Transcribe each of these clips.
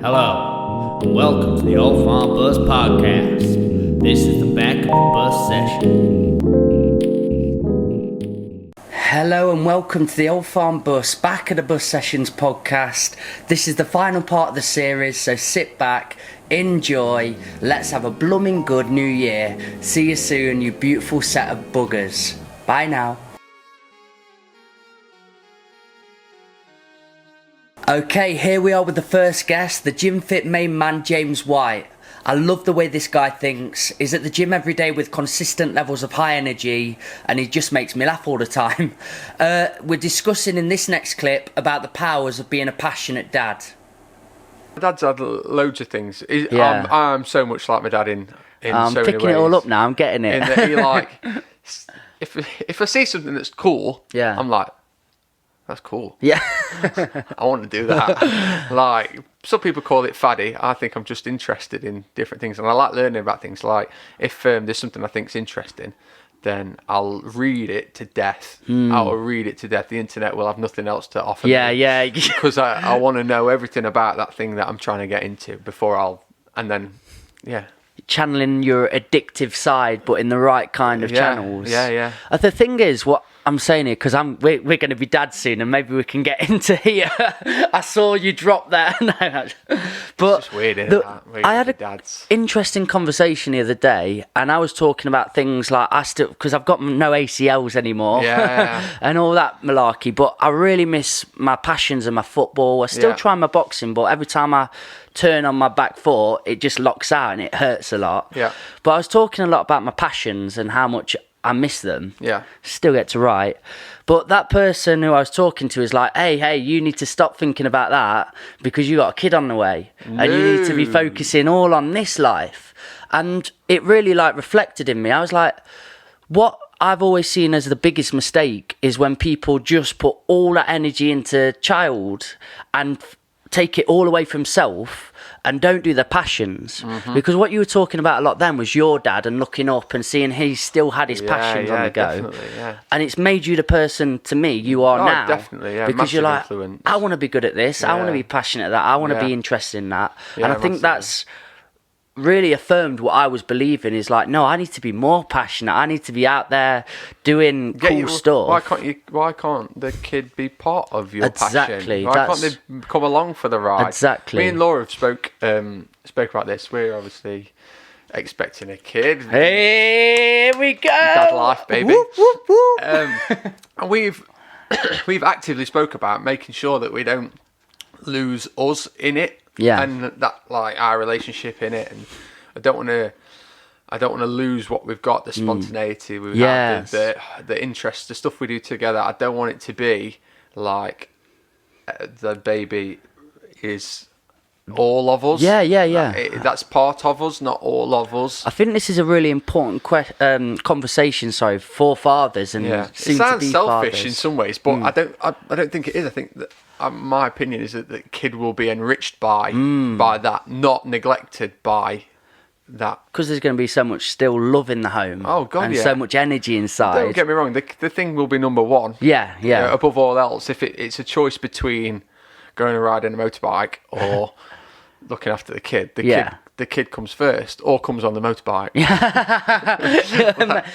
Hello, and welcome to the Old Farm Bus Podcast. This is the back of the bus session. Hello and welcome to the Old Farm Bus Back of the Bus Sessions podcast. This is the final part of the series, so sit back, enjoy, let's have a blooming good new year. See you soon, you beautiful set of buggers. Bye now. Okay, here we are with the first guest, the gym fit main man James White. I love the way this guy thinks. He's at the gym every day with consistent levels of high energy, and he just makes me laugh all the time. We're discussing in this next clip about the powers of being a passionate dad. My dad's had loads of things. Yeah. I'm so much like my dad in so many ways. I'm picking it all up now, I'm getting it. In that he like, if I see something that's cool, Yeah. I'm like, that's cool. Yeah. I want to do that. Like, some people call it faddy. I think I'm just interested in different things, and I like learning about things. Like, if there's something I think's interesting, then I'll read it to death. I'll read it to death. The internet will have nothing else to offer Yeah, me. yeah. Because I want to know everything about that thing that I'm trying to get into before yeah. Channeling your addictive side, but in the right kind of channels. Yeah. The thing is, what I'm saying here, because we're going to be dads soon, and maybe we can get into here. I saw you drop there. But It's just weird, isn't it? I had an dads. interesting conversation the other day, and I was talking about things like because I've got no ACLs anymore, and all that malarkey. But I really miss my passions and my football. I still try my boxing, but every time I turn on my back foot, it just locks out and it hurts a lot. Yeah. But I was talking a lot about my passions and how much I miss them. Yeah. Still get to write. But that person who I was talking to is like, hey, you need to stop thinking about that because you got a kid on the way. No. And you need to be focusing all on this life. And it really reflected in me. I was like, what I've always seen as the biggest mistake is when people just put all that energy into child and take it all away from self and don't do their passions. Because what you were talking about a lot then was your dad and looking up and seeing he still had his passions on the go. And it's made you the person, to me, you are now. Definitely, yeah. Because you're like, influence. I want to be good at this. I want to Yeah. be passionate at that. I want to be interested in that. Yeah, and I think massively. that's really affirmed what I was believing is like, no, I need to be more passionate. I need to be out there doing cool stuff. Why can't the kid be part of your Exactly, passion? Why can't they come along for the ride? Exactly. Me and Laura have spoke about this. We're obviously expecting a kid. Here we go. Dad life, baby. Whoop, whoop, whoop. And we've actively spoke about making sure that we don't lose us in it. Yeah. And that, like, our relationship in it, and I don't want to lose what we've got, the spontaneity we have, the interest, the stuff we do together. I don't want it to be like the baby is all of us. Yeah. That's part of us, not all of us. I think this is a really important conversation, for fathers and It soon sounds to be selfish fathers. in some ways, but I don't think it is. I think that my opinion is that the kid will be enriched by that, not neglected by that. Because there's going to be so much still love in the home. Oh, God, and yeah. so much energy inside. Don't get me wrong, the thing will be number one. Yeah. You know, above all else, if it's a choice between going and riding a motorbike or looking after the kid, the kid comes first or comes on the motorbike.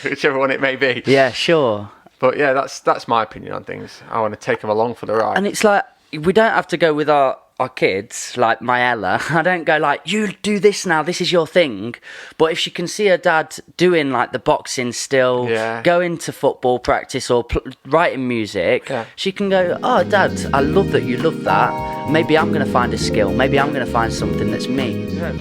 Whichever one it may be. Yeah, sure. But yeah, that's my opinion on things. I want to take them along for the ride. And it's like, we don't have to go with our kids, like my Ella. I don't go like, you do this now, this is your thing. But if she can see her dad doing like the boxing still, going to football practice or writing music, she can go, oh, Dad, I love that you love that. Maybe I'm going to find a skill. Maybe I'm going to find something that's me. Yeah.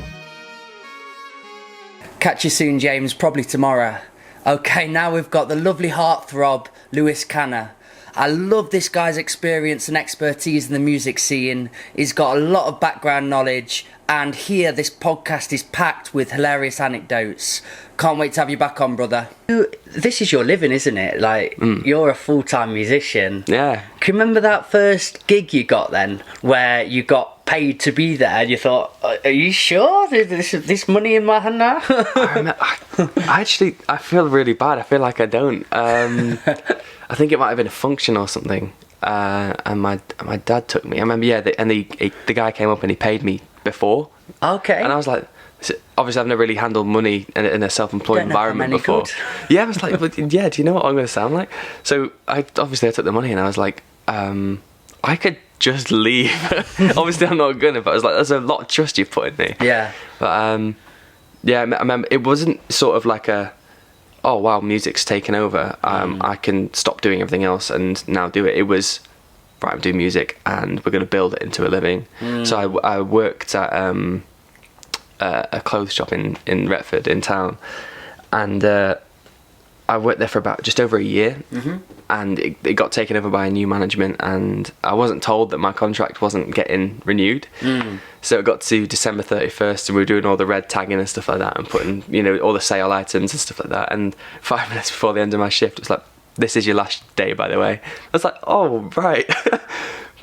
Catch you soon, James, probably tomorrow. Okay, now we've got the lovely heartthrob, Lewis Canner. I love this guy's experience and expertise in the music scene. He's got a lot of background knowledge, and here this podcast is packed with hilarious anecdotes. Can't wait to have you back on, brother. This is your living, isn't it? Like, you're a full-time musician. Yeah. Can you remember that first gig you got then, where you got paid to be there and you thought, are you sure this money in my hand now? I feel really bad. I feel like I don't. I think it might have been a function or something. And my dad took me. I remember, the guy came up and he paid me before. Okay. And I was like, obviously I've never really handled money in a self-employed environment before. Yeah, I was like, but yeah, do you know what I'm going to sound like? So I took the money and I was like, I could just leave. Obviously I'm not gonna, but I was like, there's a lot of trust you've put in me. Yeah. But yeah, I remember it wasn't sort of like oh wow, music's taken over. I can stop doing everything else and now do it. It was, right, I'm doing music and we're going to build it into a living. So I worked at a clothes shop in Retford in town, and I worked there for about just over a year. And it got taken over by a new management, and I wasn't told that my contract wasn't getting renewed. So it got to December 31st and we were doing all the red tagging and stuff like that and putting, you know, all the sale items and stuff like that, and 5 minutes before the end of my shift it was like, this is your last day, by the way. I was like, oh right.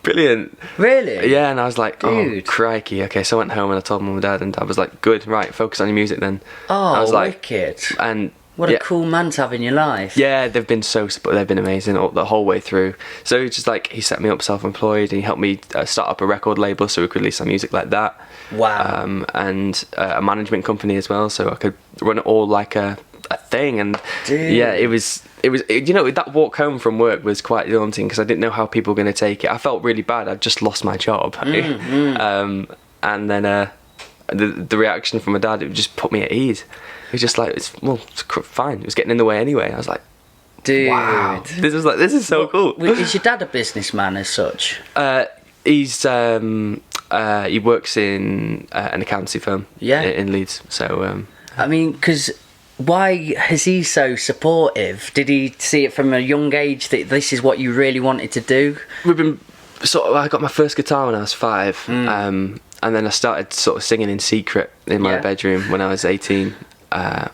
Brilliant. Really? Yeah, and I was like, Dude. oh crikey. Okay, so I went home and I told mum and dad, and I was like, good, right, focus on your music then. Oh, I was like, wicked. And what a cool man to have in your life. yeah, they've been so supportive. They've been amazing the whole way through. So it's just like, he set me up self-employed and he helped me start up a record label so we could release our music like that. Wow. And a management company as well, so I could run it all like a thing. And Dude. yeah, it was you know, that walk home from work was quite daunting because I didn't know how people were going to take it. I felt really bad. I'd just lost my job. And then the reaction from my dad, it just put me at ease. It was just like, it's fine. It was getting in the way anyway. I was like, dude, wow, this is so cool. Is your dad a businessman as such? He's he works in an accountancy firm. In Leeds. So I mean, because why is he so supportive? Did he see it from a young age that this is what you really wanted to do? we've been I got my first guitar when I was 5. And then I started sort of singing in secret in my bedroom when I was 18. I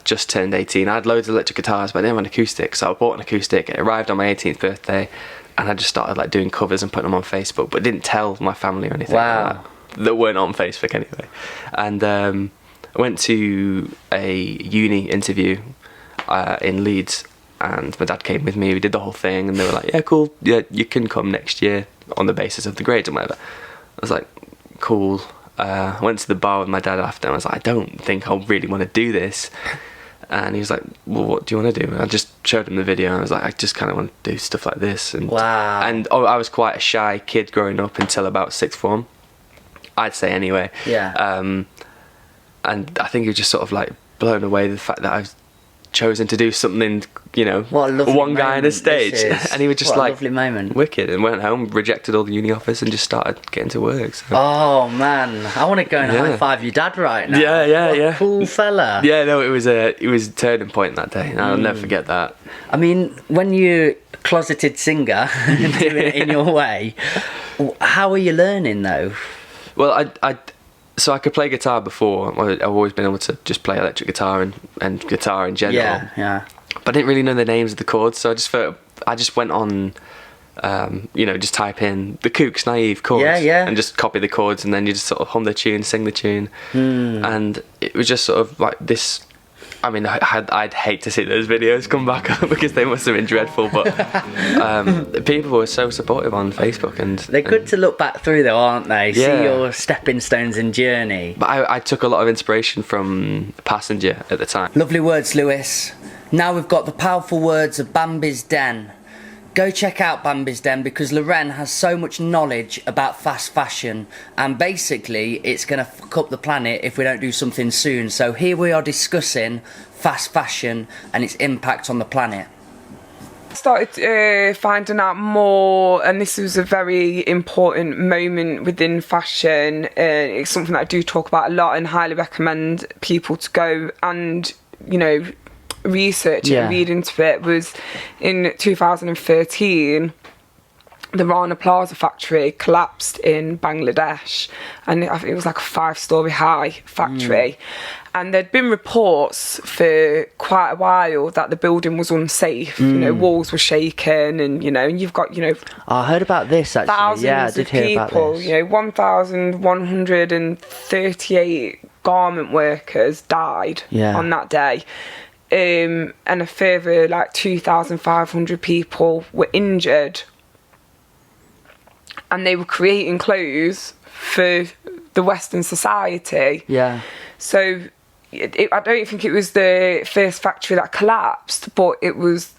just turned 18. I had loads of electric guitars, but I didn't have an acoustic, so I bought an acoustic. It arrived on my 18th birthday, and I just started like doing covers and putting them on Facebook, but didn't tell my family or anything. Wow. That weren't on Facebook anyway. And I went to a uni interview in Leeds, and my dad came with me. We did the whole thing, and they were like, yeah, cool, yeah, you can come next year on the basis of the grades and whatever. I was like, cool. I went to the bar with my dad after, and I was like, I don't think I really want to do this. And he was like, well, what do you want to do? And I just showed him the video, and I was like, I just kind of want to do stuff like this. And wow. And I was quite a shy kid growing up until about sixth form, I'd say anyway. Yeah. And I think he was just sort of like blown away the fact that I was chosen to do something, you know, what a lovely one guy on a stage. And he was just like, lovely moment. Wicked. And went home, rejected all the uni offers, and just started getting to work. So. Oh man, I want to go and high five your dad right now. Yeah. What a cool fella. Yeah, no, it was a turning point that day, and I'll never forget that. I mean, when you're a closeted singer doing it in your way, how are you learning though? Well, so I could play guitar before. I've always been able to just play electric guitar and guitar in general. Yeah. But I didn't really know the names of the chords, so I just went on, you know, just type in the Kooks naive chords, and just copy the chords, and then you just sort of hum the tune, sing the tune, and it was just sort of like this. I mean, I'd hate to see those videos come back up because they must have been dreadful, but people were so supportive on Facebook, and they're good to look back through though, aren't they? See your stepping stones and journey. But I took a lot of inspiration from Passenger at the time. Lovely words, Lewis. Now we've got the powerful words of Bambis Den. Go check out Bambis Den because Leren has so much knowledge about fast fashion, and basically it's going to fuck up the planet if we don't do something soon. So here we are discussing fast fashion and its impact on the planet. Started finding out more, and this was a very important moment within fashion. It's something that I do talk about a lot and highly recommend people to go and, you know, research and read into it. Was in 2013 the Rana Plaza factory collapsed in Bangladesh, and I think it was like a 5-story high factory, and there'd been reports for quite a while that the building was unsafe. You know, walls were shaking, and you know, and you've got, you know, I heard about this actually. Thousands I did of hear people, about this. you know, 1,138 garment workers died on that day. And a further like 2,500 people were injured, and they were creating clothes for the Western society. Yeah. So I don't think it was the first factory that collapsed, but it was,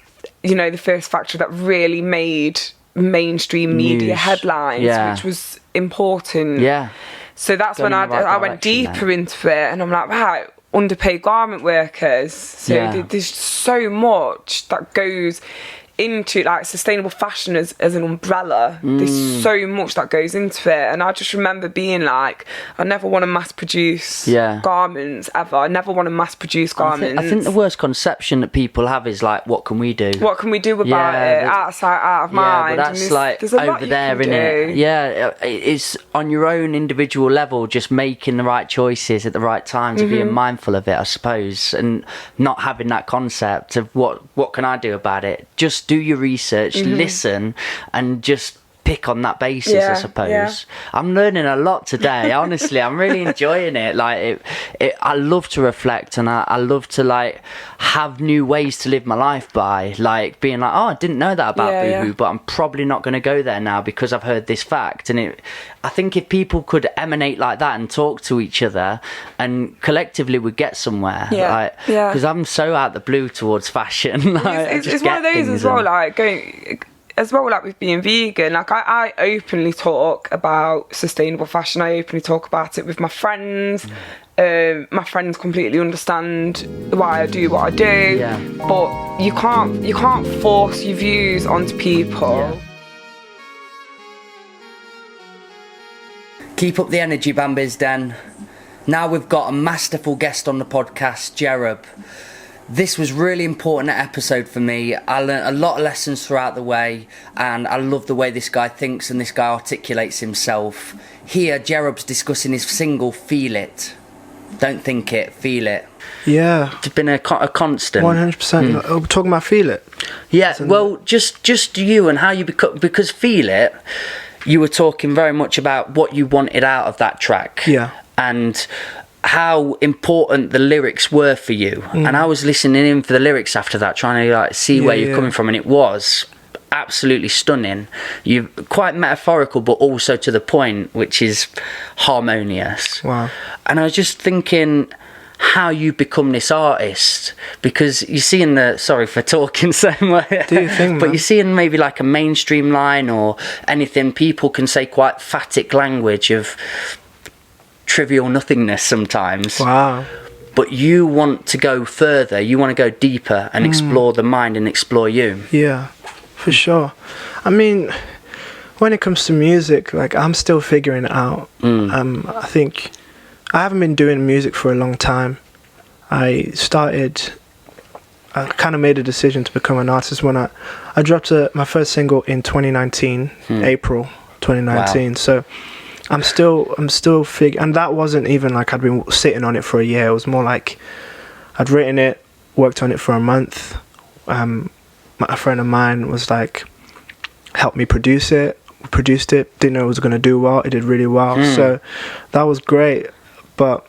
you know, the first factory that really made mainstream media News. headlines, which was important. Yeah. So that's Going when in the right I went direction deeper then. into it, and I'm like, right, underpaid garment workers. So there's so much that goes into like sustainable fashion as an umbrella. There's so much that goes into it, and I just remember being like, I never want to mass produce garments ever. I never want to mass produce garments. I think the worst conception that people have is like, what can we do? What can we do about it? Out of sight, out of mind. But that's like there's a lot over you there, can innit? do. Yeah, it's on your own individual level, just making the right choices at the right times and being mindful of it, I suppose, and not having that concept of what can I do about it. Just do your research, listen, and just pick on that basis, I suppose. Yeah. I'm learning a lot today. Honestly, I'm really enjoying it. Like I love to reflect, and I love to like have new ways to live my life by, like being like, oh, I didn't know that about Boohoo, but I'm probably not going to go there now because I've heard this fact. And I think if people could emanate like that and talk to each other, and collectively we'd get somewhere. Because I'm so out the blue towards fashion. Like, it's one of those as well, like going as well, like with being vegan, like I openly talk about sustainable fashion. I openly talk about it with my friends. My friends completely understand why I do what I do, but you can't force your views onto people. Keep up the energy, Bambis Den. Now we've got a masterful guest on the podcast, Jerub. This was really important episode for me. I learned a lot of lessons throughout the way, and I love the way this guy thinks and this guy articulates himself. Here, Jerub's discussing his single, Feel It. Don't think it, feel it. Yeah. It's been a constant. 100%. We're talking about Feel It. Yeah, well, just you and how you become, because Feel It, you were talking very much about what you wanted out of that track. Yeah. And how important the lyrics were for you. And I was listening in for the lyrics after that, trying to like see where you're coming from, and it was absolutely stunning. You're quite metaphorical, but also to the point, which is harmonious. Wow. And I was just thinking how you become this artist, because you see in the, sorry for talking so much, do you think, but you see in maybe like a mainstream line or anything, people can say quite phatic language of trivial nothingness sometimes. Wow. But you want to go further, you want to go deeper and explore the mind and explore you. Yeah, for sure. I mean, when it comes to music, like I'm still figuring it out. I think I haven't been doing music for a long time. I kind of made a decision to become an artist when I dropped my first single in 2019, April 2019. Wow. So I'm still figuring, and that wasn't even like I'd been sitting on it for a year. It was more like I'd written it, worked on it for a month. A friend of mine was like, helped me produce it. We produced it, didn't know it was going to do well. It did really well. So that was great. But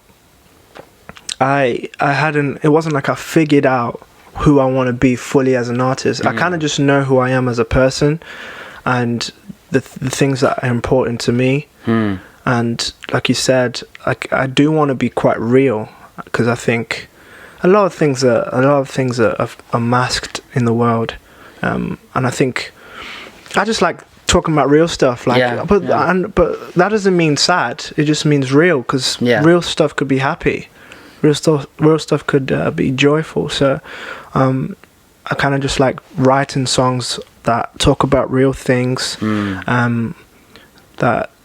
it wasn't like I figured out who I want to be fully as an artist. I kind of just know who I am as a person and the things that are important to me. And like you said, I do want to be quite real, because I think a lot of things are masked in the world, and I think I just like talking about real stuff, like but that doesn't mean sad. It just means real, because real stuff could be happy, real stuff could be joyful. So I kind of just like writing songs that talk about real things,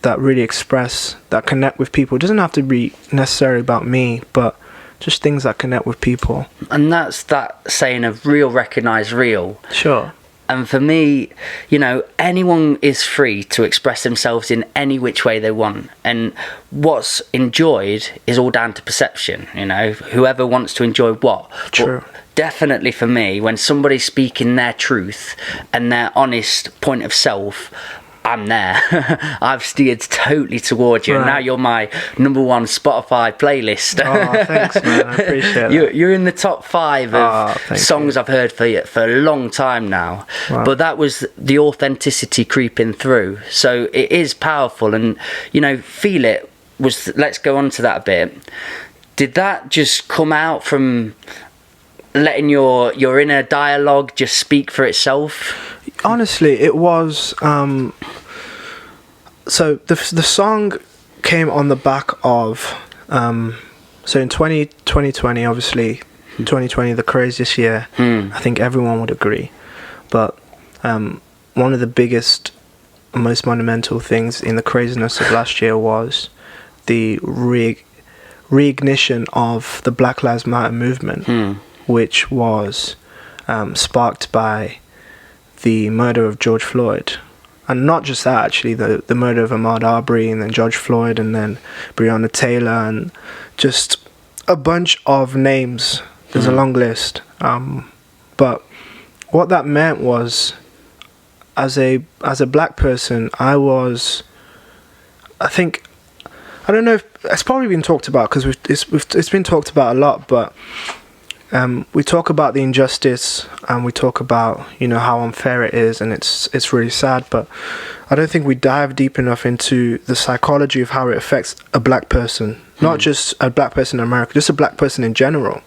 that really express, that connect with people. It doesn't have to be necessarily about me, but just things that connect with people. And that's that saying of real recognise real. Sure. And for me, you know, anyone is free to express themselves in any which way they want. And what's enjoyed is all down to perception, you know, whoever wants to enjoy what. True. But definitely for me, when somebody's speaking their truth and their honest point of self, I'm there. I've steered totally towards you, and now you're my #1 Spotify playlist. Oh, thanks, man. I appreciate that. You're in the top 5 of songs I've heard for a long time now. Wow. But that was the authenticity creeping through. So it is powerful, and you know, Feel It let's go on to that a bit. Did that just come out from letting your inner dialogue just speak for itself? Honestly, it was. So the song came on the back of. So in 2020, obviously, 2020, the craziest year. I think everyone would agree. But one of the biggest, most monumental things in the craziness of last year was the reignition of the Black Lives Matter movement, which was sparked by the murder of George Floyd. And not just that, actually, the murder of Ahmaud Arbery, and then George Floyd, and then Breonna Taylor, and just a bunch of names. There's a long list. But what that meant was, as a black person, I think, I don't know if it's probably been talked about, because it's been talked about a lot, but we talk about the injustice, and we talk about, you know, how unfair it is, and it's really sad, but I don't think we dive deep enough into the psychology of how it affects a black person, not just a black person in America, just a black person in general,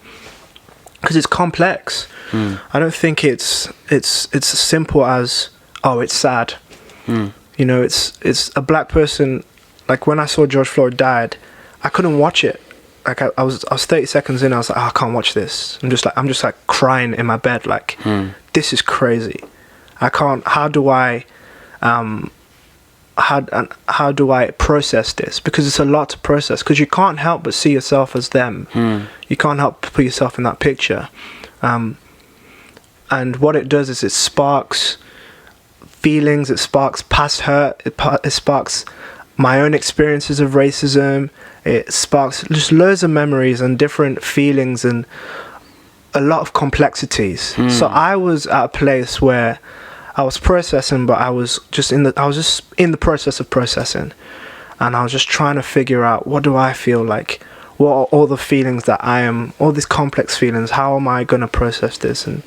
because it's complex. I don't think it's as simple as, oh, it's sad. You know, it's a black person. Like when I saw George Floyd died, I couldn't watch it. Like I was 30 seconds in, I was like, oh, I can't watch this. I'm just like crying in my bed, like this is crazy. I can't. How do I process this? Because it's a lot to process. Because you can't help but see yourself as them. You can't help but put yourself in that picture. And what it does is it sparks feelings. It sparks past hurt. It sparks my own experiences of racism. It sparks just loads of memories and different feelings and a lot of complexities. So I was at a place where I was processing, but I was just in the process of processing, and I was just trying to figure out, what do I feel like? What are all the feelings that all these complex feelings? How am I going to process this? And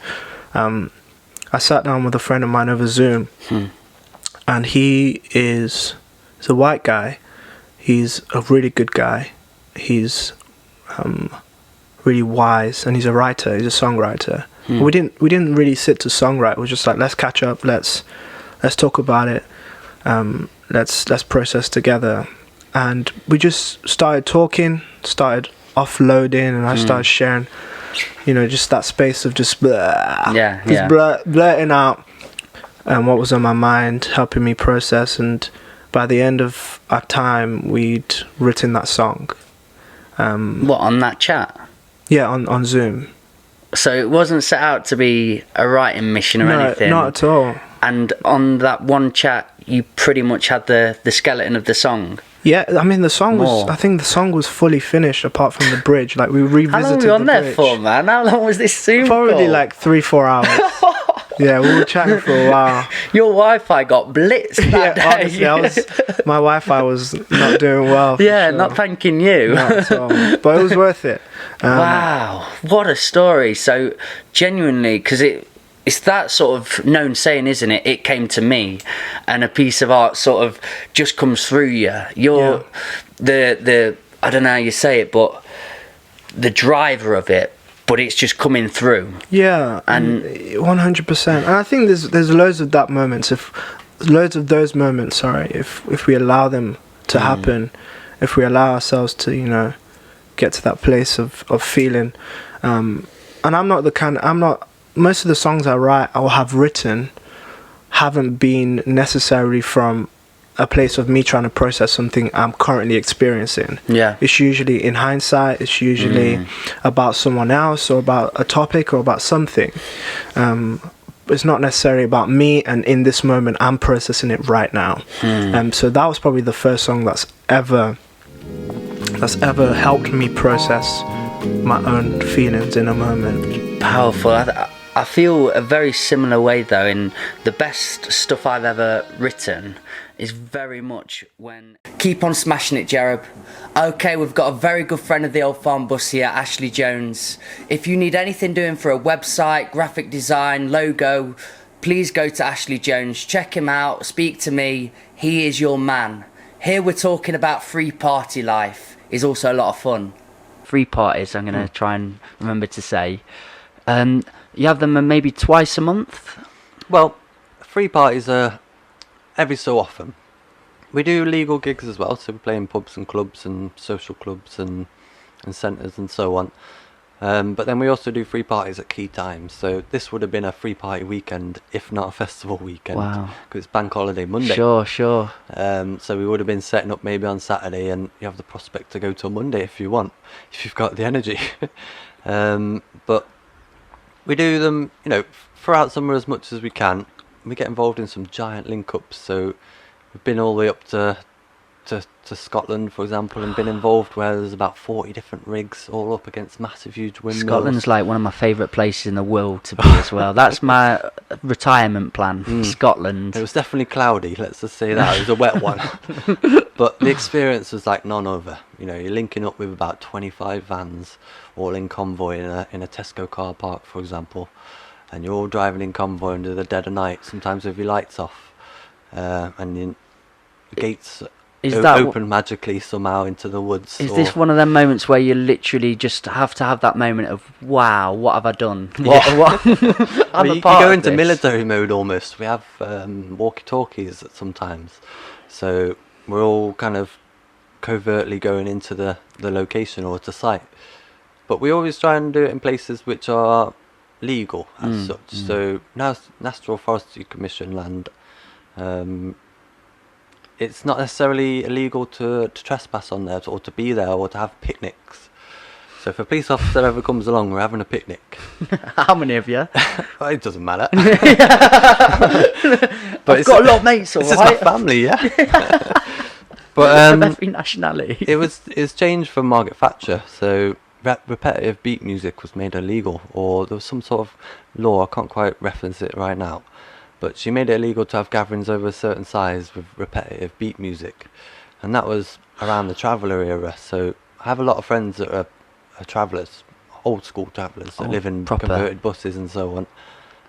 I sat down with a friend of mine over Zoom, and he's a white guy. He's a really good guy. He's really wise, and he's a writer. He's a songwriter. We didn't really sit to songwrite. We were just like, let's catch up. Let's talk about it. Let's process together. And we just started talking, started offloading, and I started sharing, you know, just that space of just blurting out what was on my mind, helping me process. And by the end of our time, we'd written that song. What, on that chat? Yeah, on Zoom. So it wasn't set out to be a writing mission or anything? No, not at all. And on that one chat, you pretty much had the skeleton of the song? Yeah, I mean, I think the song was fully finished apart from the bridge. Like, we revisited the bridge. How long were you on there for, man? How long was this Zoom Probably for? like 3-4 hours. Yeah, we were chatting for a while. Your Wi-Fi got blitzed that day. Honestly, my Wi-Fi was not doing well. Yeah, sure. Not thanking you. Not at all. But it was worth it. Wow, what a story. So, genuinely, because it's that sort of known saying, isn't it? It came to me, and a piece of art sort of just comes through you. You're the I don't know how you say it, but the driver of it. But it's just coming through. Yeah, and 100%. And I think there's loads of those moments. If we allow them to happen, if we allow ourselves to, you know, get to that place of feeling. And most of the songs I write or have written haven't been necessarily from a place of me trying to process something I'm currently experiencing. Yeah, it's usually in hindsight. It's usually about someone else, or about a topic, or about something. It's not necessarily about me, and in this moment I'm processing it right now. So that was probably the first song that's ever helped me process my own feelings in a moment. Powerful. I feel a very similar way though. In the best stuff I've ever written is very much when... Keep on smashing it, Jerub. Okay, we've got a very good friend of the Old Farm Bus here, Ashleigh Jones. If you need anything doing for a website, graphic design, logo, please go to Ashleigh Jones. Check him out, speak to me. He is your man. here we're talking about free party life is also a lot of fun. Free parties, I'm going to try and remember to say. You have them maybe twice a month? Well, free parties are every so often. We do legal gigs as well, so we play in pubs and clubs and social clubs and centres and so on. But then we also do free parties at key times. So this would have been a free party weekend, if not a festival weekend. Wow. Because it's Bank Holiday Monday. Sure. So we would have been setting up maybe on Saturday, and you have the prospect to go till Monday if you want, if you've got the energy. But we do them, throughout summer as much as we can. We get involved in some giant link-ups. So we've been all the way up to Scotland, for example, and been involved where there's about 40 different rigs all up against massive, huge windmills. Scotland's like one of my favourite places in the world to be as well. That's my retirement plan, Scotland. It was definitely cloudy, let's just say that. It was a wet one. But the experience was like none other. You're linking up with about 25 vans, all in convoy in a Tesco car park, for example. And you're all driving in convoy under the dead of night, sometimes with your lights off. And the gates open magically somehow into the woods. Is this one of them moments where you literally just have to have that moment of, wow, what have I done? What? You go into military mode almost. We have walkie-talkies sometimes. So we're all kind of covertly going into the location or to site. But we always try and do it in places which are legal as such. So National Forestry Commission land. It's not necessarily illegal to trespass on there or to be there or to have picnics. So if a police officer ever comes along, we're having a picnic. How many of you? Well, it doesn't matter. But I've got a lot of mates, all right? It's my family, yeah. But every nationality. It was changed from Margaret Thatcher. So repetitive beat music was made illegal, or there was some sort of law. I can't quite reference it right now. But she made it illegal to have gatherings over a certain size with repetitive beat music. And that was around the traveller era. So I have a lot of friends that are travellers, old school travellers, that live in converted buses and so on.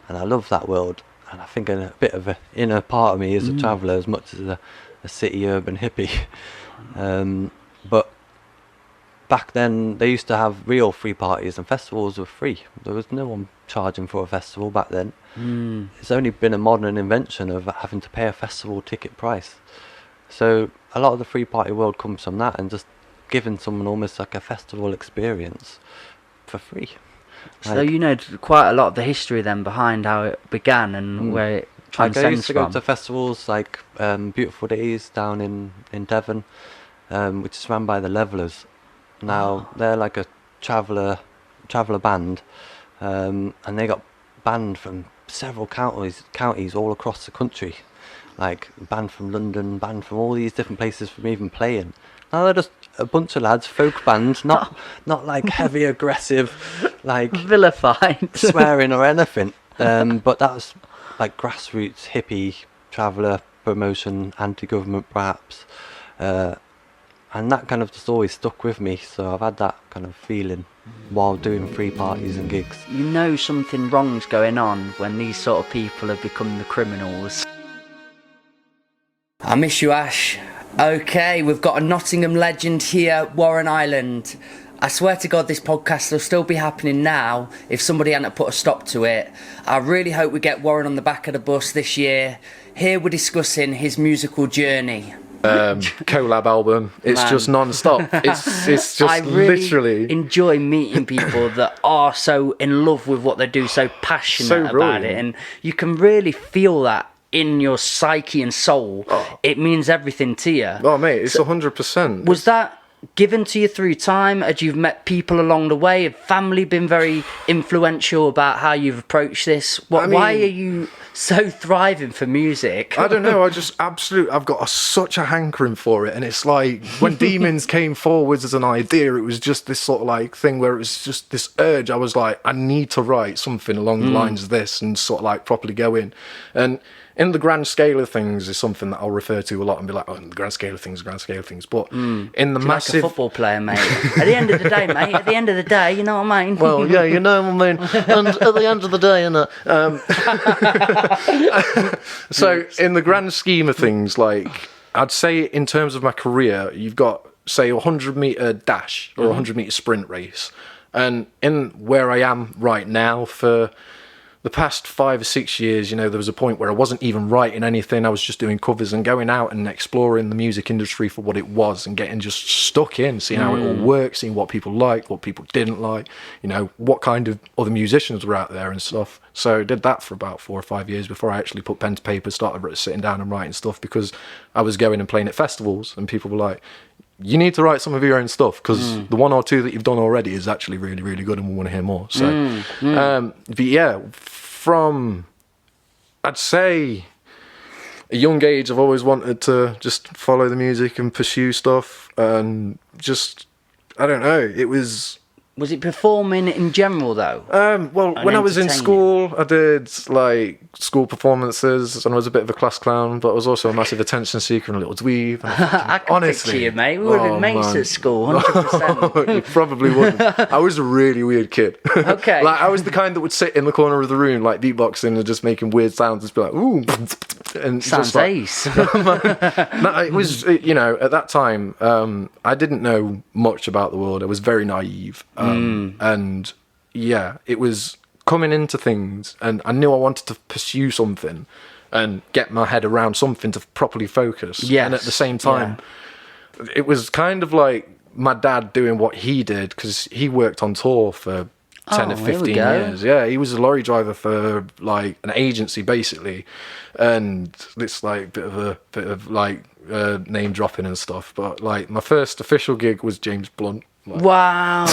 And I love that world. And I think a bit of an inner part of me is a traveller as much as a city urban hippie. But back then they used to have real free parties, and festivals were free. There was no one charging for a festival back then. It's only been a modern invention of having to pay a festival ticket price. So a lot of the free party world comes from that, and just giving someone almost like a festival experience for free. So quite a lot of the history then behind how it began and where it transcends from. I used to go to festivals like Beautiful Days down in Devon, which is run by the Levellers. Now they're like a traveller band, and they got banned from several counties all across the country, like banned from London, banned from all these different places from even playing. Now they're just a bunch of lads, folk band, not like heavy aggressive, like vilified swearing or anything. But that was like grassroots hippie traveller promotion, anti-government perhaps. And that kind of just always stuck with me, so I've had that kind of feeling while doing free parties and gigs. Something wrong's going on when these sort of people have become the criminals. I miss you, Ash. Okay, we've got a Nottingham legend here, Warren Island. I swear to God this podcast will still be happening now if somebody hadn't put a stop to it. I really hope we get Warren on the back of the bus this year. Here we're discussing his musical journey. Collab album. It's just non-stop. It's just I really literally enjoy meeting people that are so in love with what they do, so passionate about it, and you can really feel that in your psyche and soul. It means everything to you. Oh mate, it's 100%. Was that given to you through time? Had you met people along the way? Have family been very influential about how you've approached this? Why are you so thriving for music? I don't know, I've got such a hankering for it, and it's like when Demons came forwards as an idea, it was just this sort of like thing where it was just this urge. I was like, I need to write something along the lines of this and sort of like properly go in. And in the grand scale of things is something that I'll refer to a lot and be like, oh, in the grand scale of things. But in the massive... like a football player, mate. At the end of the day, mate, you know what I mean? Well, yeah, you know what I mean. And at the end of the day, innit? So in the grand scheme of things, like, I'd say in terms of my career, you've got, say, a 100-meter dash or a 100-meter sprint race. And in where I am right now, for the past 5 or 6 years, there was a point where I wasn't even writing anything. I was just doing covers and going out and exploring the music industry for what it was and getting just stuck in, seeing how it all works, seeing what people liked, what people didn't like, what kind of other musicians were out there and stuff. So I did that for about 4 or 5 years before I actually put pen to paper, started sitting down and writing stuff, because I was going and playing at festivals and people were like, you need to write some of your own stuff, because the one or two that you've done already is actually really, really good and we want to hear more. So, but yeah, from, I'd say, a young age, I've always wanted to just follow the music and pursue stuff, and just, I don't know, it was... Was it performing in general, though? Well, when I was in school, I did, like, school performances, and I was a bit of a class clown, but I was also a massive attention seeker and a little dweeb. I can picture you, mate. We would have been mates at school, 100%. You probably wouldn't. I was a really weird kid. Okay. Like, I was the kind that would sit in the corner of the room, like, beatboxing and just making weird sounds and be like, ooh. And sounds just like, ace. No, it was, at that time, I didn't know much about the world. I was very naive. And yeah, it was coming into things, and I knew I wanted to pursue something and get my head around something to properly focus. Yes. And at the same time, it was kind of like my dad doing what he did, because he worked on tour for 10 or 15 years. Yeah, he was a lorry driver for like an agency basically, and it's like bit of name dropping and stuff. But like my first official gig was James Blunt. Like. Wow.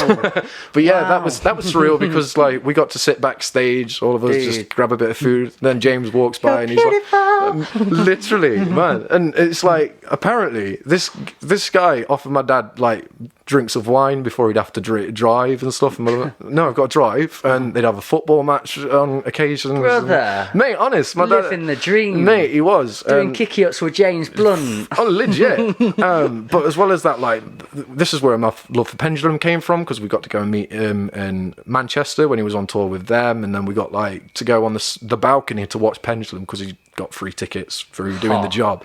But yeah, that was surreal, because like we got to sit backstage, all of us just grab a bit of food, then James walks by and he's like, literally, man. And it's like, apparently this guy offered my dad like drinks of wine before he'd have to drive and stuff. And no, I've got to drive. And they'd have a football match on occasions. Brother, mate, honest, my dad living the dream. Mate, he was doing kicky-ups with James Blunt. Oh, legit. But as well as that, like, this is where my love for Pendulum came from, because we got to go and meet him in Manchester when he was on tour with them, and then we got like to go on the balcony to watch Pendulum because he got free tickets through doing the job.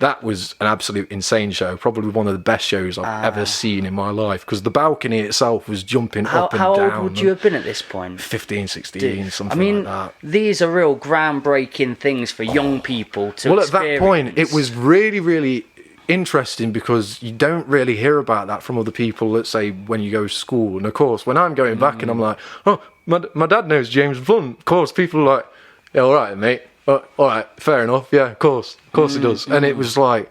That was an absolute insane show, probably one of the best shows I've ever seen in my life, because the balcony itself was jumping up and down. How old would you have been at this point? 15, 16, something like that. These are real groundbreaking things for young people to experience. At that point, it was really, really interesting, because you don't really hear about that from other people, let's say, when you go to school. And of course, when I'm going back and I'm like, oh, my dad knows James Blunt, of course, people are like, yeah, all right, mate. All right, fair enough. Yeah, of course he does. And it was like,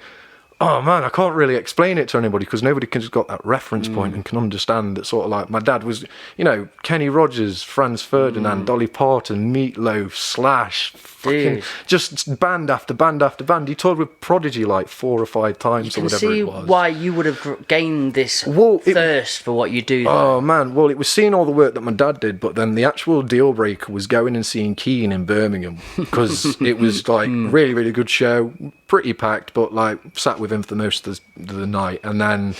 oh man, I can't really explain it to anybody, because nobody can just got that reference point and can understand that. Sort of like my dad was, Kenny Rogers, Franz Ferdinand, Dolly Parton, Meatloaf, Slash, fucking just band after band after band. He toured with Prodigy like 4 or 5 times or whatever it was. You can see why you would have gained this thirst for what you do. Oh man, well, it was seeing all the work that my dad did, but then the actual deal breaker was going and seeing Keane in Birmingham, because it was like really, really good show, pretty packed, but like sat with him for the most of the night. And then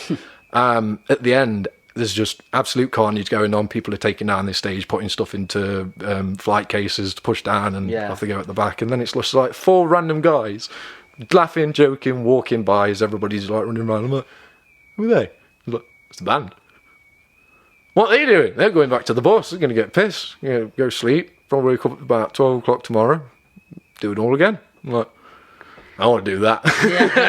at the end, there's just absolute carnage going on. People are taking down this stage, putting stuff into flight cases to push down, and off they go at the back. And then it's just like 4 random guys laughing, joking, walking by as everybody's like running around. I'm like, who are they? Look, it's the band. What are they doing? They're going back to the bus. They're going to get pissed. Go sleep. Probably wake up at about 12 o'clock tomorrow. Do it all again. I'm like, I want to do that.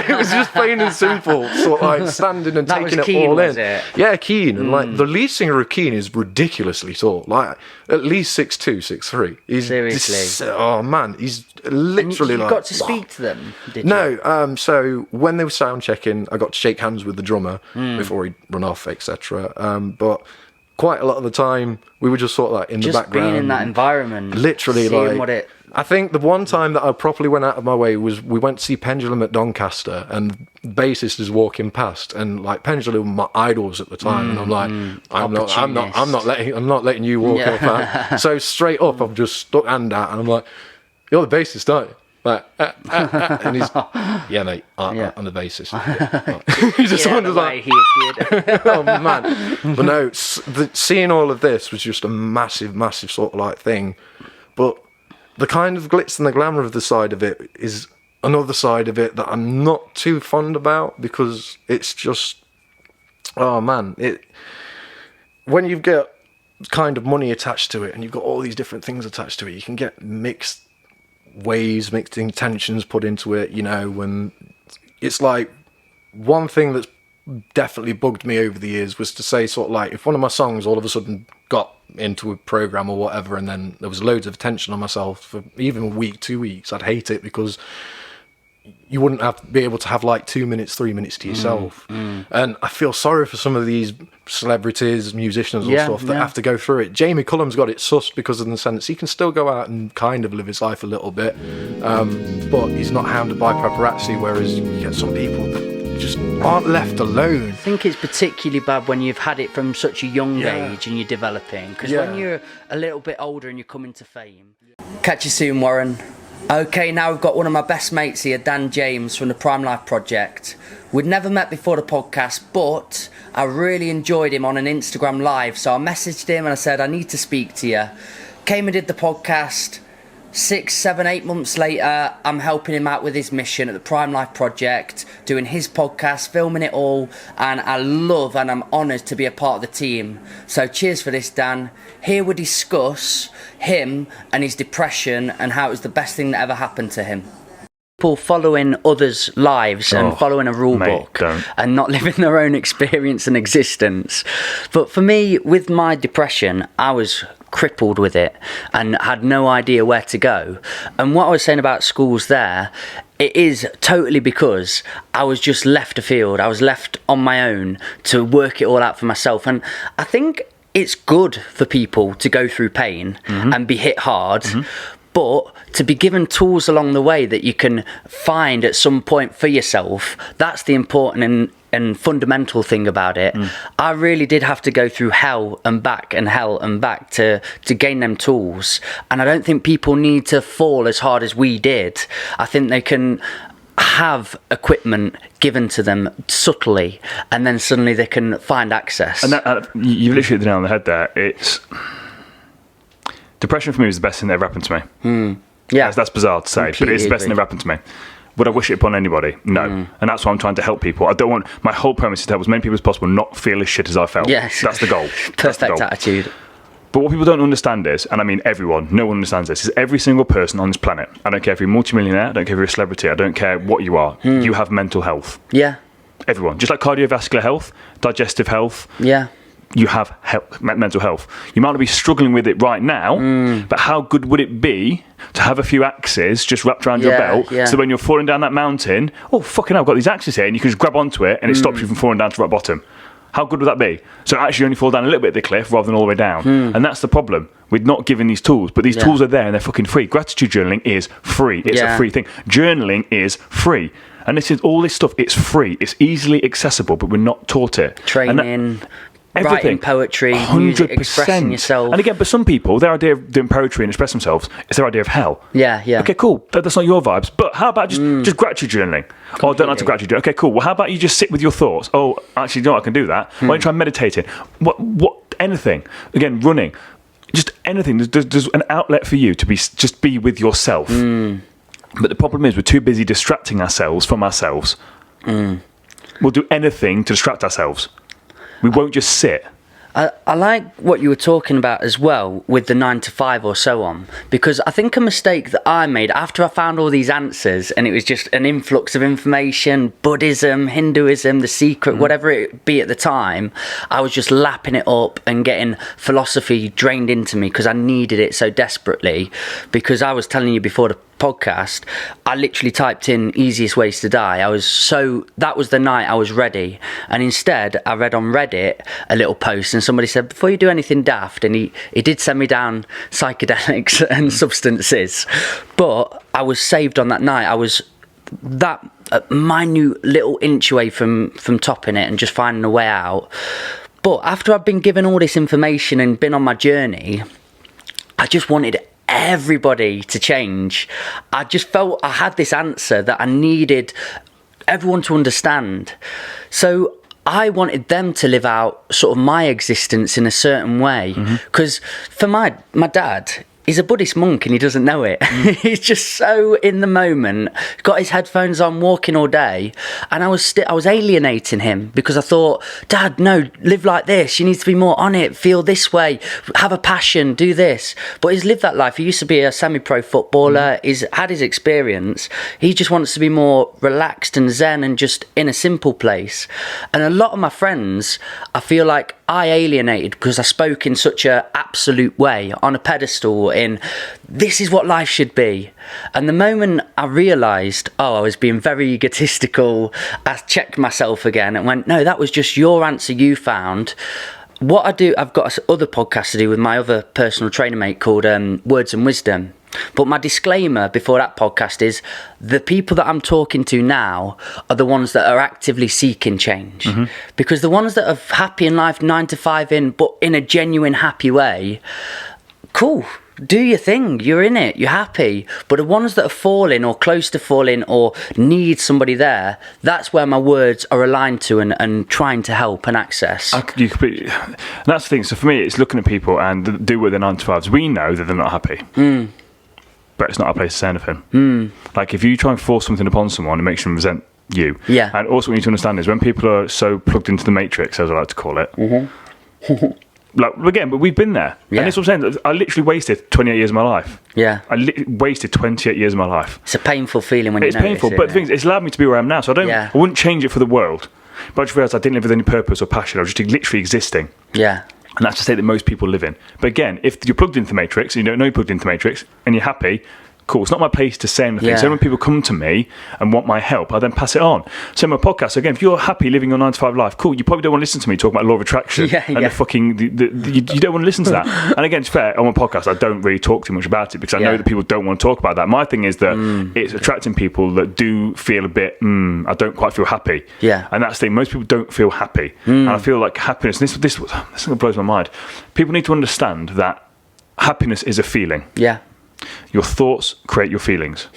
It was just plain and simple, sort of like standing and taking it all in. Yeah, Keane. And like the lead singer of Keane is ridiculously tall, like at least 6'2", 6'3". Seriously. Oh man, he's literally and you like. got to speak to them, did you? No, so when they were sound checking, I got to shake hands with the drummer before he'd run off, etc. But quite a lot of the time, we were just sort of like in the background. Just being in that environment. Literally, seeing like. I think the one time that I properly went out of my way was we went to see Pendulum at Doncaster, and the bassist is walking past, and like Pendulum were my idols at the time, and I'm like, I'm not letting you walk off that. So straight up, I've just stuck hand out, and I'm like, you're the bassist, aren't you? Like, and he's, yeah, mate, I'm the bassist. He just wonders like, oh man. But no, seeing all of this was just a massive, massive sort of like thing, but. The kind of glitz and the glamour of the side of it is another side of it that I'm not too fond about, because it's just, oh man, when you've got kind of money attached to it and you've got all these different things attached to it, you can get mixed ways, mixed intentions put into it, you know. When it's like, one thing that's definitely bugged me over the years was to say, sort of like, if one of my songs all of a sudden got into a program or whatever, and then there was loads of attention on myself for even a week, 2 weeks, I'd hate it, because you wouldn't have to be able to have like 2 minutes, 3 minutes to yourself. And I feel sorry for some of these celebrities, musicians and stuff that have to go through it. Jamie Cullum's got it sussed, because in the sense he can still go out and kind of live his life a little bit, but he's not hounded by paparazzi, whereas you get some people that just aren't left alone. I think it's particularly bad when you've had it from such a young age and you're developing, because when you're a little bit older and you're coming to fame. Catch you soon, Warren. Okay, now we've got one of my best mates here, Dan James from the Prime Life Project. We'd never met before the podcast, but I really enjoyed him on an Instagram live, so I messaged him and I said, I need to speak to you. Came and did the podcast. 6, 7, 8 months later, I'm helping him out with his mission at the Prime Life Project, doing his podcast, filming it all, and I love and I'm honoured to be a part of the team. So cheers for this, Dan. Here we discuss him and his depression and how it was the best thing that ever happened to him. People following others' lives and following a rule book and not living their own experience and existence. But for me, with my depression, I was crippled with it and had no idea where to go. And what I was saying about schools there, it is totally because I was just left afield. I was left on my own to work it all out for myself. And I think it's good for people to go through pain and be hit hard, but to be given tools along the way that you can find at some point for yourself, that's the important and fundamental thing about it. I really did have to go through hell and back to gain them tools. And I don't think people need to fall as hard as we did. I think they can have equipment given to them subtly, and then suddenly they can find access. And you've literally hit the nail on the head there. It's depression for me was the best thing that ever happened to me. That's bizarre to say, but it's the best thing that ever happened to me. Would I wish it upon anybody? No. And that's why I'm trying to help people. I don't want, my whole premise is to help as many people as possible not feel as shit as I felt. Yes. That's the goal. Perfect attitude. But what people don't understand is, and I mean everyone, no one understands this, is every single person on this planet, I don't care if you're a multimillionaire, I don't care if you're a celebrity, I don't care what you are, you have mental health. Yeah. Everyone. Just like cardiovascular health, digestive health. Yeah. You have mental health. You might not be struggling with it right now, but how good would it be to have a few axes just wrapped around your belt, so when you're falling down that mountain, oh, fucking hell, I've got these axes here, and you can just grab onto it, and it stops you from falling down to rock bottom. How good would that be? So actually only fall down a little bit of the cliff rather than all the way down. And that's the problem. We're not given these tools, but these tools are there and they're fucking free. Gratitude journaling is free. It's a free thing. Journaling is free. And this is all this stuff, it's free. It's easily accessible, but we're not taught it. Training, everything. writing poetry, 100%. music, expressing yourself. And again, but some people, their idea of doing poetry and express themselves is their idea of hell. Yeah. Okay, cool. That's not your vibes. But how about just gratitude journaling? Completely. Oh, I don't like to gratitude. Okay, cool. Well, how about you just sit with your thoughts? Oh, actually, no, I can do that. Why don't you try meditating? What? Anything. Again, running. Just anything. There's an outlet for you to just be with yourself. But the problem is we're too busy distracting ourselves from ourselves. We'll do anything to distract ourselves. We won't just sit. I like what you were talking about as well with the 9 to 5 or so on, because I think a mistake that I made after I found all these answers and it was just an influx of information, Buddhism, Hinduism, The Secret, whatever it be at the time, I was just lapping it up and getting philosophy drained into me because I needed it so desperately. Because I was telling you before the podcast, I literally typed in easiest ways to die. That was the night I was ready, and instead I read on Reddit a little post and somebody said, before you do anything daft, and he did send me down psychedelics and substances, but I was saved on that night. I was that minute little inch away from topping it and just finding a way out. But after I've been given all this information and been on my journey, I just wanted everybody to change. I just felt I had this answer that I needed everyone to understand. So I wanted them to live out sort of my existence in a certain way. Because for my dad, he's a Buddhist monk and he doesn't know it. He's just so in the moment, got his headphones on, walking all day, and I was alienating him because I thought, Dad, no, live like this. You need to be more on it. Feel this way. Have a passion. Do this. But he's lived that life. He used to be a semi-pro footballer. He's had his experience. He just wants to be more relaxed and zen and just in a simple place. And a lot of my friends, I feel like I alienated because I spoke in such a absolute way on a pedestal in this is what life should be. And the moment I realised, I was being very egotistical, I checked myself again and went, no, that was just your answer you found. What I do, I've got other podcasts to do with my other personal trainer mate called Words and Wisdom. But my disclaimer before that podcast is the people that I'm talking to now are the ones that are actively seeking change. Because the ones that are happy in life, 9 to 5 in, but in a genuine happy way, cool, do your thing, you're in it, you're happy. But the ones that are falling or close to falling or need somebody there, that's where my words are aligned to and trying to help and access. You completely, that's the thing. So for me, it's looking at people and do with their 9 to 5s. We know that they're not happy. But it's not our place to say anything. Like if you try and force something upon someone, it makes them resent you. Yeah. And also what you need to understand is when people are so plugged into the matrix, as I like to call it, like again, but we've been there. Yeah. And this is what I'm saying. I literally wasted 28 years of my life. Yeah. I wasted 28 years of my life. It's a painful feeling when it's you know painful, it, but the thing is, it's allowed me to be where I am now. So I wouldn't change it for the world. But I just realised I didn't live with any purpose or passion. I was just literally existing. Yeah. And that's the state that most people live in. But again, if you're plugged into the matrix, and you don't know you're plugged into the matrix, and you're happy, cool. It's not my place to say anything. So when people come to me and want my help, I then pass it on. So my podcast, again, if you're happy living your 9 to 5 life, cool. You probably don't want to listen to me talk about law of attraction and the fucking. You don't want to listen to that. And again, it's fair. On my podcast, I don't really talk too much about it because I know that people don't want to talk about that. My thing is that it's attracting people that do feel a bit. I don't quite feel happy. Yeah. And that's the thing. Most people don't feel happy, and I feel like happiness. This thing blows my mind. People need to understand that happiness is a feeling. Yeah. Your thoughts create your feelings.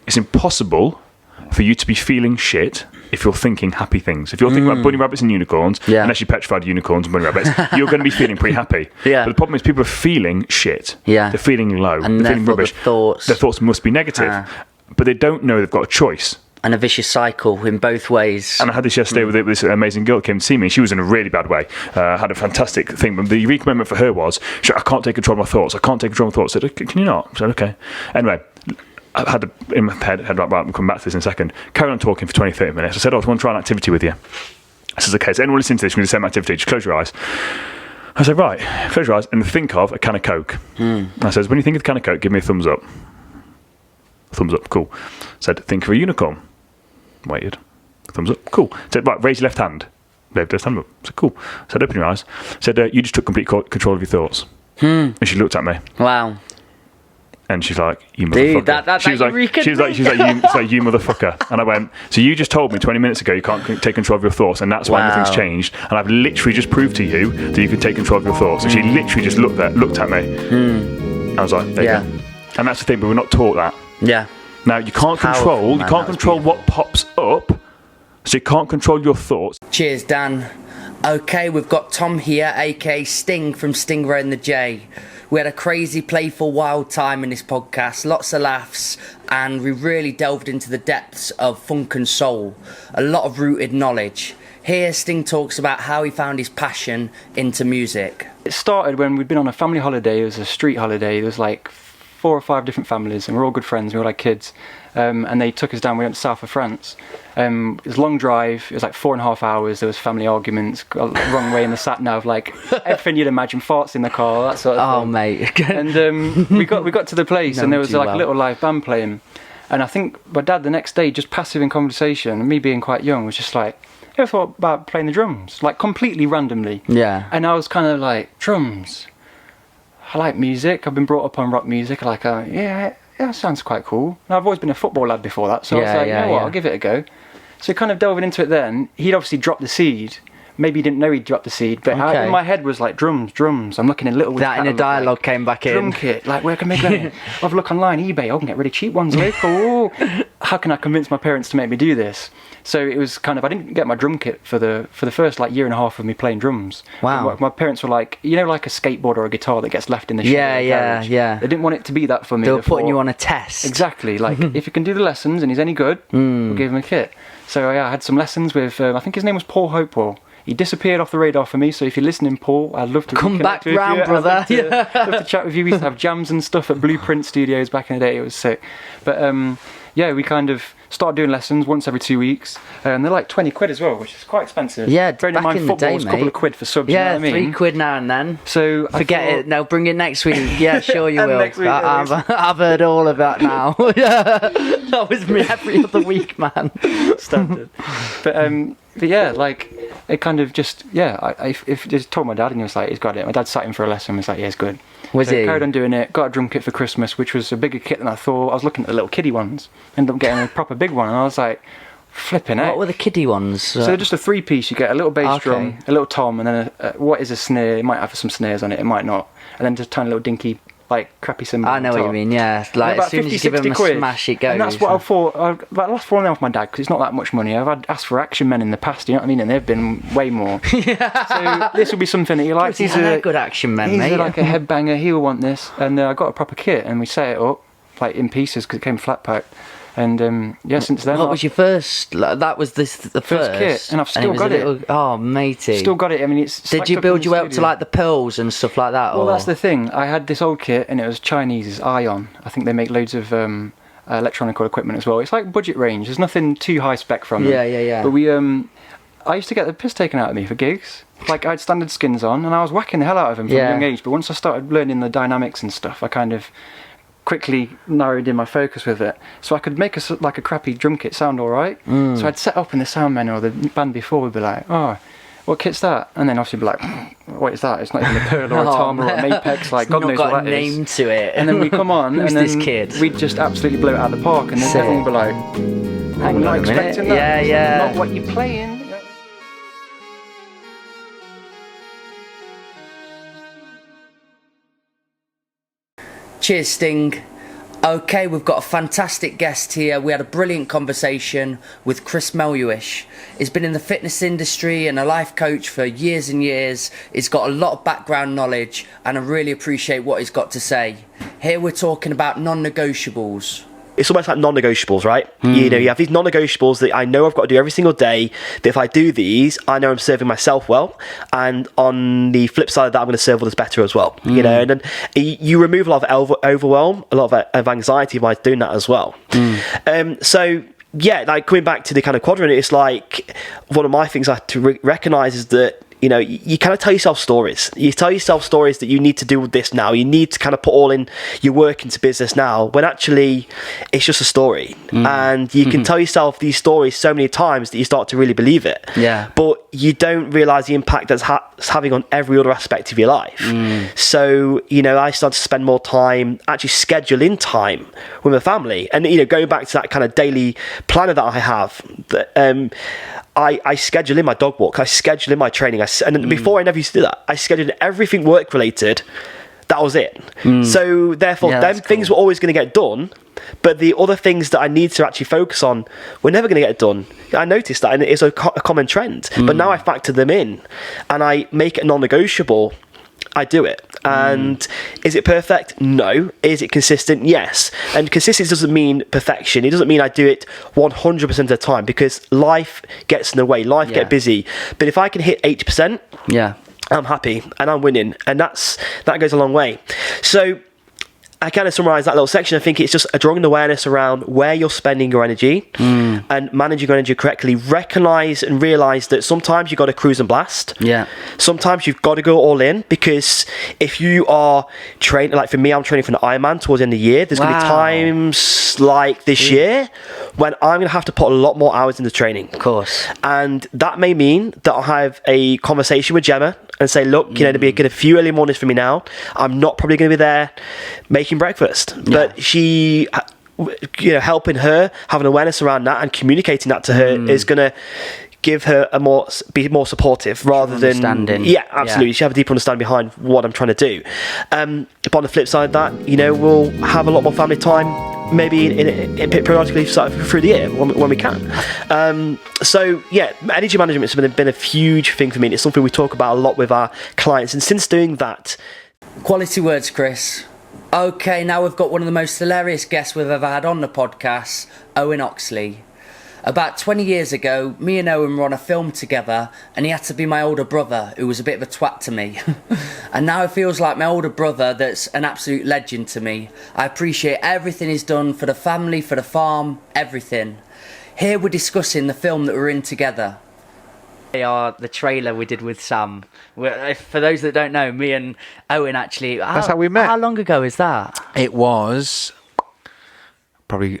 It's impossible for you to be feeling shit if you're thinking happy things. If you're thinking about bunny rabbits and unicorns, unless you petrified unicorns and bunny rabbits, you're going to be feeling pretty happy. But the problem is people are feeling shit. They're feeling low. And they're feeling rubbish. Their thoughts must be negative. But they don't know they've got a choice. And a vicious cycle in both ways. And I had this yesterday with this amazing girl that came to see me. She was in a really bad way. Had a fantastic thing. But the unique moment for her was, I can't take control of my thoughts. I can't take control of my thoughts. I said, can you not? I said, okay. Anyway, I had in my head, right, we'll come back to this in a second. Carry on talking for 20, 30 minutes. I said, I want to try an activity with you. I said, okay, so anyone listening to this, we're going to do the same activity. Just close your eyes. I said, right, close your eyes and think of a can of Coke. I said, when you think of the can of Coke, give me a thumbs up. Thumbs up, cool. I said, think of a unicorn. Waited. Thumbs up. Cool. Said, right, raise your left hand. Waved left hand up. Said, cool. Said, open your eyes. Said, you just took complete control of your thoughts. And she looked at me. Wow. And she's like, you motherfucker. Dude, she was like, you motherfucker. And I went, so you just told me 20 minutes ago you can't take control of your thoughts, and that's why nothing's changed. And I've literally just proved to you that you can take control of your thoughts. And she literally just looked at me. I was like, there you go. And that's the thing, but we're not taught that. Yeah. Now you can't control what pops up, so you can't control your thoughts. Cheers, Dan. Okay, we've got Tom here, aka Sting from Stingray and the J. We had a crazy, playful, wild time in this podcast, lots of laughs, and we really delved into the depths of funk and soul, a lot of rooted knowledge. Here, Sting talks about how he found his passion into music. It started when we'd been on a family holiday. It was a street holiday. There was like 4 or 5 different families, and we're all good friends. We all had kids, and they took us down. We went to south of France. It was a long drive. It was like 4.5 hours. There was family arguments, got the wrong way in the sat nav, like everything you'd imagine, farts in the car, that sort of thing. Oh, mate. And we got to the place, and there was like a little live band playing. And I think my dad the next day, just passive in conversation, and me being quite young, was just like, I thought about playing the drums, like completely randomly. Yeah. And I was kind of like, drums. I like music. I've been brought up on rock music. Like, yeah, that sounds quite cool. And I've always been a football lad before that, so I was like, you know what, I'll give it a go. So kind of delving into it then, he'd obviously dropped the seed, maybe he didn't know he'd dropped the seed, but in my head was like drums. I'm looking in Little that in a dialogue came back in. Drum kit, like where can I make that? I've looked online, eBay. I can get really cheap ones local. Ooh. How can I convince my parents to make me do this? So it was kind of, I didn't get my drum kit for the first like year and a half of me playing drums. Wow. My parents were like, you know, like a skateboard or a guitar that gets left in the garage. Yeah. They didn't want it to be that for me. They were putting you on a test. Exactly. Like if you can do the lessons and he's any good, we'll give him a kit. So I had some lessons with, I think his name was Paul Hopewell. He disappeared off the radar for me, so if you're listening, Paul, I'd love to come back round, brother. I'd love to chat with you. We used to have jams and stuff at Blueprint Studios back in the day. It was sick. But we kind of started doing lessons once every 2 weeks, and they're like 20 quid as well, which is quite expensive. Yeah, bearing in mind football's a couple of quid for subs. Yeah, you know what I mean? 3 quid now and then. So forget it. No, bring it next week. Yeah, sure you will. Next week, I've heard all of that now. That was me every other week, man. Standard. But yeah, like it kind of just I just told my dad, and he was like, he's got it. My dad sat in for a lesson, and was like, yeah, it's good. Was he? Carried on doing it. Got a drum kit for Christmas, which was a bigger kit than I thought. I was looking at the little kiddie ones. Ended up getting a proper big one, and I was like, flipping out. What were the kiddie ones? So just a 3-piece. You get a little bass drum, a little tom, and then what is a snare? It might have some snares on it, it might not, and then just a tiny little dinky, like crappy cymbal. I know what you mean. Yeah, like as soon as you give him a smash, it goes. And that's what I thought. I've lost falling off my dad because it's not that much money. I've had asked for Action Men in the past, you know what I mean, and they've been way more. So this will be something that he likes. He's a good Action Man, mate. He's like a headbanger. He'll want this, and I got a proper kit, and we set it up like in pieces because it came flat packed. And since then. What was your first? That was the first kit, and I've still got it. Oh, matey. Still got it. I mean, it's. Did you build you up to like the pearls and stuff like that? Well, that's the thing. I had this old kit, and it was Chinese, Ion. I think they make loads of electronic equipment as well. It's like budget range. There's nothing too high spec from them. Yeah. But I used to get the piss taken out of me for gigs. Like I had standard skins on, and I was whacking the hell out of them from a young age. But once I started learning the dynamics and stuff, I kind of quickly narrowed in my focus with it, so I could make a crappy drum kit sound all right. So I'd set up in the sound menu, or the band before would be like, oh, what kit's that? And then obviously be like, what is that? It's not even a Pearl or a Tom or a Mapex, like God knows what that is. It's not got a name to it. And then we come on, Who's and then this kid? We'd just absolutely blow it out of the park, and then everyone would be like, hang on not a minute. expecting that. Yeah. Not what you're playing. Cheers, Sting. Okay, we've got a fantastic guest here. We had a brilliant conversation with Chris Melluish. He's been in the fitness industry and a life coach for years and years. He's got a lot of background knowledge, and I really appreciate what he's got to say. Here we're talking about non-negotiables. It's almost like non-negotiables, right? You know, you have these non-negotiables that I know I've got to do every single day, that if I do these, I know I'm serving myself well, and on the flip side of that, I'm going to serve others better as well. You know, and then you remove a lot of overwhelm, a lot of anxiety by doing that as well. So yeah, like coming back to the kind of quadrant, it's like one of my things I have to recognise is that, you know, you kind of tell yourself stories. You tell yourself stories that you need to do this now. You need to kind of put all in your work into business now, when actually it's just a story. And you can tell yourself these stories so many times that you start to really believe it. Yeah. But you don't realise the impact that's having on every other aspect of your life. So, you know, I started to spend more time actually scheduling time with my family. And, you know, going back to that kind of daily planner that I have, that I schedule in my dog walk, I schedule in my training, and before I never used to do that. I scheduled everything work related. That was it. So therefore, them things were always going to get done, but the other things that I need to actually focus on were never going to get done. I noticed that, and it's a common trend. But now I factor them in, and I make it non-negotiable. I do it. And is it perfect? No. Is it consistent? Yes. And consistency doesn't mean perfection. It doesn't mean I do it 100% of the time, because life gets in the way. Life gets busy. But if I can hit 80%, I'm happy and I'm winning. And that goes a long way. So I kind of summarise that little section. I think it's just a drawing awareness around where you're spending your energy and managing your energy correctly. Recognise and realise that sometimes you've got to cruise and blast. Yeah. Sometimes you've got to go all in, because if you are training, like for me, I'm training for an Ironman towards the end of the year. There's going to be times like this year when I'm going to have to put a lot more hours into training. Of course. And that may mean that I'll have a conversation with Gemma and say, look, you know, there'll be a few early mornings for me now. I'm not probably going to be there making breakfast, but she, you know, helping her have an awareness around that and communicating that to her is going to give her be more supportive rather than understanding. Yeah, absolutely. She have a deeper understanding behind what I'm trying to do. But on the flip side of that, you know, we'll have a lot more family time. Maybe in periodically through the year when we can. So yeah, energy management has been a huge thing for me. And it's something we talk about a lot with our clients. And since doing that, quality words, Chris. Okay, now we've got one of the most hilarious guests we've ever had on the podcast, Owen Oxley. About 20 years ago, me and Owen were on a film together, and he had to be my older brother, who was a bit of a twat to me. And now it feels like my older brother that's an absolute legend to me. I appreciate everything he's done for the family, for the farm, everything. Here we're discussing the film that we're in together. They are the trailer we did with Sam. For those that don't know, me and Owen actually... That's how we met. How long ago is that? It was...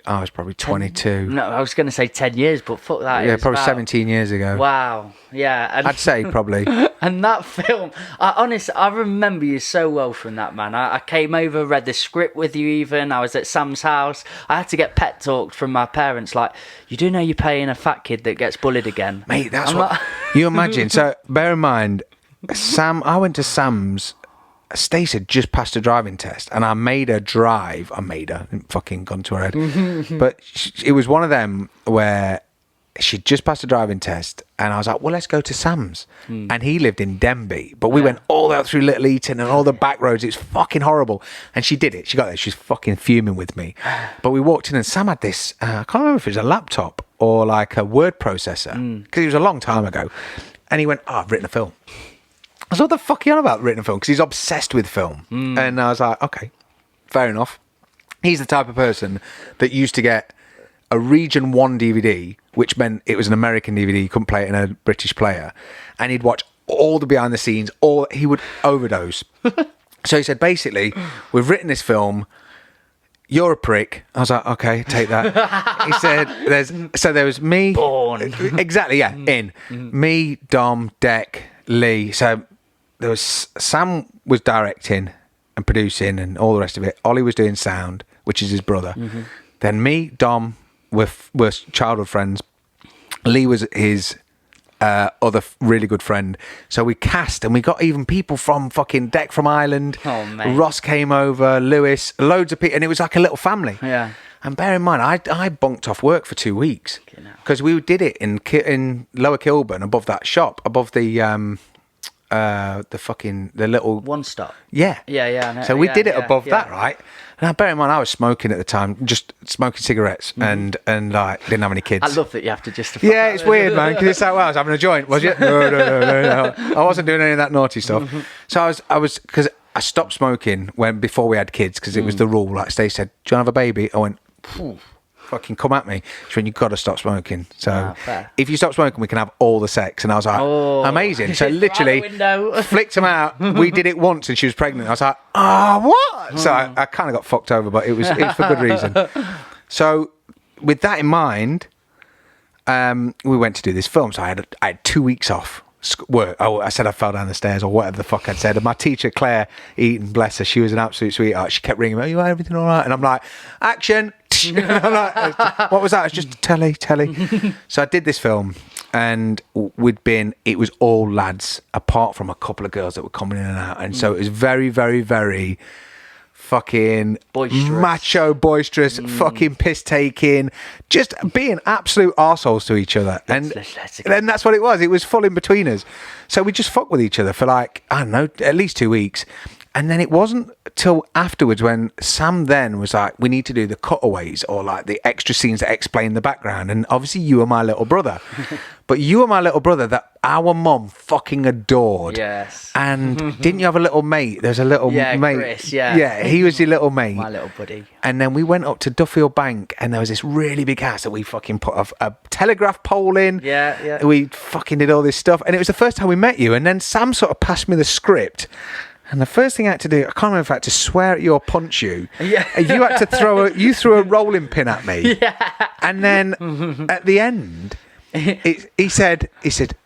I was probably 22. No, I was going to say 10 years, but fuck that. Yeah, probably 17 years ago. Wow. Yeah. And I'd say probably. And that film, I remember you so well from that, man. I came over, read the script with you even. I was at Sam's house. I had to get pet talked from my parents like, you do know you're paying a fat kid that gets bullied again? Mate, that's what... You imagine. So, bear in mind, I went to Sam's... Stacey had just passed a driving test, and I made her drive. I made her, fucking gone to her head. But it was one of them where she'd just passed a driving test, and I was like, well, let's go to Sam's. And he lived in Denby, but we went all the way out through Little Eaton and all the back roads. It's fucking horrible. And she did it. She got there. She was fucking fuming with me. But we walked in, and Sam had this, I can't remember if it was a laptop or like a word processor, because it was a long time ago. And he went, I've written a film. I was like, what the fuck are you on about written a film? Because he's obsessed with film. And I was like, okay, fair enough. He's the type of person that used to get a Region 1 DVD, which meant it was an American DVD. You couldn't play it in a British player. And he'd watch all the behind the scenes, or he would overdose. So he said, basically, we've written this film. You're a prick. I was like, okay, take that. He said, there was me. Born. Exactly, yeah, me, Dom, Dec, Lee. So there was Sam was directing and producing and all the rest of it. Ollie was doing sound, which is his brother. Then me, Dom were childhood friends. Lee was his other really good friend. So we cast, and we got even people from fucking Dec from Ireland. Oh, mate. Ross came over, Lewis, loads of people, and it was like a little family. Yeah. And bear in mind, I bunked off work for 2 weeks because we did it in Lower Kilburn, above that shop, above the little One Stop. Yeah. Yeah. I know. So we did it above that, right? And bear in mind, I was smoking at the time, just smoking cigarettes, and like didn't have any kids. I love that you have to justify. Yeah, it's weird, man. Because it's like, well, I was having a joint, was you? No. I wasn't doing any of that naughty stuff. So I was because I stopped smoking before we had kids, because it was the rule. Like Stacey said, do you want to have a baby? I went, fucking come at me. She went, you've got to stop smoking. So if you stop smoking, we can have all the sex. And I was like, amazing. So literally flicked them out. We did it once, and she was pregnant. I was like, what? So I kind of got fucked over, but it was for good reason. So with that in mind, we went to do this film. So I had 2 weeks off work. I said I fell down the stairs or whatever the fuck I'd said. And my teacher, Claire Eaton, bless her, she was an absolute sweetheart. She kept ringing me, you everything all right? And I'm like, action. I'm like, what was that? It's just telly. So I did this film, and it was all lads, apart from a couple of girls that were coming in and out. And so it was very, very, very fucking macho, boisterous, fucking piss taking, just being absolute arseholes to each other. And then that's what it was. It was full in between us. So we just fucked with each other for like, I don't know, at least 2 weeks. And then it wasn't till afterwards when Sam then was like, we need to do the cutaways or like the extra scenes that explain the background. And obviously you were my little brother. But you were my little brother that our mum fucking adored. Yes. And didn't you have a little mate? There's a little mate. Chris, yeah. Yeah, he was your little mate. My little buddy. And then we went up to Duffield Bank, and there was this really big house that we fucking put a telegraph pole in. Yeah. We fucking did all this stuff. And it was the first time we met you. And then Sam sort of passed me the script. And the first thing I had to do, I can't remember if I had to swear at you or punch you. Yeah. You had to you threw a rolling pin at me. Yeah. And then at the end, he said,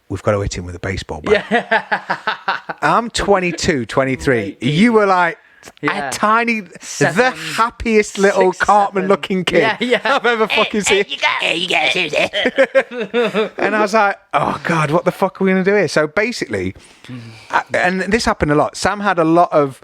we've got to hit him with a baseball bat. Yeah. I'm 22, 23. You were like a tiny, the happiest little Cartman-looking kid I've ever fucking seen. And I was like, oh God, what the fuck are we going to do here? So basically, and this happened a lot. Sam had a lot of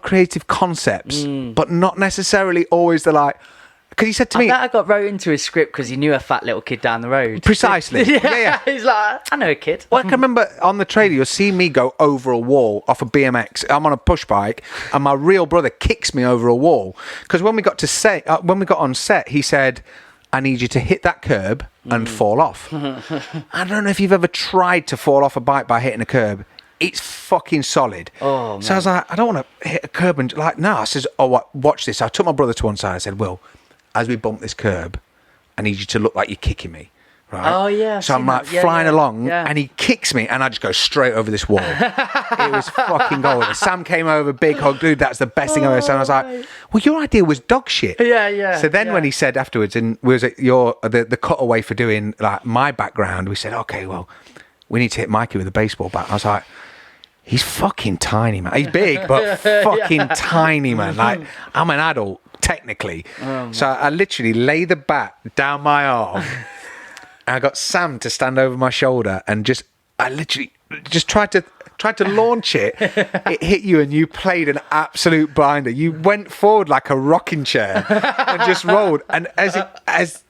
creative concepts, but not necessarily always because he said to me... I got wrote into his script because he knew a fat little kid down the road. Precisely. Yeah. He's like, I know a kid. Well, I can remember on the trailer, you'll see me go over a wall off a BMX. I'm on a push bike, and my real brother kicks me over a wall. Because when we got on set, he said, I need you to hit that curb and fall off. I don't know if you've ever tried to fall off a bike by hitting a curb. It's fucking solid. Oh, man. So I was like, I don't want to hit a curb. And no. I says, watch this. I took my brother to one side. I said, Will, as we bump this curb, I need you to look like you're kicking me. Right? Oh, yeah. So I'm like flying along, and he kicks me, and I just go straight over this wall. It was fucking gold. And Sam came over, big hug, dude, that's the best thing I've ever seen. I was like, well, your idea was dog shit. Yeah. So then when he said afterwards, and was it the cutaway for doing my background, we said, okay, well, we need to hit Mikey with a baseball bat. I was like, he's fucking tiny, man. He's big, but fucking tiny, man. Like, I'm an adult, technically. So I literally lay the bat down my arm, and I got Sam to stand over my shoulder, and I literally just tried to launch it. It hit you, and you played an absolute blinder. You went forward like a rocking chair and just rolled. And as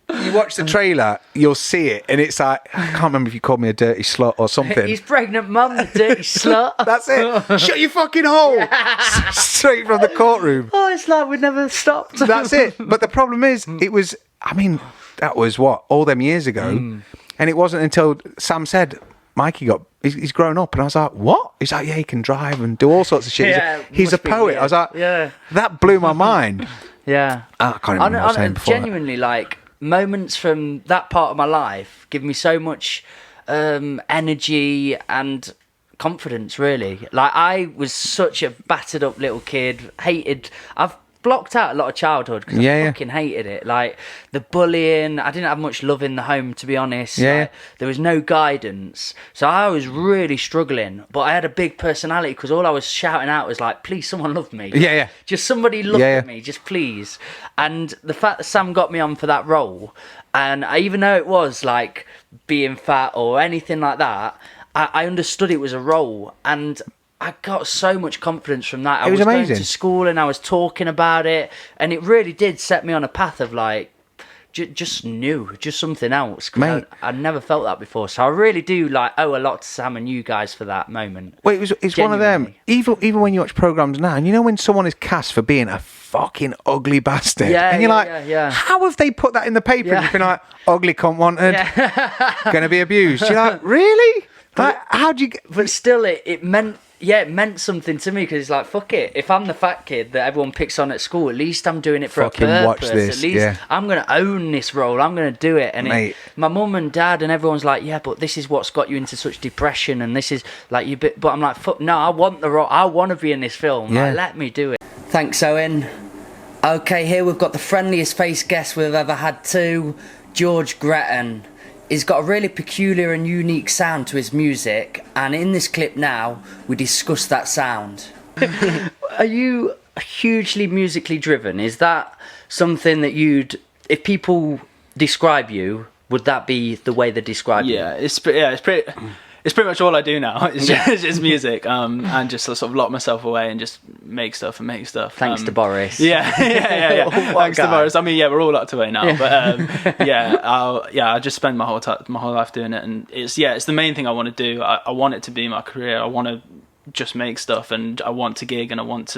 you watch the trailer, you'll see it, and it's like, I can't remember if you called me a dirty slut or something. He's pregnant mum, the dirty slut. That's it. Shut your fucking hole. Straight from the courtroom. Oh, it's like we never stopped. That's it. But the problem is, that was all them years ago, and it wasn't until Sam said, Mikey he's grown up, and I was like, what? He's like, yeah, he can drive and do all sorts of shit. He's a poet. Weird. I was like, that blew my mind. Yeah. I can't remember what I was saying before. Genuinely, moments from that part of my life give me so much energy and confidence, really. I was such a battered up little kid, I've blocked out a lot of childhood because I fucking hated it. The bullying, I didn't have much love in the home, to be honest. There was no guidance, so I was really struggling. But I had a big personality because all I was shouting out was please, someone love me. Just somebody look at me, just please. And the fact that Sam got me on for that role, and even though it was being fat or anything like that, I understood it was a role, and I got so much confidence from that. I was amazing. Going to school and I was talking about it, and it really did set me on a path of just something else. Mate, I never felt that before, so I really do owe a lot to Sam and you guys for that moment. Well, it's one of them. Even when you watch programs now, and you know when someone is cast for being a fucking ugly bastard, and you're how have they put that in the paper? And you've been ugly cunt wanted, gonna be abused. You're like, really? How'd you? But still, it meant. Yeah, it meant something to me because it's fuck it. If I'm the fat kid that everyone picks on at school, at least I'm doing it for fucking a purpose. Watch this. At least I'm going to own this role. I'm going to do it. And my mum and dad and everyone's like, yeah, but this is what's got you into such depression, and this is but I'm like, fuck no, I want the role. I want to be in this film. Let me do it. Thanks, Owen. Okay, here we've got the friendliest face guest we've ever had too, George Gretton. He's got a really peculiar and unique sound to his music, and in this clip now, we discuss that sound. Are you hugely musically driven? Is that something that if people describe you, would that be the way they describe you? It's pretty much all I do now. It's just music, and just sort of lock myself away and just make stuff. Thanks to Boris. Yeah. Thanks to Boris. I mean, we're all locked away now, but I just spend my whole life doing it, and it's the main thing I want to do. I want it to be my career. I want to just make stuff, and I want to gig, and I want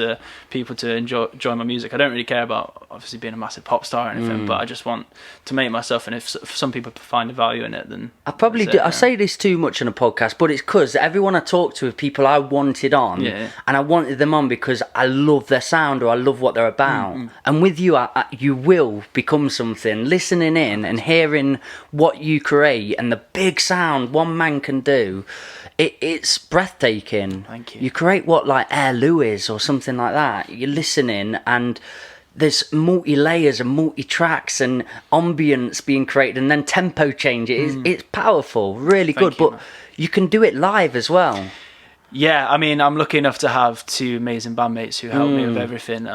people to enjoy my music. I don't really care about obviously being a massive pop star or anything, but I just want to make myself, and if some people find a value in it, then I probably do. I say this too much on a podcast, but it's because everyone I talk to are people I wanted on, and I wanted them on because I love their sound or I love what they're about. And with you, you will become something. Listening in and hearing what you create and the big sound one man can do. It's breathtaking. Thank you. You create what Air Lewis or something like that. You're listening and there's multi-layers and multi-tracks and ambience being created and then tempo change. It's powerful, really good. But you can do it live as well. Yeah, I mean, I'm lucky enough to have 2 amazing bandmates who help me with everything.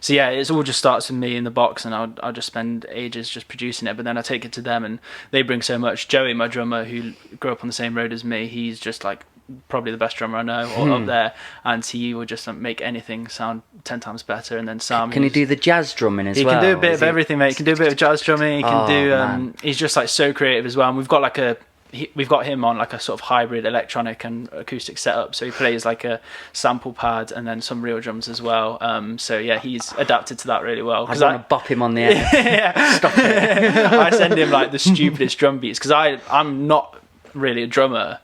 So yeah, it's all just starts with me in the box, and I'll just spend ages just producing it. But then I take it to them, and they bring so much. Joey, my drummer, who grew up on the same road as me, he's just like probably the best drummer I know up there, and he will just make anything sound 10 times better. And then Sam, can he do the jazz drumming as well? He can do a bit of everything, mate. He can do a bit of jazz drumming. He can do. He's just like so creative as well. And we've got him on like a sort of hybrid electronic and acoustic setup. So he plays like a sample pad and then some real drums as well. So yeah, he's adapted to that really well. I want to bop him on the head. Yeah. Stop it. I send him like the stupidest drum beats because I'm not really a drummer.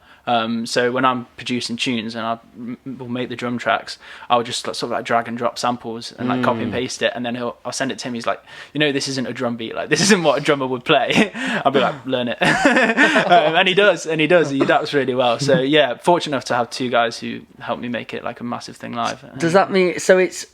So when I'm producing tunes and we'll make the drum tracks, I'll just sort of like drag and drop samples and like copy and paste it, and then I'll send it to him. He's like, this isn't a drum beat, like this isn't what a drummer would play. I'll be like, learn it. And he does. He adapts really well. So yeah, fortunate enough to have 2 guys who help me make it like a massive thing live. Does that mean so it's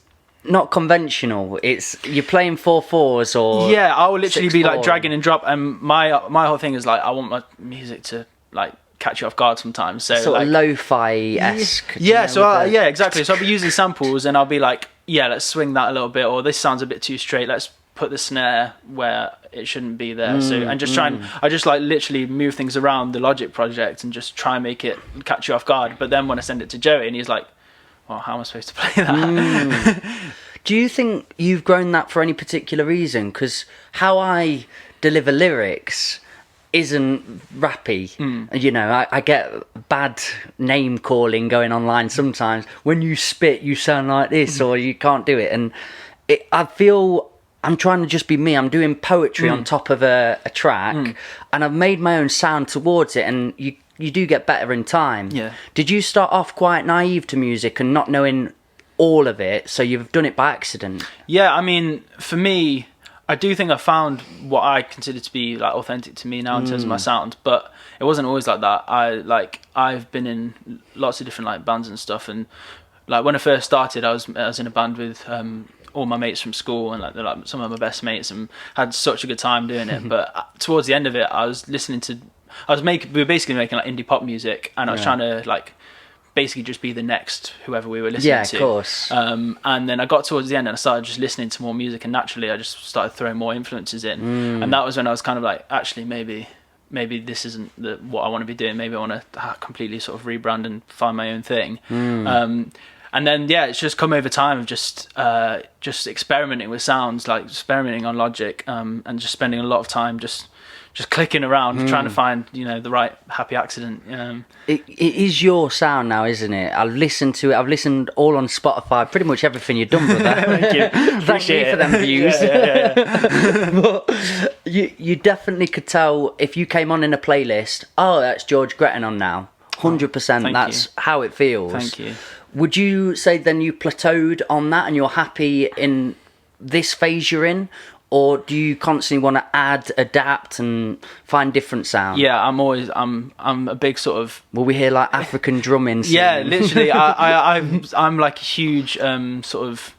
not conventional? It's you're playing 4/4s or yeah, I will literally be like dragging and drop, and my whole thing is like I want my music to like catch you off guard sometimes, so sort like of lo-fi-esque. Yeah, exactly. So I'll be using samples and I'll be like, yeah, let's swing that a little bit, or this sounds a bit too straight, let's put the snare where it shouldn't be there. I just like literally move things around the Logic project and just try and make it catch you off guard. But then when I send it to Joey and he's like, well, how am I supposed to play that? Do you think you've grown that for any particular reason? Because how I deliver lyrics isn't rappy. I get bad name calling going online sometimes. When you spit, you sound like this, or you can't do it. And I feel I'm trying to just be me. I'm doing poetry on top of a track, and I've made my own sound towards it. And you do get better in time. Yeah. Did you start off quite naive to music and not knowing all of it, so you've done it by accident? Yeah, I mean, for me, I do think I found what I consider to be like authentic to me now in terms of my sound, but it wasn't always like that. I've been in lots of different like bands and stuff, and like when I first started, I was in a band with all my mates from school, and like they're like some of my best mates, and had such a good time doing it. But towards the end of it, we were basically making like indie pop music, and I was trying to like basically just be the next whoever we were listening to. Yeah, of course. And then I got towards the end and I started just listening to more music, and naturally I just started throwing more influences in. And that was when I was kind of like, actually maybe this isn't what I want to be doing. Maybe I want to completely sort of rebrand and find my own thing. And then it's just come over time of just experimenting with sounds, like experimenting on Logic, and just spending a lot of time just clicking around trying to find the right happy accident. It is your sound now, isn't it? I've listened to it. I've listened all on Spotify, pretty much everything you've done, brother. Thank you. Thank you for them views. Yeah. But you definitely could tell if you came on in a playlist, oh, that's George Gretton on now. 100%. That's how it feels. Thank you. Would you say then you plateaued on that and you're happy in this phase you're in? Or do you constantly want to add, adapt, and find different sounds? Yeah, I'm a big sort of. Will we hear like African drumming? Yeah, literally. I'm like a huge sort of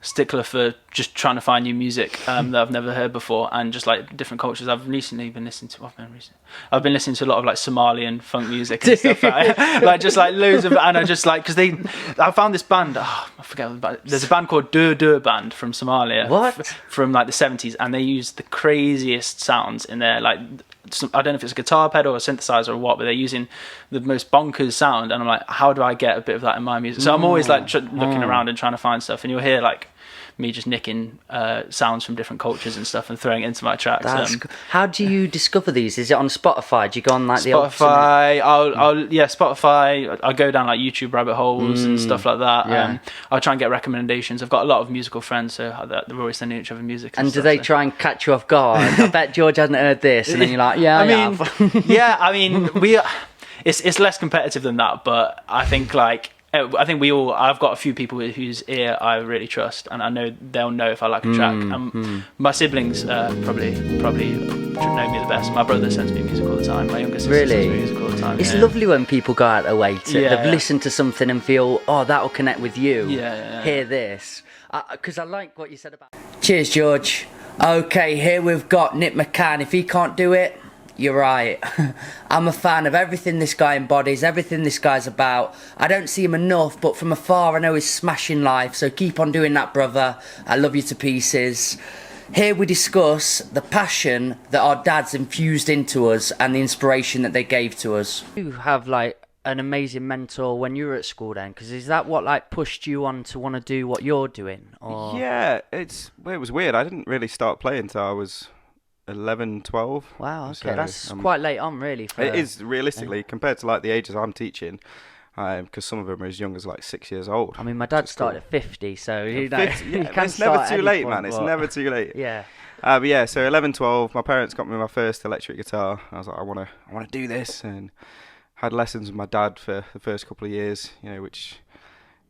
stickler for just trying to find new music that I've never heard before, and just like different cultures. I've been listening to a lot of like Somalian funk music and stuff like just like loads of, and I just like because I found this band, I forget what the band, there's a band called Dur Band from Somalia from like the 70s, and they use the craziest sounds in there, like I don't know if it's a guitar pedal or a synthesizer or what, but they're using the most bonkers sound, and I'm like, how do I get a bit of that in my music? So I'm always like looking around and trying to find stuff, and you'll hear like me just nicking sounds from different cultures and stuff and throwing it into my tracks. How do you discover these? Is it on Spotify? Do you go on like Spotify? Spotify. I'll go down like YouTube rabbit holes and stuff like that. Yeah. I'll try and get recommendations. I've got a lot of musical friends, so they're always sending each other music. And do they try and catch you off guard? I bet George hasn't heard this, and then you're like, I mean, it's less competitive than that, but I think I've got a few people whose ear I really trust, and I know they'll know if I like a track. My siblings probably know me the best. My brother sends me music all the time. My younger sister sends me music all the time. It's lovely when people go out their way to they've listened to something and feel, oh, that'll connect with you. Hear this. Because I like what you said about... Cheers, George. Okay, here we've got Nick McCann. If he can't do it, you're right. I'm a fan of everything this guy embodies, everything this guy's about. I don't see him enough, but from afar I know he's smashing life, so keep on doing that, brother. I love you to pieces. Here we discuss the passion that our dads infused into us and the inspiration that they gave to us. You have like an amazing mentor when you were at school then, because is that what like pushed you on to want to do what you're doing? Or? Yeah, it was weird. I didn't really start playing until I was 11, 12. Wow, okay, so, that's quite late on really. It is, realistically, compared to like the ages I'm teaching, because some of them are as young as like 6 years old. I mean, my dad started at 50, so you know, 50, you can it's never too late, point, man. It's never too late. Yeah. But yeah, so 11, 12, my parents got me my first electric guitar. I was like, I want to do this, and had lessons with my dad for the first couple of years, you know, which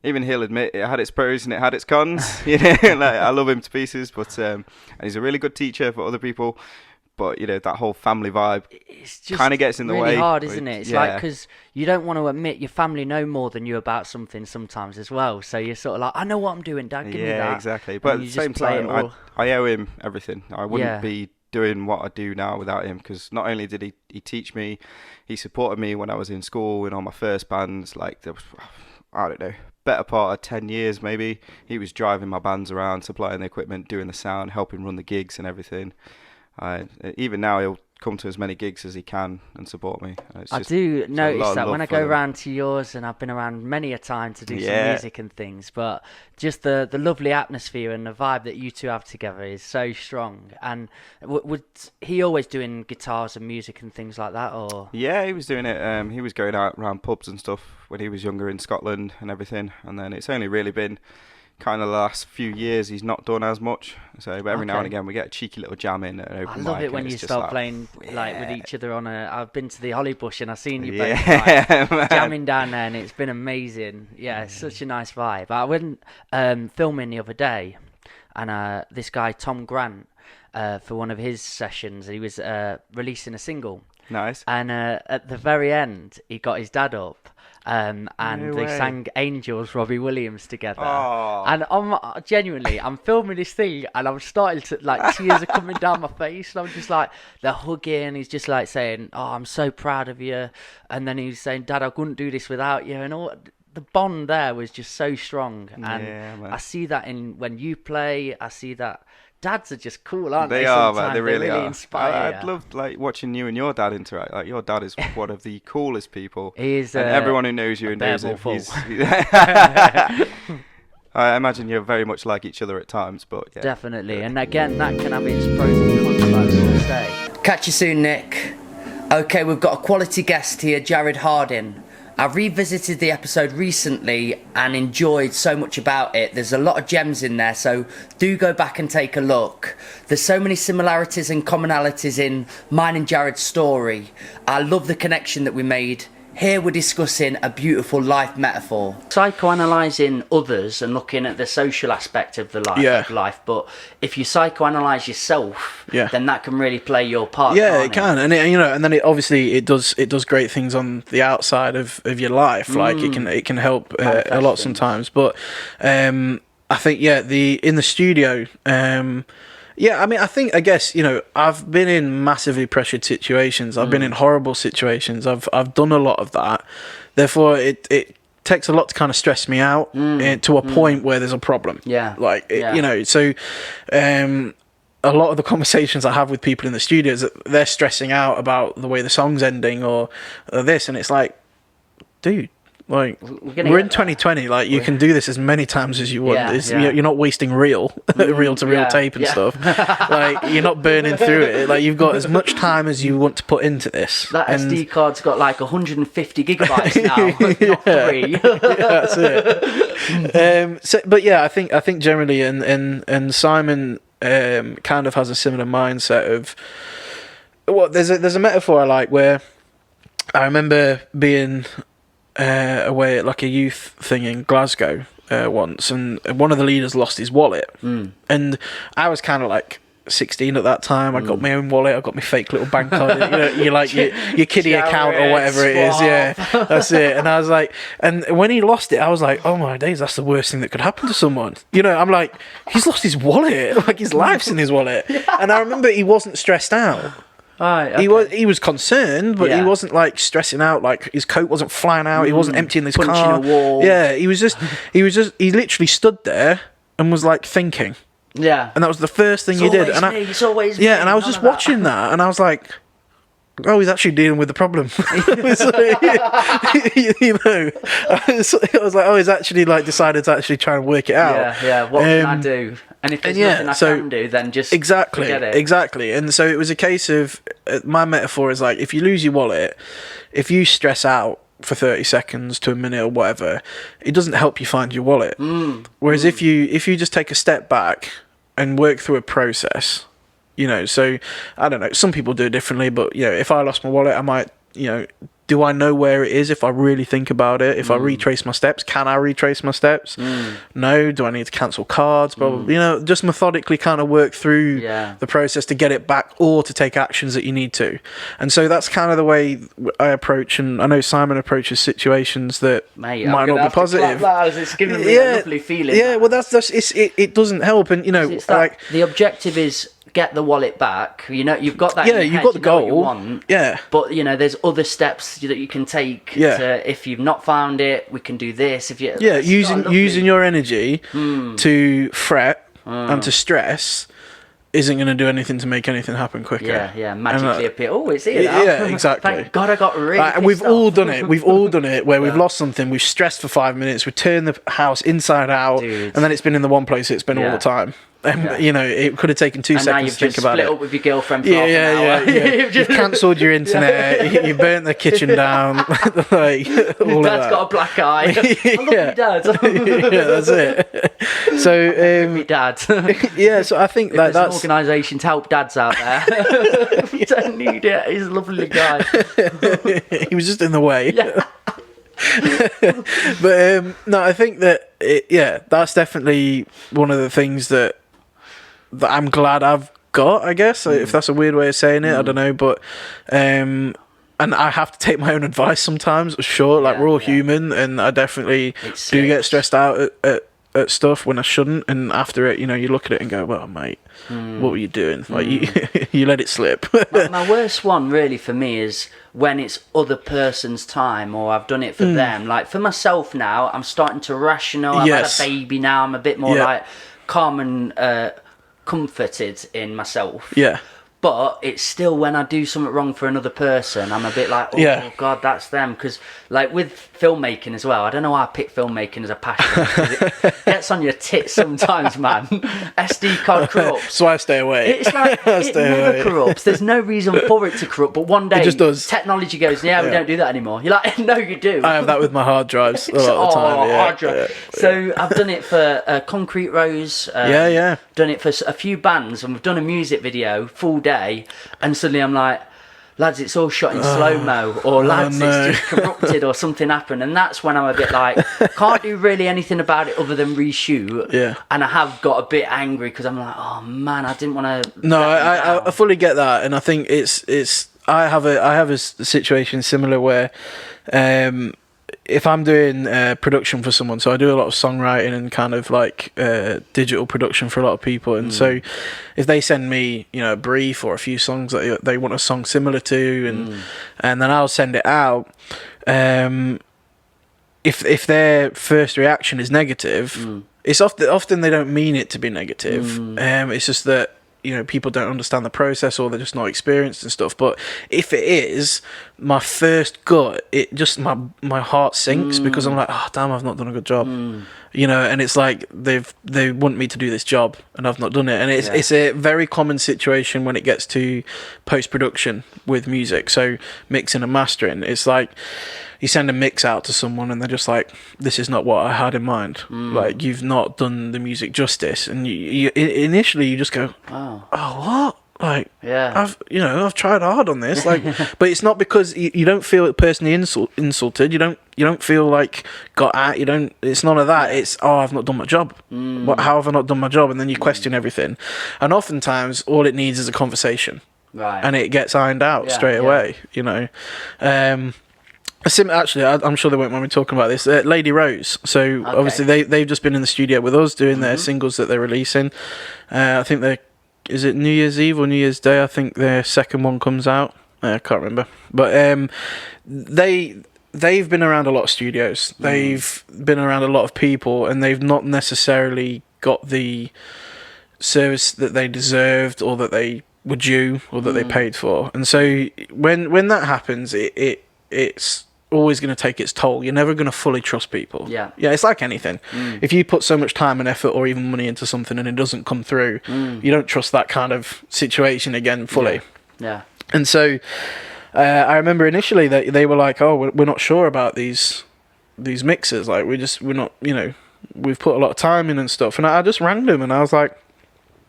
even he'll admit it had its pros and it had its cons. You know, like, I love him to pieces, but and he's a really good teacher for other people. But you know, that whole family vibe kind of gets in the really way. Hard, isn't it? It's like, because you don't want to admit your family know more than you about something sometimes as well. So you're sort of like, I know what I'm doing, Dad. Give me that. Yeah, exactly. But at the same time, I owe him everything. I wouldn't be doing what I do now without him, because not only did he teach me, he supported me when I was in school in all my first bands. Like there was, I don't know, better part of 10 years maybe. He was driving my bands around, supplying the equipment, doing the sound, helping run the gigs and everything. Even now he'll come to as many gigs as he can and support me. I do notice that when I go around to yours, and I've been around many a time to do some music and things, but just the lovely atmosphere and the vibe that you two have together is so strong. And would he always doing guitars and music and things like that, or? Yeah, he was doing it. He was going out around pubs and stuff when he was younger in Scotland and everything, and then it's only really been kind of the last few years he's not done as much, so but every now and again we get a cheeky little jam in at an open mic. I love it when you start playing like with each other on I've been to the Hollybush and I've seen you both jamming down there, and it's been amazing. Yeah, it's such a nice vibe. I went filming the other day, and this guy Tom Grant, for one of his sessions, he was releasing a single. Nice. And at the very end he got his dad up, and they sang Angels, Robbie Williams together. Aww. And I'm filming this thing, and I'm starting to, like, tears are coming down my face, and I'm just like, they're hugging, he's just like saying, oh, I'm so proud of you, and then he's saying, Dad, I couldn't do this without you, and all the bond there was just so strong. And I see that in when you play, I see that dads are just cool, aren't they? They are, man. They really are. Inspire. I'd love like watching you and your dad interact. Like, your dad is one of the coolest people. He is, and everyone who knows you and knows him. I imagine you're very much like each other at times, but yeah. Definitely, and again, that can have its pros and cons, like we always say. Catch you soon, Nick. Okay, we've got a quality guest here, Jared Harding. I revisited the episode recently and enjoyed so much about it. There's a lot of gems in there, so do go back and take a look. There's so many similarities and commonalities in mine and Jared's story. I love the connection that we made. Here we're discussing a beautiful life metaphor. Psychoanalyzing others and looking at the social aspect of the life, but if you psychoanalyze yourself, then that can really play your part. Yeah, it can, and and then it does great things on the outside of your life. Like it can help a lot sometimes. But I think in the studio. I guess, I've been in massively pressured situations. I've been in horrible situations. I've done a lot of that. Therefore, it takes a lot to kind of stress me out to a point where there's a problem. Yeah. So a lot of the conversations I have with people in the studio is that they're stressing out about the way the song's ending or this. And it's like, dude, like, we're in 2020. Like, you can do this as many times as you want. You're not wasting reel-to-reel tape and stuff. Like, you're not burning through it. Like, you've got as much time as you want to put into this. That SD card's got like 150 gigabytes now, not 3. That's it. I think generally, and Simon kind of has a similar mindset of. Well, there's a metaphor I like where I remember being away at like a youth thing in Glasgow once, and one of the leaders lost his wallet, and I was kind of like 16 at that time. I got my own wallet, I got my fake little bank card, you like your kiddie account or whatever it is, that's it. And I was like, and when he lost it, I was like, oh my days, that's the worst thing that could happen to someone. I'm like, he's lost his wallet, like his life's in his wallet. And I remember he wasn't stressed out. Right, okay. He was concerned, but he wasn't like stressing out. Like his coat wasn't flying out. He wasn't emptying his punching car. a wall. Yeah, he literally stood there and was like thinking. Yeah, and that was the first thing he did. And it's always me. And I was just watching that, and I was like, oh, he's actually dealing with the problem. I was like, oh, he's actually like decided to actually try and work it out. Yeah. What can I do? And if there's nothing I can do, then just forget it. Exactly. And so it was a case of my metaphor is like, if you lose your wallet, if you stress out for 30 seconds to a minute or whatever, it doesn't help you find your wallet. Whereas if you just take a step back and work through a process. So I don't know, some people do it differently, but if I lost my wallet, I might, do I know where it is if I really think about it? If I retrace my steps, can I retrace my steps? No. Do I need to cancel cards? Probably. Just methodically kind of work through the process to get it back or to take actions that you need to. And so that's kind of the way I approach, and I know Simon approaches situations that might not be positive. It's giving me a lovely feeling. Yeah, well, it doesn't help, and it's like the objective is get the wallet back. You've got that. Yeah, you've got the goal. You want, yeah, but there's other steps that you can take. Yeah. If you've not found it, we can do this. If you using your energy to fret and to stress isn't going to do anything to make anything happen quicker. Yeah, magically appear. Oh, it's here now. Yeah, exactly. Thank God I got really we've all done it. We've all done it where we've lost something, we've stressed for 5 minutes, we turned the house inside out, and then it's been in the one place it's been all the time. And, it could have taken 2 seconds to think about it. And now you've just split up with your girlfriend for half an hour. Yeah. You've cancelled your internet, you burnt the kitchen down. Like, your dad's got a black eye. I love your dad. Yeah, that's it. So, your dad. So I think that's an organisation to help dads out there. You don't need it. He's a lovely guy. He was just in the way. Yeah. But no, I think that that's definitely one of the things that I'm glad I've got, I guess, if that's a weird way of saying it. I don't know, but and I have to take my own advice sometimes, sure, like we're all human, and I definitely do get stressed out at stuff when I shouldn't, and after it, you look at it and go, well, mate, what were you doing? Like you let it slip. my worst one really for me is when it's other person's time, or I've done it for them. Like for myself now, I'm starting to rational. I've had a baby now. I'm a bit more like calm and comforted in myself. Yeah. But it's still when I do something wrong for another person, I'm a bit like, oh God, that's them. Because like with filmmaking as well, I don't know why I pick filmmaking as a passion. It gets on your tits sometimes, man. SD card corrupts. So I stay away. It's like, it never corrupts. There's no reason for it to corrupt. But one day, it just does. Technology goes, we don't do that anymore. You're like, no, you do. I have that with my hard drives a lot of the time. Hard drive. So I've done it for Concrete Rose. Done it for a few bands, and we've done a music video, full day, and suddenly I'm like, lads, it's all shot in slow-mo, or lads, it's just corrupted, or something happened. And that's when I'm a bit like, can't do really anything about it other than reshoot. Yeah. And I have got a bit angry because I'm like, oh man, I didn't want to. No, I fully get that, and I think it's I have a situation similar where if I'm doing production for someone, so I do a lot of songwriting and kind of like digital production for a lot of people, and so if they send me a brief or a few songs that they want a song similar to, and then I'll send it out, if their first reaction is negative, it's often they don't mean it to be negative. It's just that people don't understand the process, or they're just not experienced and stuff. But if it is, my first gut, it just my heart sinks because I'm like, oh damn, I've not done a good job. And it's like they want me to do this job and I've not done it. And it's a very common situation when it gets to post-production with music, so mixing and mastering. It's like you send a mix out to someone and they're just like, this is not what I had in mind. Like, you've not done the music justice. And you initially you just go, oh what? Like, I've tried hard on this. Like, but it's not because you don't feel personally insulted. You don't feel like got at. It's none of that. It's, I've not done my job. How have I not done my job? And then you question everything. And oftentimes all it needs is a conversation. Right. And it gets ironed out straight away, Actually, I'm sure they won't mind me talking about this. Lady Rose. So obviously they've just been in the studio with us doing their singles that they're releasing. I think they're is it New Year's Eve or New Year's Day? I think their second one comes out. I can't remember, but they've been around a lot of studios. They've been around a lot of people, and they've not necessarily got the service that they deserved, or that they were due, or that they paid for. And so when that happens, it's always going to take its toll. You're never going to fully trust people. Yeah, it's like anything. If you put so much time and effort or even money into something and it doesn't come through, you don't trust that kind of situation again fully. Yeah. And so I remember initially that they were like, oh, we're not sure about these mixes, like we're not, you know, we've put a lot of time in and stuff. And I just rang them and I was like,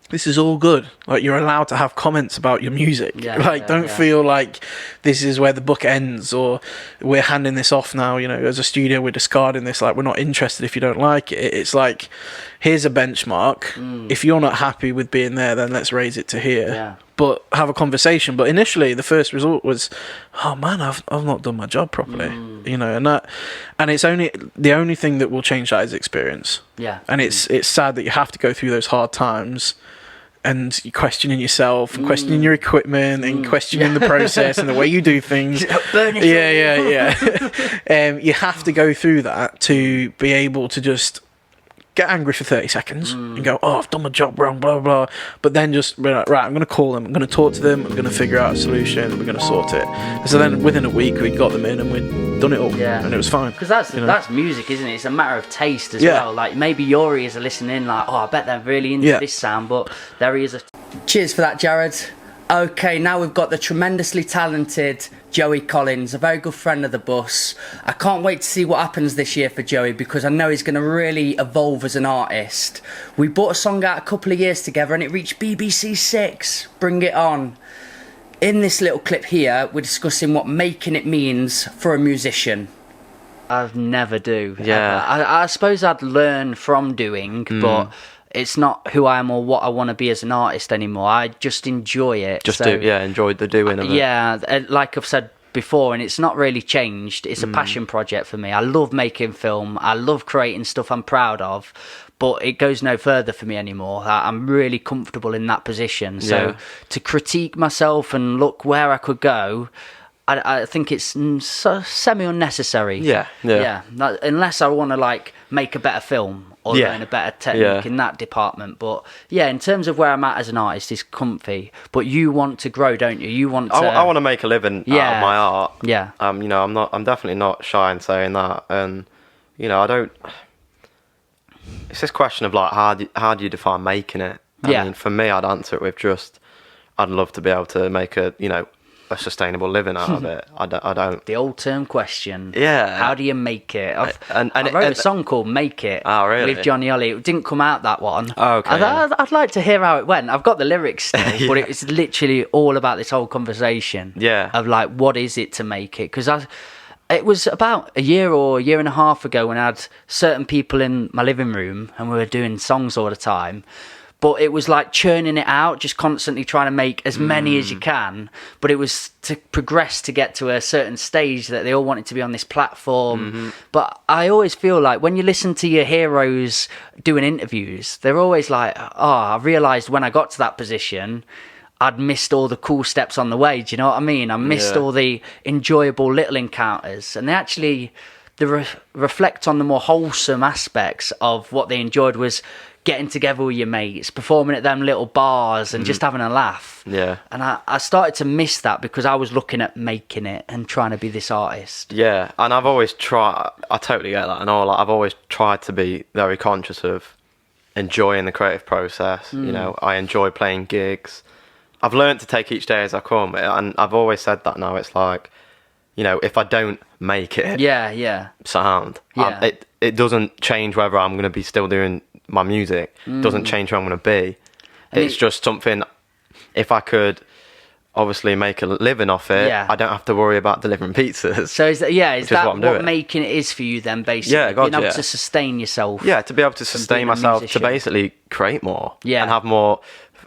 this is all good. Like, you're allowed to have comments about your music. Don't feel like this is where the book ends, or we're handing this off now, you know, as a studio, we're discarding this. Like, we're not interested if you don't like it. It's like, here's a benchmark. If you're not happy with being there, then let's raise it to here. But have a conversation. But initially, the first result was, oh man, I've not done my job properly. You know, and it's the only thing that will change that is experience. And it's sad that you have to go through those hard times, and you're questioning yourself, and questioning your equipment, and questioning the process and the way you do things. You have to go through that to be able to just get angry for 30 seconds and go, oh, I've done my job wrong, blah, blah. But then just be like, right, I'm going to call them, I'm going to talk to them, I'm going to figure out a solution, we're going to sort it. And so then within a week, we got them in and we'd done it all. And it was fine. Because that's music, isn't it? It's a matter of taste as well. Like, maybe your ears are listening like, oh, I bet they're really into this sound, but their ears are... Cheers for that, Jared. Okay, now we've got the tremendously talented Joey Collins, a very good friend of the bus. I can't wait to see what happens this year for Joey, because I know he's going to really evolve as an artist. We brought a song out a couple of years together and it reached BBC 6. Bring it on. In this little clip here, we're discussing what making it means for a musician. I never do. I suppose I'd learn from doing, but... it's not who I am or what I want to be as an artist anymore. I just enjoy it. Enjoyed the doing of it. Yeah, like I've said before, and it's not really changed. It's a passion project for me. I love making film. I love creating stuff I'm proud of, but it goes no further for me anymore. I'm really comfortable in that position. So to critique myself and look where I could go, I think it's semi-unnecessary. Unless I want to like make a better film or learn a better technique in that department. But in terms of where I'm at as an artist is comfy. But you want to grow, don't you? You want to... I want to make a living out of my art. Yeah. You know, I'm definitely not shy in saying that. And, you know, I don't... It's this question of like, how do you define making it? I mean, for me, I'd answer it with just, I'd love to be able to make a sustainable living out of it. I don't. The old term question. Yeah. How do you make it? I wrote a song called "Make It" with Johnny Ollie. It didn't come out, that one. Oh, okay. I'd like to hear how it went. I've got the lyrics still, but it's literally all about this whole conversation. Of like, what is it to make it? Because it was about a year or a year and a half ago when I had certain people in my living room and we were doing songs all the time. But it was like churning it out, just constantly trying to make as many as you can. But it was to progress to get to a certain stage that they all wanted to be on this platform. But I always feel like when you listen to your heroes doing interviews, they're always like, oh, I realised when I got to that position, I'd missed all the cool steps on the way. Do you know what I mean? I missed all the enjoyable little encounters. And they actually, reflect on the more wholesome aspects of what they enjoyed was getting together with your mates, performing at them little bars and just having a laugh. And I started to miss that because I was looking at making it and trying to be this artist. And I've always tried, I totally get that, and I've always tried to be very conscious of enjoying the creative process. You know, I enjoy playing gigs. I've learned to take each day as I come, and I've always said that now. It's like, you know, if I don't make it sound, it doesn't change whether I'm going to be still doing my music. Doesn't change who I'm going to be. It's just something, if I could obviously make a living off it, I don't have to worry about delivering pizzas. So is that what making it is for you then, basically? Being able to sustain yourself. To be able to sustain myself, to basically create more and have more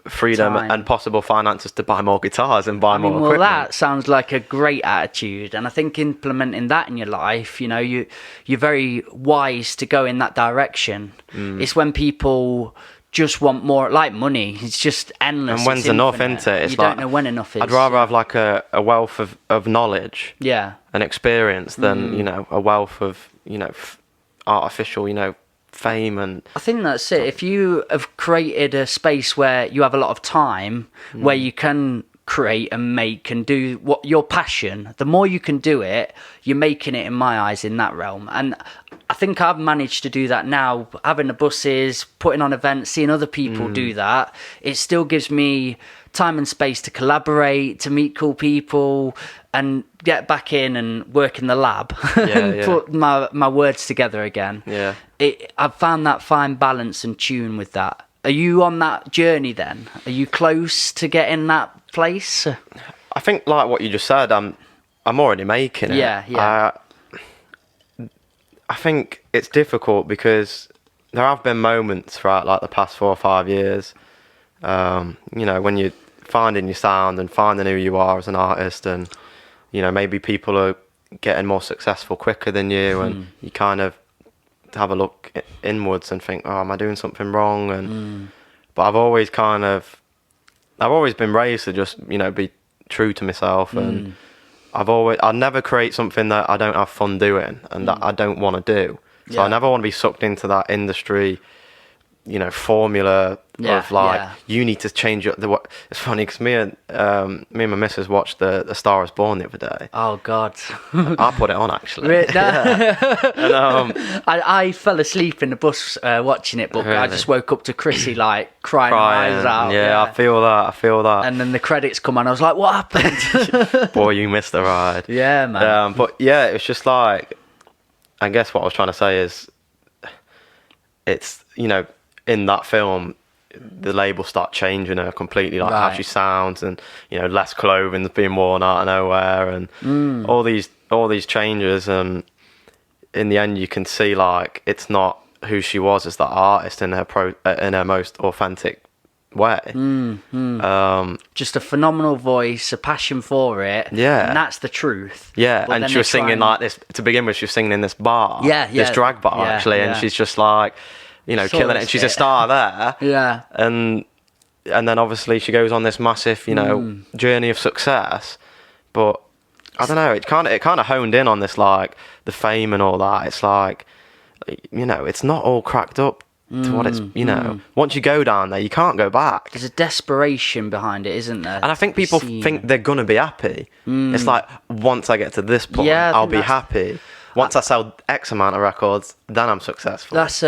freedom and possible finances to buy more guitars and buy more equipment. Well, that sounds like a great attitude, and I think implementing that in your life, you know, you're very wise to go in that direction. It's when people just want more, like money. It's just endless. And when's it's enough, infinite. isn't it? It's you like, don't know when enough is. I'd rather have like a wealth of knowledge, and experience than a wealth of artificial fame. And I think that's it. If you have created a space where you have a lot of time, where you can create and make and do what your passion, the more you can do it, you're making it in my eyes in that realm. And I think I've managed to do that now, having the buses, putting on events, seeing other people do that. It still gives me time and space to collaborate, to meet cool people and get back in and work in the lab and put my words together again. I've found that fine balance and tune with that. Are you on that journey then? Are you close to getting that place? I think like what you just said, I'm already making it. I think it's difficult because there have been moments throughout like the past 4 or 5 years, when you're finding your sound and finding who you are as an artist, and maybe people are getting more successful quicker than you, and you kind of have a look inwards and think, oh, am I doing something wrong? And but I've always been raised to just be true to myself, and I'll never create something that I don't have fun doing and that I don't want to do. So I never want to be sucked into that industry formula of like you need to change the. It's funny because me and my missus watched the Star Is Born the other day. Oh God! I put it on actually. And, I fell asleep in the bus watching it, but really? I just woke up to Chrissy like crying her eyes out. Yeah, I feel that. And then the credits come on. I was like, what happened? Boy, you missed the ride. Yeah, man. But yeah, it's just like, I guess what I was trying to say is, it's in that film, the labels start changing her completely, like how she sounds, and less clothing's being worn out of nowhere, and all these changes, and in the end, you can see like it's not who she was as that artist in her most authentic way. Just a phenomenal voice, a passion for it, and that's the truth. And she was singing like this to begin with. She was singing in this bar, this drag bar actually, and she's just like. Killing it, and she's a star there. And then obviously she goes on this massive, journey of success. But I don't know, it kind of honed in on this, like the fame and all that. It's like, it's not all cracked up to what it's, once you go down there, you can't go back. There's a desperation behind it, isn't there? And I think people think they're gonna be happy. It's like, once I get to this point, I'll be happy. Once I sell X amount of records, then I'm successful. That's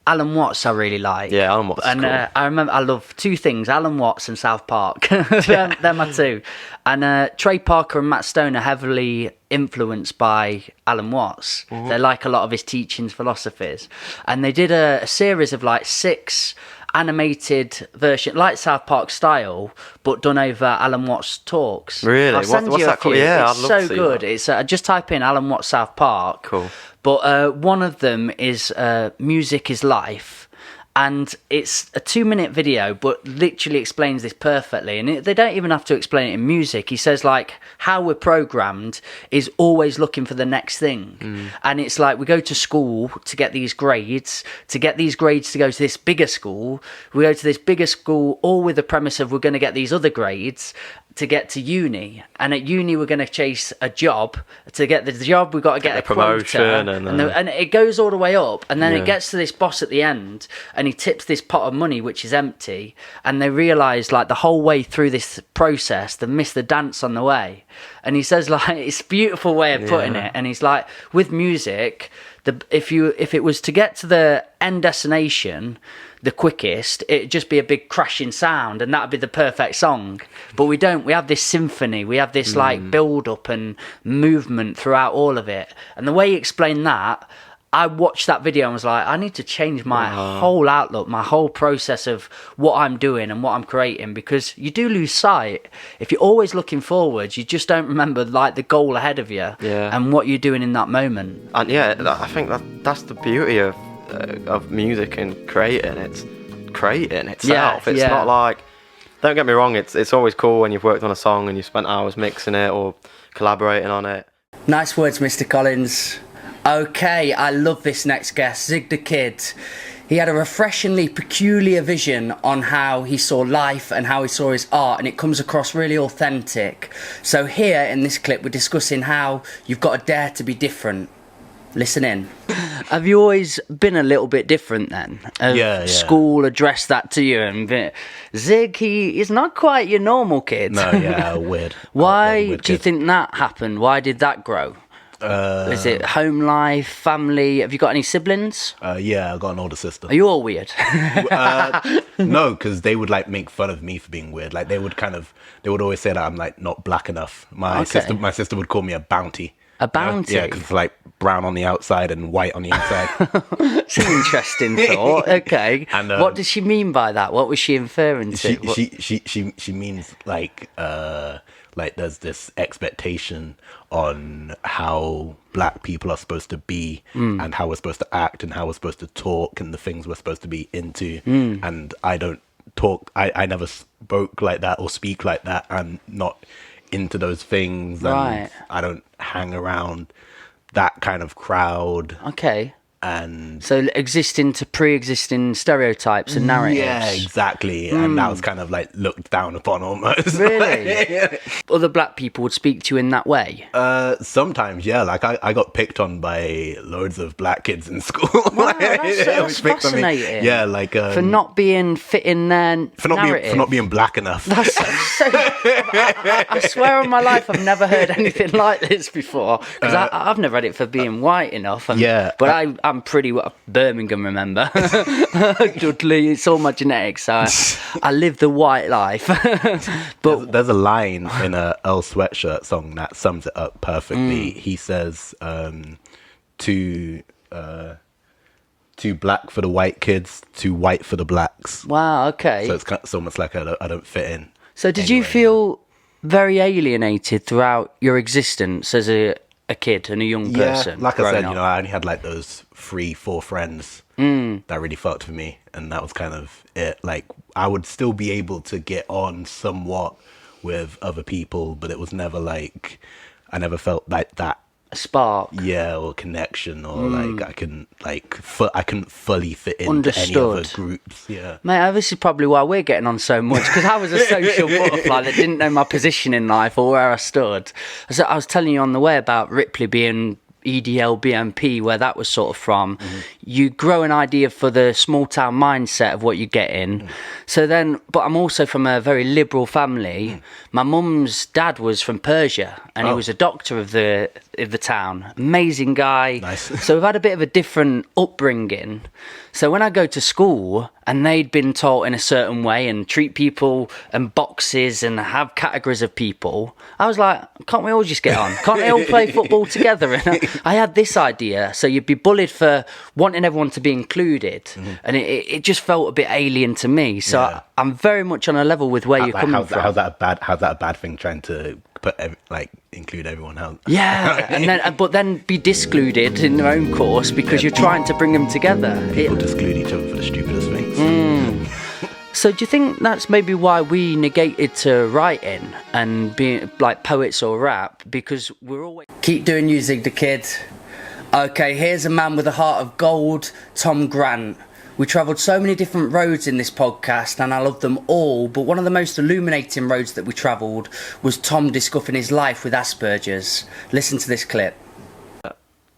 Alan Watts I really like. Yeah, Alan Watts is cool. I remember I love two things, Alan Watts and South Park. They're my two. And Trey Parker and Matt Stone are heavily influenced by Alan Watts. They like a lot of his teachings, philosophies. And they did a series of like 6 animated version, like South Park style, but done over Alan Watts talks. Really? I'll send what's you that called? Yeah, I'd love to see good. That. It's just type in Alan Watts South Park. Cool. But one of them is Music is Life. And it's a 2-minute video, but literally explains this perfectly. And they don't even have to explain it in music. He says, like, how we're programmed is always looking for the next thing. And it's like we go to school to get these grades. To get these grades to go to this bigger school, we go to this bigger school all with the premise of we're going to get these other grades to get to uni. And at uni, we're going to chase a job. To get the job, we've got to get a promotion. Quota. And it goes all the way up. And then it gets to this boss at the end, and he tips this pot of money, which is empty. And they realise, like, the whole way through this process, they missed the dance on the way. And he says, like, it's a beautiful way of putting it. And he's like, with music, if it was to get to the end destination the quickest, it'd just be a big crashing sound, and that'd be the perfect song. But we don't. We have this symphony. We have this like build up and movement throughout all of it. And the way he explained that, I watched that video and was like, I need to change my whole outlook, my whole process of what I'm doing and what I'm creating, because you do lose sight. If you're always looking forwards, you just don't remember like the goal ahead of you and what you're doing in that moment. And I think that's the beauty of music and creating. It's creating itself. It's not like, don't get me wrong, it's always cool when you've worked on a song and you've spent hours mixing it or collaborating on it. Nice words, Mr. Collins. Okay, I love this next guest, Zig Da Kid. He had a refreshingly peculiar vision on how he saw life and how he saw his art, and it comes across really authentic. So here in this clip, we're discussing how you've got to dare to be different. Listen in. Have you always been a little bit different then? Yeah. School addressed that to you, and Zig, he's not quite your normal kid. No, yeah, weird. Why weird do you kid. think that happened? Why did that grow? Is it home life, family? Have you got any siblings? Yeah, I got an older sister. Are you all weird? No, because they would like make fun of me for being weird. Like they would always say that I'm like not black enough. My sister would call me a bounty. A bounty? Yeah, because it's like brown on the outside and white on the inside. It's an interesting thought. Okay. And, what does she mean by that? What was she inferring to? She means like there's this expectation on how black people are supposed to be and how we're supposed to act and how we're supposed to talk and the things we're supposed to be into. And I don't talk, I never spoke like that or speak like that. I'm not into those things. Right. And I don't hang around that kind of crowd. Okay. And so pre-existing stereotypes and narratives. Yeah, exactly. And that was kind of like looked down upon almost. Really? Other black people would speak to you in that way? Sometimes, yeah. Like I got picked on by loads of black kids in school. Wow, that's fascinating. Yeah, like for not being fit in their for not being black enough. That's so. I swear on my life, I've never heard anything like this before. Because I've never had it for being white enough. But I'm pretty Birmingham, remember? Dudley, it's all my genetics. So I live the white life. But there's a line in a Earl Sweatshirt song that sums it up perfectly. He says, too black for the white kids, too white for the blacks. Wow, okay. So it's almost like I don't fit in. So did you feel very alienated throughout your existence as a kid and a young person? Yeah, like I said, I only had like those 3-4 friends that really fucked with me, and that was kind of it. Like I would still be able to get on somewhat with other people, but it was never like I never felt like that a spark, or connection, or like I couldn't fully fit into any other groups. Yeah, mate, this is probably why we're getting on so much, because I was a social butterfly that didn't know my position in life or where I stood. So I was telling you on the way about Ripley being EDL BMP, where that was sort of from. You grow an idea for the small town mindset of what you get in. So then, but I'm also from a very liberal family. My mum's dad was from Persia, and he was a doctor of the town. Amazing guy. Nice. So we've had a bit of a different upbringing. So when I go to school and they'd been taught in a certain way and treat people and boxes and have categories of people, I was like, can't we all just get on? Can't they all play football together? And I had this idea. So you'd be bullied for wanting everyone to be included. And it just felt a bit alien to me. So I'm very much on a level with where you're coming from. How's that a bad thing, trying to include everyone else? Yeah, but then be discluded in their own course because you're trying to bring them together. People disclude each other for the stupidest things. So do you think that's maybe why we negated to writing and being like poets or rap? Because we're always... Keep doing you, Zig Da Kid. Okay, here's a man with a heart of gold, Tom Grant. We travelled so many different roads in this podcast, and I love them all, but one of the most illuminating roads that we travelled was Tom discussing his life with Asperger's. Listen to this clip.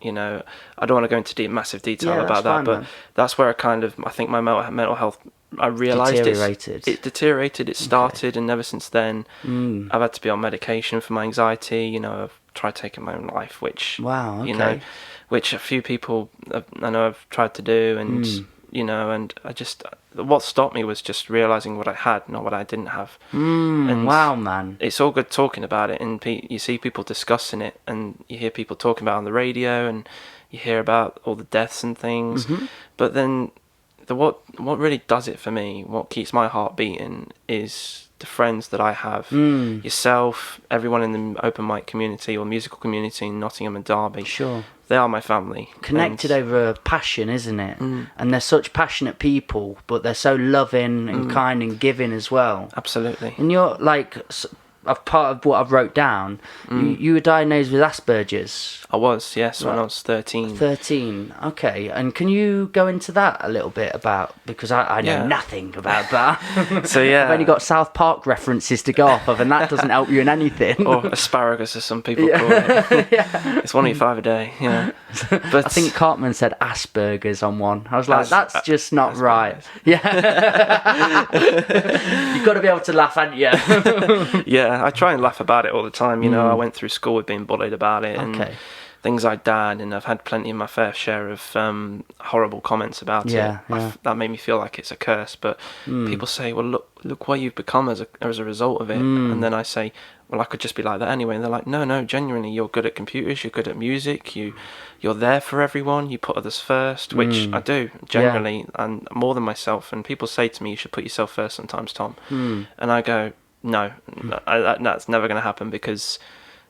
I don't want to go into massive detail about that, but that's where I think my mental health, I realised it deteriorated, it started, and ever since then, I've had to be on medication for my anxiety. I've tried taking my own life, which, which a few people I know have tried to do, and... and I just, what stopped me was just realising what I had, not what I didn't have. And wow, man. It's all good talking about it, and you see people discussing it, and you hear people talking about it on the radio, and you hear about all the deaths and things. But then, what really does it for me, what keeps my heart beating, is the friends that I have. Yourself, everyone in the open mic community or musical community in Nottingham and Derby. Sure. They are my family. Connected over a passion, isn't it? And they're such passionate people, but they're so loving and kind and giving as well. Absolutely. And you're like, part of what I've wrote down, you were diagnosed with Asperger's. I was, yes, when I was 13. 13, okay. And can you go into that a little bit about, because I know nothing about that. So yeah. I've only got South Park references to go off of, and that doesn't help you in anything. Or asparagus, as some people call it. It's 1E5 a day, But I think Cartman said Asperger's on one. I was like, that's just not right. Yeah. You've got to be able to laugh, haven't you? Yeah, I try and laugh about it all the time. I went through school with being bullied about it. And things like that, and I've had plenty of my fair share of horrible comments about it. That made me feel like it's a curse. But people say, "Well, look what you've become as a result of it." And then I say, "Well, I could just be like that anyway." And they're like, "No, genuinely, you're good at computers. You're good at music. You're there for everyone. You put others first," which I do generally, and more than myself. And people say to me, "You should put yourself first sometimes, Tom." And I go, "No, that's never going to happen because."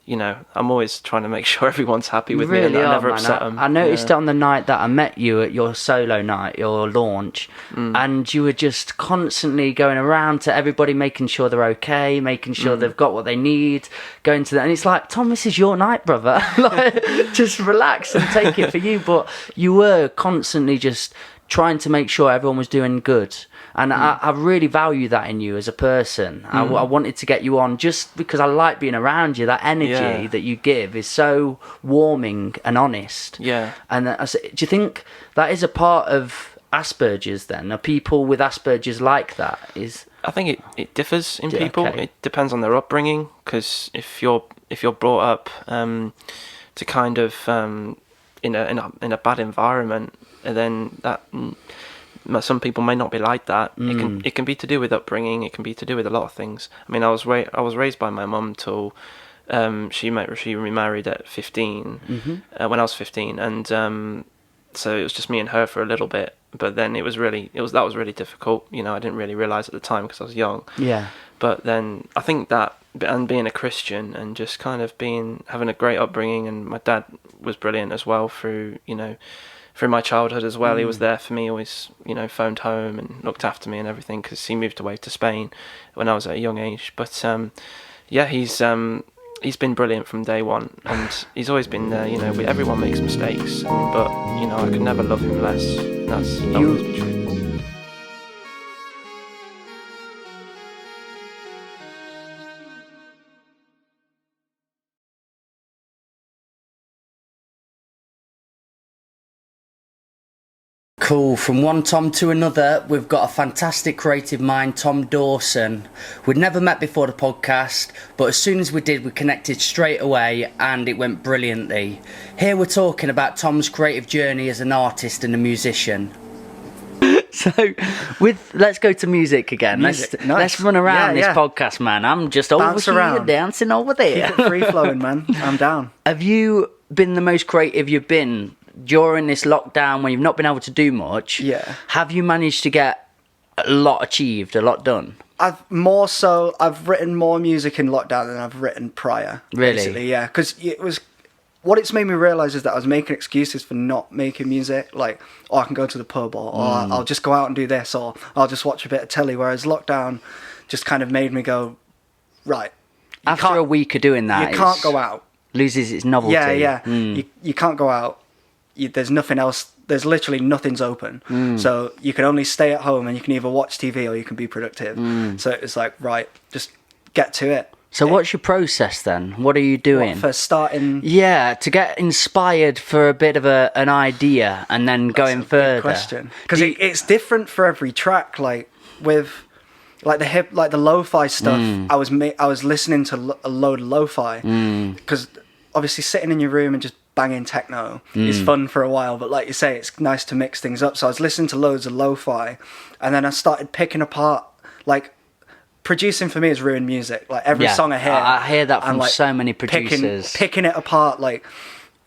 I'm always trying to make sure everyone's happy with me and I never upset them. I noticed it on the night that I met you at your solo night, your launch, and you were just constantly going around to everybody, making sure they're okay, making sure they've got what they need, going to them. And it's like, Tom, this is your night, brother. Just relax and take it for you. But you were constantly just trying to make sure everyone was doing good. And I really value that in you as a person. I wanted to get you on just because I like being around you. That energy that you give is so warming and honest. Yeah. And do you think that is a part of Asperger's then? Are people with Asperger's like that? I think it differs in people. Okay. It depends on their upbringing. Because if you're brought up to kind of in a bad environment, then that. Some people may not be like that. It can be to do with upbringing. It can be to do with a lot of things. I mean, I was raised by my mum till she remarried at 15 when I was 15, and so it was just me and her for a little bit. But then that was really difficult. I didn't really realize at the time because I was young. Yeah. But then I think that, and being a Christian and just kind of having a great upbringing, and my dad was brilliant as well through my childhood as well. He was there for me, always, phoned home and looked after me and everything, because he moved away to Spain when I was at a young age. But he's been brilliant from day one, and he's always been there. Everyone makes mistakes, but I could never love him less. That's always been true. Cool. From one Tom to another, we've got a fantastic creative mind, Tom Dawson. We'd never met before the podcast, but as soon as we did, we connected straight away and it went brilliantly. Here we're talking about Tom's creative journey as an artist and a musician. So, let's go to music again. Let's run around this podcast, man. I'm just Bounce over around. here, dancing over there. Keep it free flowing, man. I'm down. Have you been the most creative you've been during this lockdown when you've not been able to do much? Yeah. Have you managed to get a lot achieved, a lot done? I've written more music in lockdown than I've written prior. Really? Basically, yeah. Because what it's made me realise is that I was making excuses for not making music. Like, I can go to the pub, or I'll just go out and do this, or I'll just watch a bit of telly. Whereas lockdown just kind of made me go, right. After a week of doing that, you can't go out. Loses its novelty. Yeah. You can't go out. There's nothing else. There's literally nothing's open. So you can only stay at home, and you can either watch TV or you can be productive. So it's like, right, just get to it. So what's your process then? What are you doing? For starting? Yeah, to get inspired for a bit of an idea and then going further. Good question. Because it's different for every track. Like with the lo-fi stuff, I was listening to a load of lo-fi because obviously sitting in your room and just banging techno is fun for a while, but like you say, it's nice to mix things up. So I was listening to loads of lo-fi, and then I started picking apart. Like, producing for me is ruined music. Like every song I hear that from so many producers, picking it apart, like,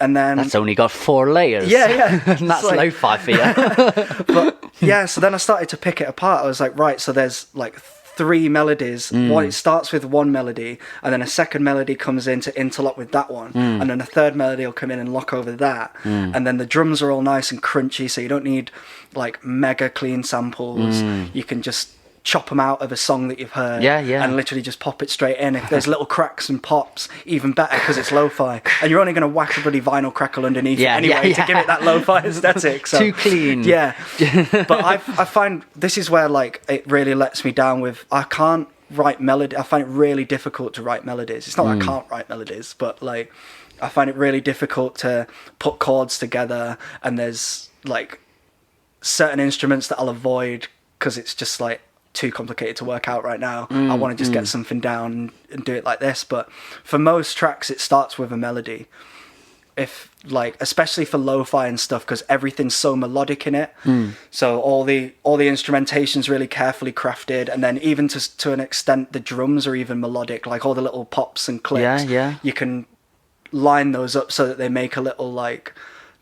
and then that's only got 4 layers. Yeah. And that's like, lo-fi for you. But yeah, so then I started to pick it apart. I was like, right, so there's like 3 melodies. It starts with one melody, and then a second melody comes in to interlock with that one, and then a third melody will come in and lock over that, and then the drums are all nice and crunchy, so you don't need like mega clean samples. You can just chop them out of a song that you've heard, Yeah. and literally just pop it straight in. If there's little cracks and pops, even better, because it's lo-fi, and you're only going to whack a bloody vinyl crackle underneath it anyway to give it that lo-fi aesthetic. So, too clean. Yeah. But I find this is where like it really lets me down with, I can't write melody. I find it really difficult to write melodies. It's not that I can't write melodies, but like I find it really difficult to put chords together, and there's like certain instruments that I'll avoid because it's just like too complicated to work out right now. I want to just get something down and do it like this. But for most tracks, it starts with a melody. If like, especially for lo-fi and stuff, because everything's so melodic in it. So all the instrumentation's really carefully crafted, and then even to an extent, the drums are even melodic. Like all the little pops and clicks. You can line those up so that they make a little like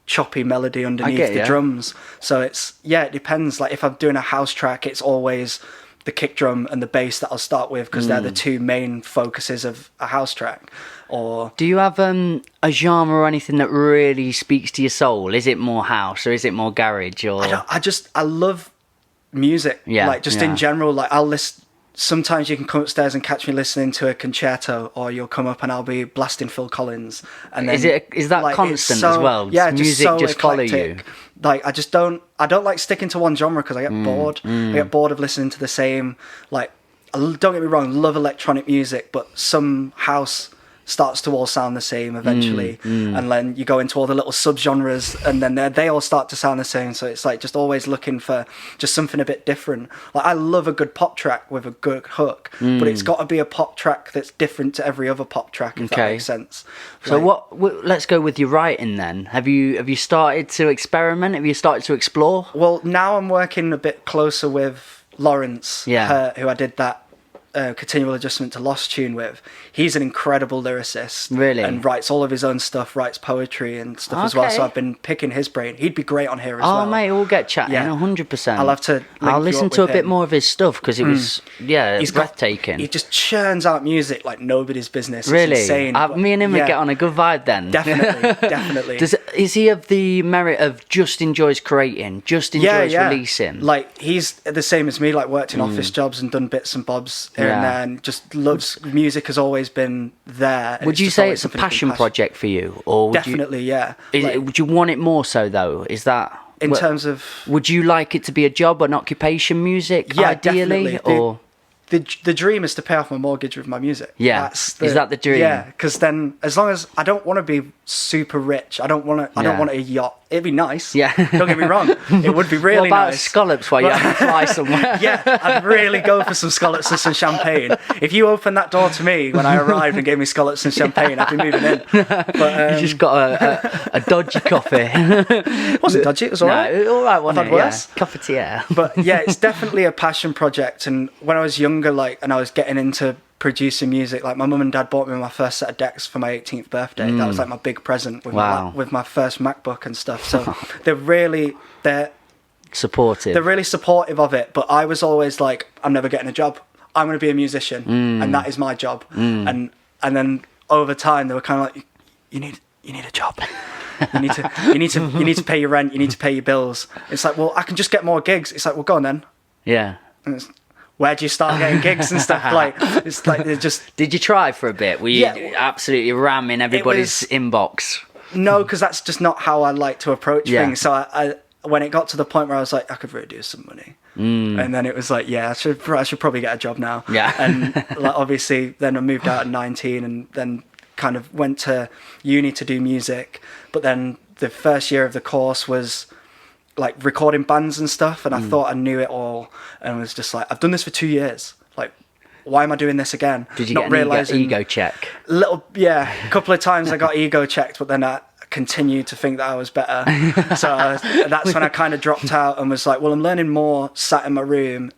choppy melody underneath the drums. So it depends. Like if I'm doing a house track, it's always the kick drum and the bass that I'll start with, because they're the two main focuses of a house track. Or do you have a genre or anything that really speaks to your soul? Is it more house or is it more garage? Or I love music. In general. Like I'll listen. Sometimes you can come upstairs and catch me listening to a concerto, or you'll come up and I'll be blasting Phil Collins. And then, is that like, constant as well? Yeah, Does music just follow you? Like I don't like sticking to one genre because I get bored. I get bored of listening to the same. Like, don't get me wrong, love electronic music, but some house starts to all sound the same eventually, and then you go into all the little subgenres, and then they all start to sound the same. So it's like just always looking for just something a bit different. Like I love a good pop track with a good hook, but it's got to be a pop track that's different to every other pop track, if that makes sense. So let's go with your writing then. Have you started to experiment? Have you started to explore? Well, now I'm working a bit closer with Lawrence, who I did that Continual Adjustment to Lost tune with. He's an incredible lyricist, really, and writes all of his own stuff, writes poetry and stuff as well. So I've been picking his brain. He'd be great on here as well. Oh mate, we'll get chatting 100%. I'll have to. I'll listen to a bit more of his stuff because it was he's breathtaking. He just churns out music like nobody's business. Really, it's insane. Me and him would get on a good vibe then. Definitely. Is he of the merit of just enjoys creating, just enjoys releasing? Like he's the same as me. Like worked in office jobs and done bits and bobs here and there, and just loves music. Has always been there. Would you say it's a passion project for you, or definitely, would you want it more so though? Is that in terms of? Would you like it to be a job, an occupation, music? Yeah, ideally, definitely. Or the dream is to pay off my mortgage with my music. Yeah, is that the dream? Yeah, because then as long as I don't want to be super rich, I don't want a yacht. It'd be nice. Yeah, don't get me wrong. It would be really what about nice. Scallops while you have to fly somewhere? Yeah, I'd really go for some scallops and some champagne. If you opened that door to me when I arrived and gave me scallops and champagne, I'd be moving in. But you just got a dodgy coffee. It wasn't dodgy. It was all right. All right. I've had worse. Cafetiere. But yeah, it's definitely a passion project. And when I was younger, and I was getting into producing music, like my mum and dad bought me my first set of decks for my 18th birthday. That was like my big present with my first MacBook and stuff. So they're supportive. They're really supportive of it. But I was always like, I'm never getting a job. I'm going to be a musician, and that is my job. And then over time, they were kind of like, you need a job. You need to pay your rent. You need to pay your bills. It's like, well, I can just get more gigs. It's like, well, go on then. Yeah. Where do you start getting gigs and stuff? Like, it's like they're just. Did you try for a bit? Were you absolutely ramming everybody's inbox? No, because that's just not how I like to approach things. So I when it got to the point where I was like, I could really do some money, and then it was like, I should probably get a job now. Yeah. And like, obviously, then I moved out at 19, and then kind of went to uni to do music. But then the first year of the course was like recording bands and stuff, and I thought I knew it all, and was just like, I've done this for 2 years, like, why am I doing this again? Did you get an ego check? A couple of times I got ego checked, but then I continued to think that I was better. So that's when I kind of dropped out and was like, well, I'm learning more sat in my room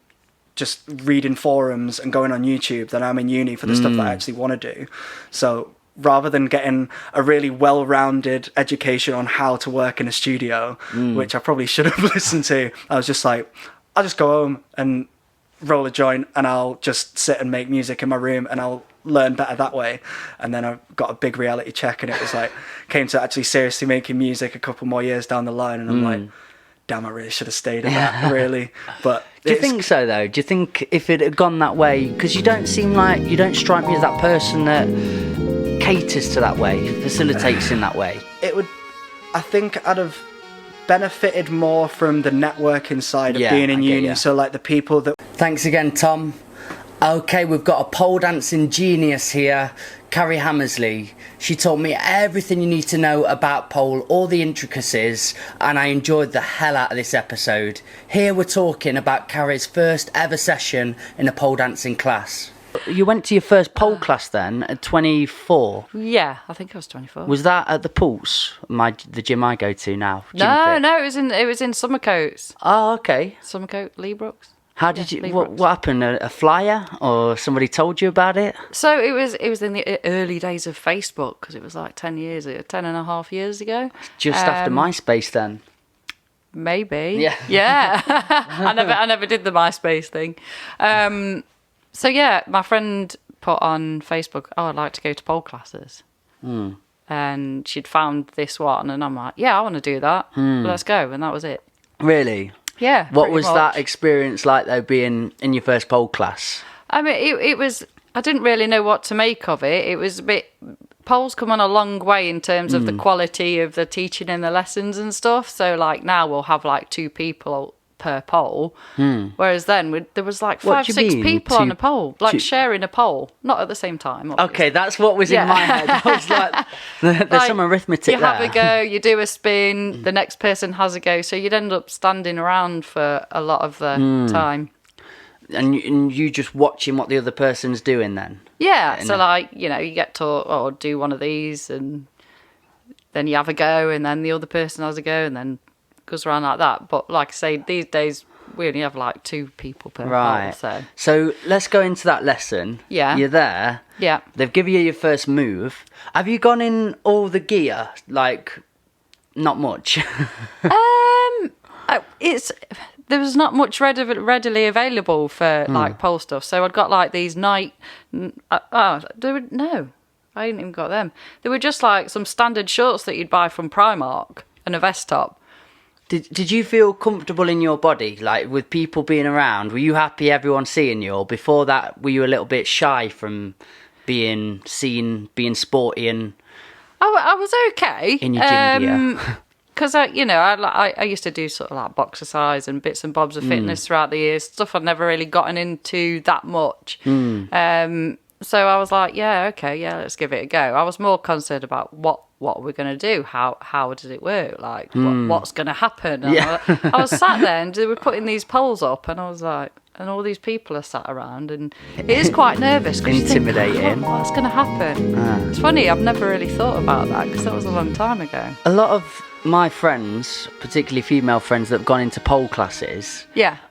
just reading forums and going on YouTube than I'm in uni for the stuff that I actually want to do. So rather than getting a really well-rounded education on how to work in a studio, which I probably should have listened to, I was just like, I'll just go home and roll a joint, and I'll just sit and make music in my room, and I'll learn better that way. And then I got a big reality check, and it was like, came to actually seriously making music a couple more years down the line, and I'm like, damn, I really should have stayed at that, really. But do you think so, though? Do you think if it had gone that way, because you don't strike me as that person that caters to that way, facilitates in that way. I think I'd have benefited more from the networking side of being in uni. So like the people that... Thanks again, Tom. Okay, we've got a pole dancing genius here, Karrie Hammersley. She told me everything you need to know about pole, all the intricacies, and I enjoyed the hell out of this episode. Here we're talking about Karrie's first ever session in a pole dancing class. You went to your first pole class then at 24? Yeah, I think I was 24. Was that at the Pulse, the gym I go to now? No, it was in Summercoats. Oh, okay. Summercoat, Lee Brooks. How did you? What happened? A flyer, or somebody told you about it? So it was in the early days of Facebook, because it was like 10 and a half years ago. Just after MySpace, then. Maybe. Yeah. Yeah. I never did the MySpace thing. So yeah, my friend put on Facebook, "Oh, I'd like to go to pole classes." And she'd found this one, and I'm like, "Yeah, I want to do that. Let's go." And that was it. Really? Yeah. What was that experience like, though, being in your first pole class? I mean, it was. I didn't really know what to make of it. It was a bit. Pole's come on a long way in terms of the quality of the teaching and the lessons and stuff. So like now we'll have like 2 people per pole, whereas then there was like 5-6 people on a pole, like sharing a pole, not at the same time, obviously. Okay, that's what was in my head. I was like, there's like, some arithmetic you have a go, you do a spin, the next person has a go, so you'd end up standing around for a lot of the time. And you just watching what the other person's doing then? Yeah, so like, you get taught, do one of these, and then you have a go, and then the other person has a go, and then goes around like that. But like I say, these days we only have like 2 people per pole. So let's go into that lesson. Yeah. You're there. Yeah. They've given you your first move. Have you gone in all the gear? Like, not much. There was not much readily available for like pole stuff. So I'd got like these I hadn't even got them. They were just like some standard shorts that you'd buy from Primark and a vest top. Did you feel comfortable in your body, like with people being around? Were you happy everyone seeing you? Or before that, were you a little bit shy from being seen, being sporty and... I was okay. In your gym gear. Because I used to do sort of like boxercise and bits and bobs of fitness throughout the years, stuff I'd never really gotten into that much. So I was like, let's give it a go. I was more concerned about what we're going to do. How does it work? Like, what's going to happen? And I was sat there and they were putting these poles up, and I was like, and all these people are sat around, and it is quite nervous. Intimidating. You think, what's going to happen? It's funny, I've never really thought about that, because that was a long time ago. A lot of my friends, particularly female friends that have gone into pole classes,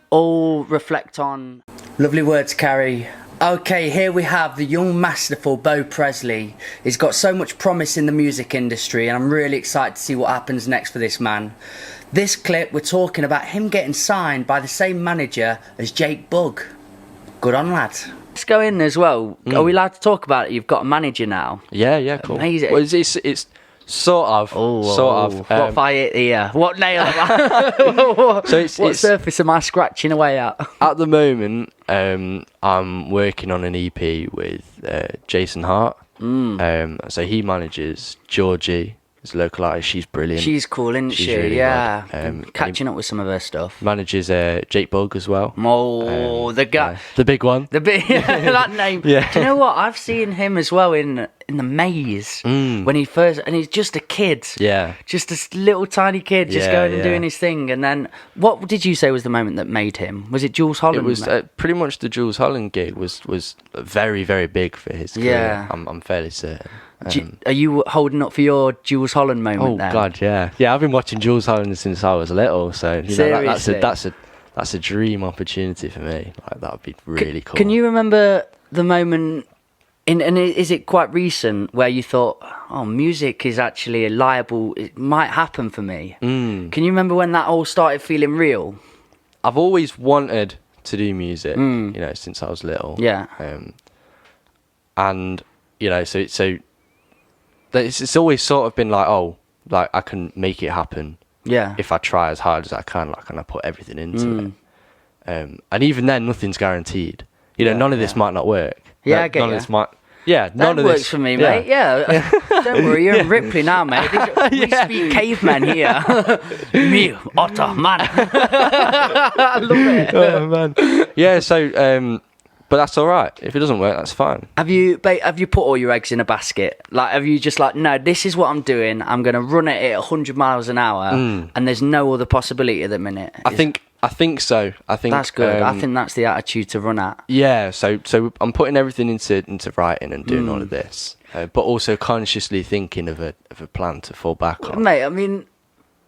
all reflect on... Lovely words, Karrie. Okay, here we have the young masterful Beau Presley. He's got so much promise in the music industry, and I'm really excited to see what happens next for this man. This clip, we're talking about him getting signed by the same manager as Jake Bugg. Good on, lad. Let's go in as well. Are we allowed to talk about it? You've got a manager now. Yeah, cool. Amazing. Well, it's sort of. Sort of. What if I hit here? What nail am I? What surface am I scratching away at? At the moment, I'm working on an EP with Jason Hart. So he manages Georgie. It's a local artist. She's brilliant. She's cool, isn't she? Really good. Catching up with some of her stuff. Manages Jake Bugg as well. The guy. Yeah. The big one. That name. Yeah. Do you know what? I've seen him as well in the maze when he first, and he's just a kid. Yeah. Just a little tiny kid just going and doing his thing. And then, what did you say was the moment that made him? Was it Jules Holland? It was pretty much the Jules Holland gig was very, very big for his career. Yeah. I'm fairly certain. Are you holding up for your Jules Holland moment then? Oh God, yeah. I've been watching Jules Holland since I was little, so that's a dream opportunity for me. Like, that would be really cool. Can you remember the moment? And is it quite recent where you thought, music is actually liable? It might happen for me. Can you remember when that all started feeling real? I've always wanted to do music, since I was little. Yeah. And so. It's always sort of been like, I can make it happen Yeah. If I try as hard as I can, like, and I put everything into it. And even then, nothing's guaranteed. You know, none of this might not work. Yeah, I get none you. of this might. Yeah, That none of works this for me, mate. Yeah. Don't worry, you're in Ripley now, mate. We speak cavemen here. Mew, otter, man. I love it. Oh man. Yeah. So, but that's all right. If it doesn't work, that's fine. Have you put all your eggs in a basket? Like, have you just like, no, this is what I'm doing. I'm gonna run it at 100 miles an hour, and there's no other possibility at the minute. I think so. I think that's good. I think that's the attitude to run at. Yeah. So I'm putting everything into writing and doing all of this, but also consciously thinking of a plan to fall back on. Mate, I mean,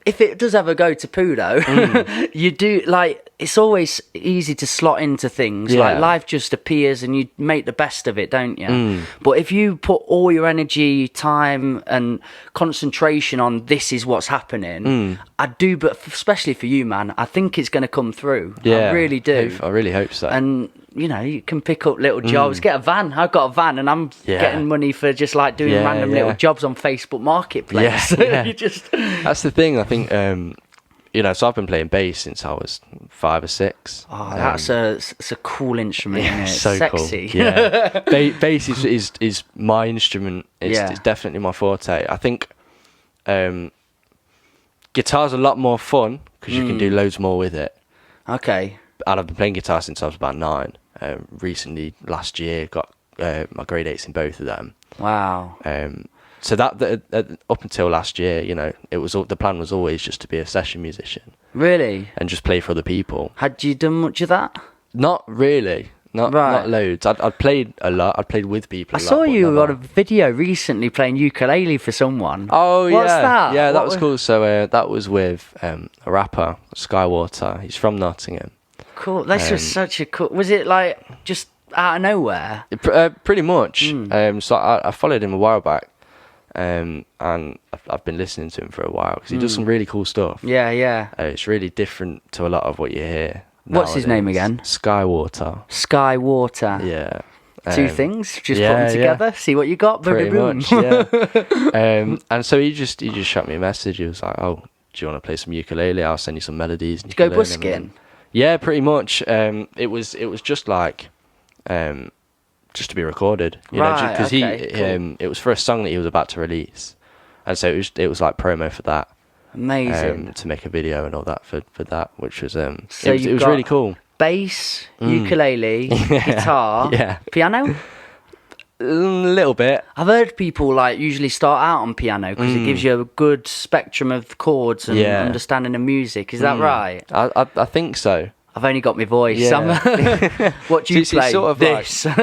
if it does ever go to poo though, you do, like, it's always easy to slot into things. Yeah. Like, life just appears and you make the best of it, don't you? But if you put all your energy, time and concentration on this is what's happening, I do, but especially for you, man, I think it's going to come through. Yeah, I really do. I really hope so. And, you know, you can pick up little jobs, get a van. I've got a van and I'm getting money for just like doing random little jobs on Facebook Marketplace. You just... That's the thing. I think, you know, so I've been playing bass since I was 5 or 6. Oh, that's it's a cool instrument, isn't it? It's so sexy. Cool. Yeah. Bass is my instrument. It's definitely my forte. I think guitar's a lot more fun because you can do loads more with it. Okay. And I've been playing guitar since I was about 9. Recently, last year, got my grade 8s in both of them. Wow. So that up until last year, you know, the plan was always just to be a session musician. Really? And just play for other people. Had you done much of that? Not really. Not loads. I'd played a lot. I'd played with people. I saw you on a video recently playing ukulele for someone. Oh, yeah. What's that? Yeah, that was cool. So that was with a rapper, Skywater. He's from Nottingham. Cool. That's just such a cool... Was it like just out of nowhere? Pretty much. So I followed him a while back. And I've been listening to him for a while because he does some really cool stuff. Yeah, yeah. It's really different to a lot of what you hear. What's his name again? Skywater. Skywater. Yeah. Two things. Just put them together. See what you got. Pretty boom. much. Yeah. And so he just shot me a message. He was like, "Oh, do you want to play some ukulele? I'll send you some melodies." And you go busking. Yeah, pretty much. It was just like. Just to be recorded, you know, because cool. It was for a song that he was about to release, and so it was like promo for that. Amazing. To make a video and all that for that, which was so it was really cool. Bass, ukulele, guitar, piano. A little bit. I've heard people like usually start out on piano because it gives you a good spectrum of chords and understanding of music. Is that right? I think so. I've only got my voice. Yeah. What do you play? Sort of this. Like,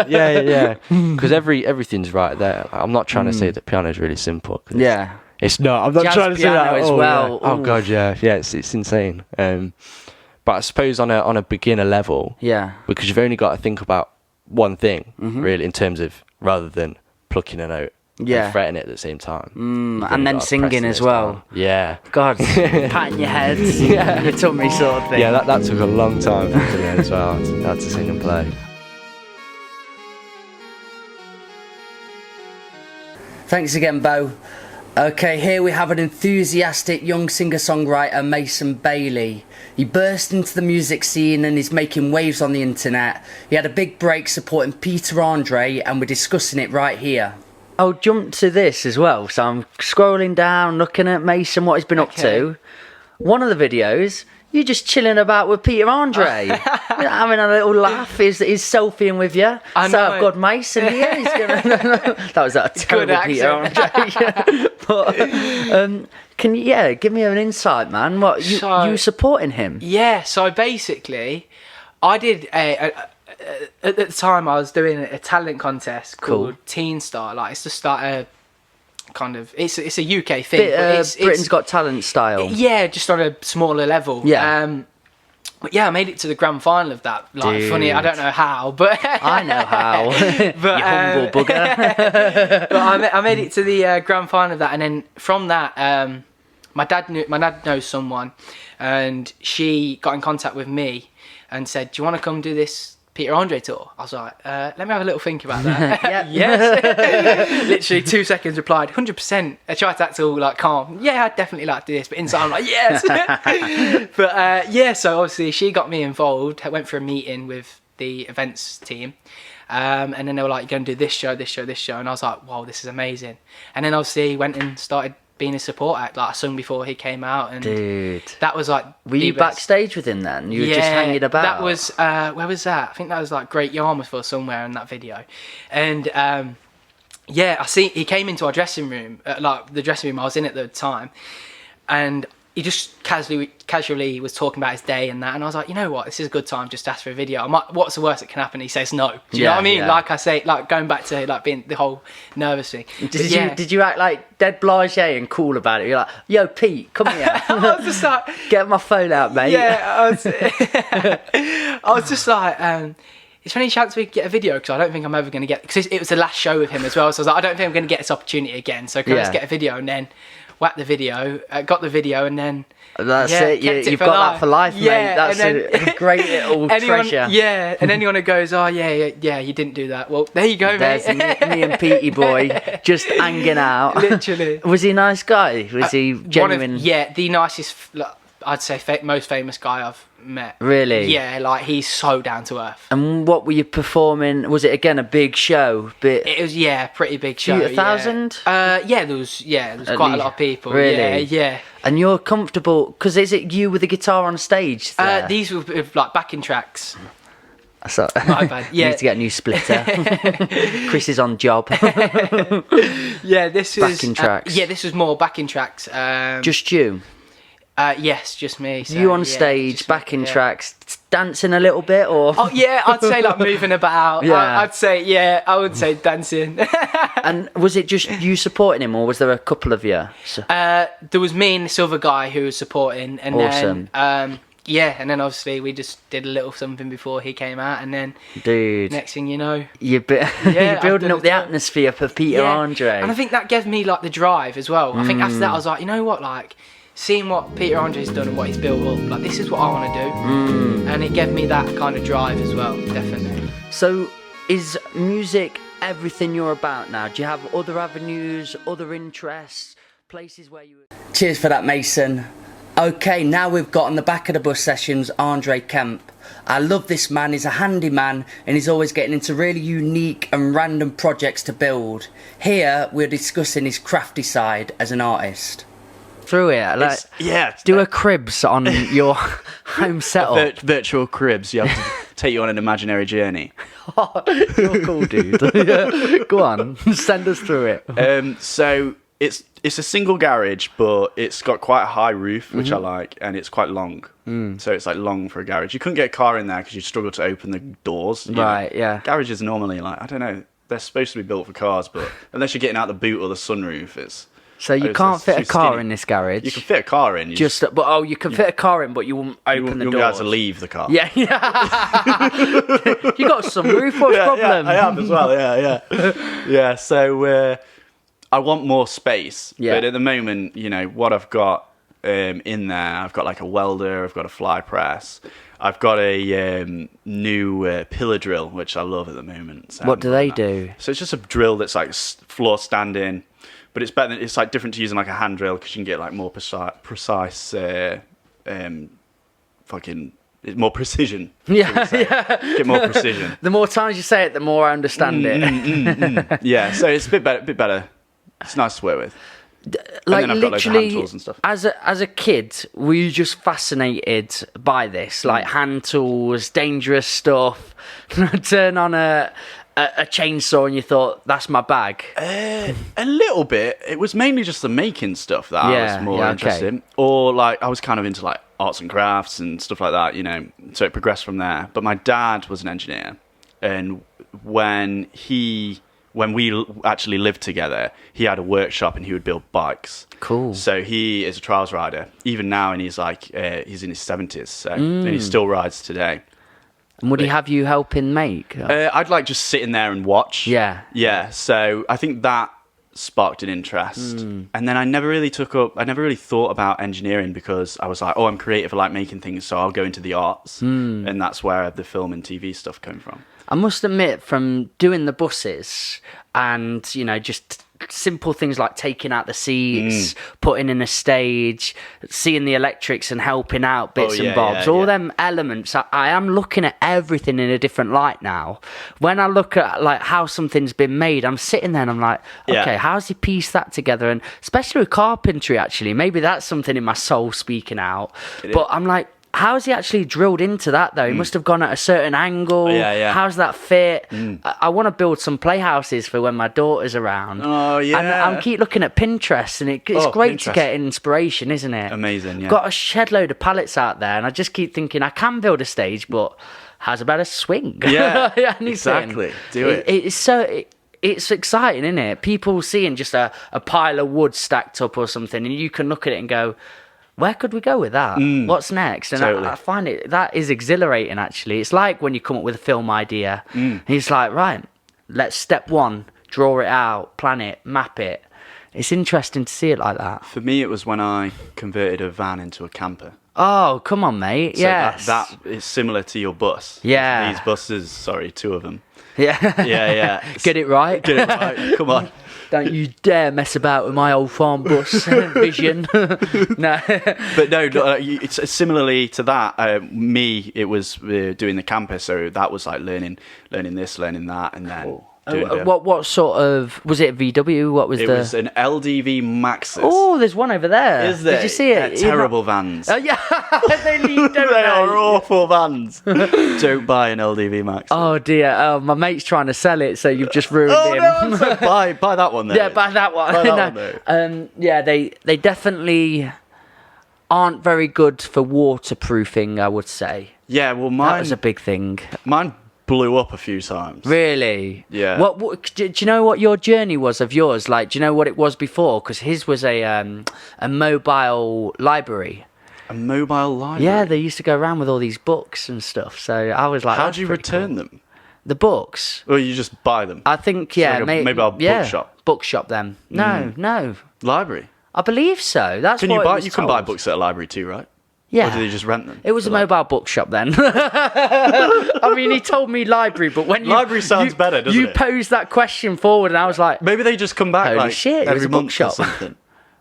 yeah. Because everything's right there. I'm not trying to say that piano is really simple. It's not. I'm not Jazz trying to say that as well. Yeah. Oh god, yeah. It's insane. But I suppose on a beginner level, because you've only got to think about one thing really in terms of rather than plucking a note. And fretting it at the same time. And then singing as well. Down. Yeah. God, patting your head, your tummy sort of thing. Yeah, that took a long time for me to learn as well. I had to sing and play. Thanks again, Beau. Okay, here we have an enthusiastic young singer-songwriter, Mason Bailey. He burst into the music scene and is making waves on the internet. He had a big break supporting Peter Andre, and we're discussing it right here. I'll jump to this as well. So I'm scrolling down, looking at Mason, what he's been up to. One of the videos, you're just chilling about with Peter Andre. Having a little laugh. He's selfieing with you. I've got Mason here. He's gonna... That was a terrible Peter Andre. But can you give me an insight, man? What you supporting him? Yeah, so basically I did at the time I was doing a talent contest called Teen Star. Like, it's to start a kind of it's a UK thing. But Britain's Got Talent style. Yeah, just on a smaller level. Yeah. But yeah, I made it to the grand final of that. Like, dude. Funny, I don't know how, but I know how. But, you humble bugger. But I made it to the grand final of that, and then from that, my dad knows someone, and she got in contact with me and said, "Do you want to come do this Peter Andre tour? I was like, let me have a little think about that. Yes. Literally 2 seconds replied, 100%. I tried to act all like calm. Yeah, I'd definitely like to do this. But inside I'm like, yes. But so obviously she got me involved. I went for a meeting with the events team. And then they were like, you're going to do this show. And I was like, wow, this is amazing. And then obviously went and started being a support act. Like I sung before he came out. And dude, that was like... Were you backstage with him then? You were just hanging about? That was... where was that? I think that was like Great Yarmouth or somewhere in that video. And I see he came into our dressing room, like the dressing room I was in at the time. And he just casually was talking about his day and that, and I was like, you know what, this is a good time just to ask for a video. What's the worst that can happen? He says no. Do you know what I mean? Yeah. Like I say, like going back to like being the whole nervous thing. Did you act like dead bligé and cool about it? You're like, yo, Pete, come here. I was just like, get my phone out, mate. Yeah, I was just like, is there any chance we could get a video? Because I don't think I'm ever going to get, because it was the last show with him as well. So I was like, I don't think I'm going to get this opportunity again. So let's get a video, and then whack the video, got the video, and then that's it. You've got that for life, mate. That's a great little treasure. Yeah, and anyone who goes, oh yeah, you didn't do that. Well, there you go, There's mate. me and Petey boy just hanging out. Literally. Was he a nice guy? Was he genuine? The nicest. I'd say most famous guy I've met. Really? Yeah, like he's so down to earth. And what were you performing? Was it again a big show? It was pretty big show. 1,000? There was quite a lot of people. Really? Yeah. And you're comfortable because is it you with the guitar on stage? These were like backing tracks. So, my bad. Yeah. Need to get a new splitter. Chris is on job. Yeah, this was backing tracks. This was more backing tracks. Just you. Yes, just me. So, you on stage, backing tracks, dancing a little bit, or? Oh yeah, I'd say like moving about. Yeah. I would say dancing. And was it just you supporting him, or was there a couple of you? There was me and this other guy who was supporting, and awesome. Then and then obviously we just did a little something before he came out, and then dude, next thing you know, you're building up the atmosphere for Peter Andre, and I think that gave me like the drive as well. I think after that I was like, you know what, like. Seeing what Peter Andre's done and what he's built up, like this is what I want to do, and it gave me that kind of drive as well, definitely. So, is music everything you're about now? Do you have other avenues, other interests, places where you? Cheers for that, Mason. Okay, now we've got on the back of the bus sessions Andre Kemp. I love this man. He's a handyman and he's always getting into really unique and random projects to build. Here we're discussing his crafty side as an artist. Through it, do a cribs on your home setup. Virtual cribs. You have to take you on an imaginary journey. You're cool, dude. Go on, send us through it. So it's a single garage, but it's got quite a high roof, which I like, and it's quite long. So it's like long for a garage. You couldn't get a car in there because you'd struggle to open the doors. Right, yeah. Garages normally, like, I don't know, they're supposed to be built for cars, but unless you're getting out the boot or the sunroof, it's... So you can't fit a car in this garage. You can fit a car in. You can fit a car in, but you won't open the door. You won't be able to leave the car. Yeah. You got some roof. What's the problem? Yeah, I have as well. Yeah. So I want more space. Yeah. But at the moment, what I've got in there, I've got like a welder. I've got a fly press. I've got a new pillar drill, which I love at the moment. So what do they do? So it's just a drill that's like floor standing. But it's better. It's like different to using like a hand drill because you can get like more precise, more precision. Get more precision. The more times you say it, the more I understand it. Yeah, so it's a bit better. It's nice to work with. Like and then I've got literally, hand tools and stuff. As a kid, were you just fascinated by this, like hand tools, dangerous stuff? Turn on a chainsaw and you thought, that's my bag? A little bit. It was mainly just the making stuff that I was more interested in. Or like I was kind of into like arts and crafts and stuff like that, so it progressed from there. But my dad was an engineer, and when we actually lived together, he had a workshop and he would build bikes. Cool. So he is a trials rider even now, and he's like he's in his 70s, so and he still rides today. And would he have you helping make? I'd like just sit in there and watch. Yeah. So I think that sparked an interest. And then I never really thought about engineering because I was like, oh, I'm creative, I like making things, so I'll go into the arts. And that's where the film and TV stuff came from. I must admit, from doing the buses and, just simple things like taking out the seats, putting in a stage, seeing the electrics and helping out bits and bobs, all them elements, I am looking at everything in a different light now. When I look at like how something's been made, I'm sitting there and I'm like, okay, how's he pieced that together? And especially with carpentry, actually, maybe that's something in my soul speaking out. But I'm like, how's he actually drilled into that though? He must have gone at a certain angle. How's that fit? I want to build some playhouses for when my daughter's around. Oh yeah. And I keep looking at Pinterest, and it's great Pinterest. To get inspiration, isn't it? Amazing. Yeah. Got a shed load of pallets out there, and I just keep thinking I can build a stage, but how's about a swing? Yeah. Exactly. Do it. It's exciting, isn't it? People seeing just a pile of wood stacked up or something, and you can look at it and go, where could we go with that? What's next? And I find that is exhilarating, actually. It's like when you come up with a film idea. And it's like, right, let's step one, draw it out, plan it, map it. It's interesting to see it like that. For me, it was when I converted a van into a camper. Oh, come on, mate. So yes. that is similar to your bus. Yeah. These buses, two of them. Yeah. Yeah. Get it right. Come on. Don't you dare mess about with my old farm bus vision. No. But no, it's similarly to that. It was doing the camper, so that was like learning this, learning that, and then what sort of was it? VW? What was it? It was an LDV Maxus. Oh, there's one over there. Is there? Did you see it? They're terrible vans. Oh yeah, they are awful vans. Don't buy an LDV Maxus. Oh dear. Oh, my mate's trying to sell it, so you've just ruined him. No, so buy that one then. Yeah, buy that one. Yeah, they definitely aren't very good for waterproofing, I would say. Yeah, well, that was a big thing. Mine blew up a few times. Really? Yeah. What do you know what your journey was of yours? Like, do you know what it was before? Because his was a mobile library. A mobile library? Yeah, they used to go around with all these books and stuff. So I was like, how do you return them? The books? Or you just buy them? I think, yeah. Like mobile bookshop? Bookshop then. No. Library? I believe so. That's what it was you can buy books at a library too, right? Yeah. Or do they just rent them? It was a mobile bookshop then. I mean, he told me library, but when library sounds better, doesn't it? You posed that question forward, and I was like, maybe they just come back holy like shit, every it was a month bookshop. or something.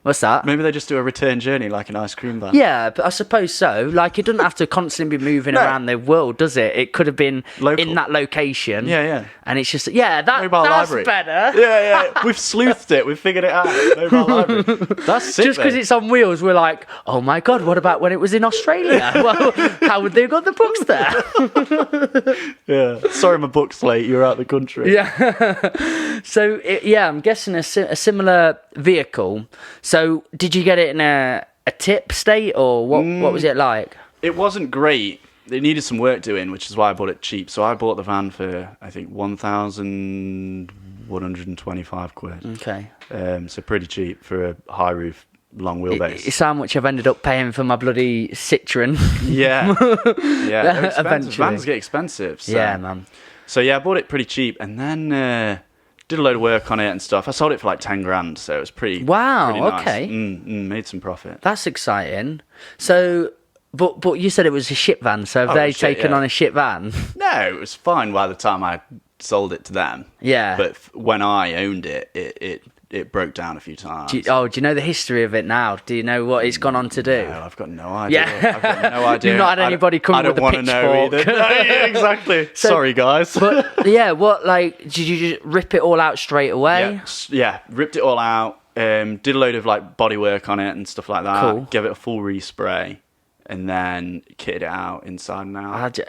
What's that? Maybe they just do a return journey like an ice cream van. Yeah, but I suppose so. Like, it doesn't have to constantly be moving around the world, does it? It could have been in that location. Yeah. And it's just, that's library. better. Yeah. We've sleuthed it. We've figured it out. Mobile library. That's sick. Just because it's on wheels, we're like, oh my God, what about when it was in Australia? Well, how would they have got the books there? Yeah. Sorry, my book's late. You're out of the country. Yeah. So, I'm guessing a similar vehicle. So, did you get it in a tip state, or what was it like? It wasn't great. It needed some work doing, which is why I bought it cheap. So I bought the van for, I think, 1,125 quid. Okay. So pretty cheap for a high roof, long wheelbase. It's how much I've ended up paying for my bloody Citroen. Yeah. Eventually. Vans get expensive. So. Yeah, man. So I bought it pretty cheap, and then did a load of work on it and stuff. I sold it for like 10 grand, so it was pretty. Wow. Pretty nice. Okay. Made some profit. That's exciting. So, but you said it was a shit van. So have they taken on a shit van? No, it was fine by the time I sold it to them. Yeah. But when I owned it, it broke down a few times. Do you know the history of it now? Do you know what it's gone on to do? No, I've got no idea. Yeah. I've got no idea. You've not had anybody come with a pitchfork. I don't want to know either. No, exactly. Sorry, guys. But did you just rip it all out straight away? Yeah, ripped it all out. Did a load of like body work on it and stuff like that. Cool. Gave it a full respray, and then kitted it out inside and out.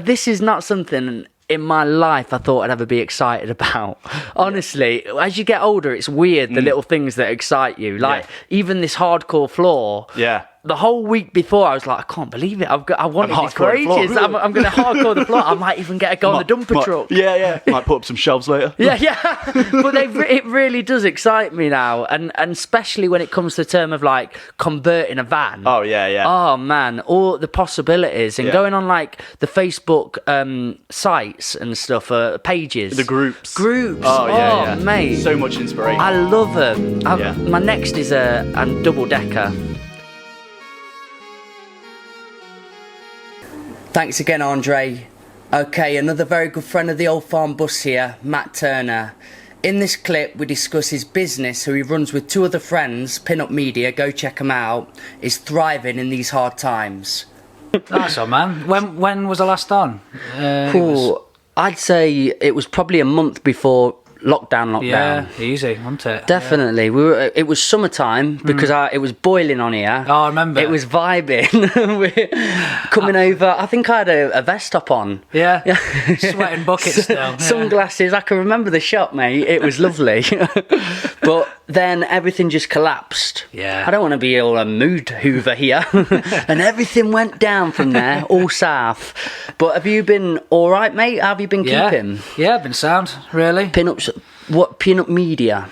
This is not something in my life I thought I'd ever be excited about. Honestly, as you get older, it's weird, the little things that excite you. Like, even this hardcore floor. Yeah. the whole week before, I was like, I can't believe it. I wanted this for ages. I'm going to hardcore the floor. I might even get a go on the dumper truck. Yeah. Might put up some shelves later. Yeah. But it really does excite me now, and especially when it comes to the term of like converting a van. Oh yeah. Oh man, all the possibilities, and going on like the Facebook sites and stuff, pages, the groups. Oh yeah, mate, so much inspiration. I love them. My next is a double decker. Thanks again, Andre. Okay, another very good friend of the Old Farm Bus here, Matt Turner. In this clip, we discuss his business, who he runs with 2 other friends, Pin-Up Media, go check him out, is thriving in these hard times. Nice one, man. When was the last on? I'd say it was probably a month before lockdown. Yeah, easy, wasn't it? Definitely. Yeah. It was summertime because it was boiling on here. Oh, I remember. It was vibing. We're coming over. I think I had a vest top on. Yeah. Sweating buckets still. Sunglasses. I can remember the shot, mate. It was lovely. But then everything just collapsed. Yeah. I don't want to be all a mood hoover here. And everything went down from there, all south. But have you been all right, mate? How have you been keeping? Yeah, I've been sound, really. Pin-Up Media?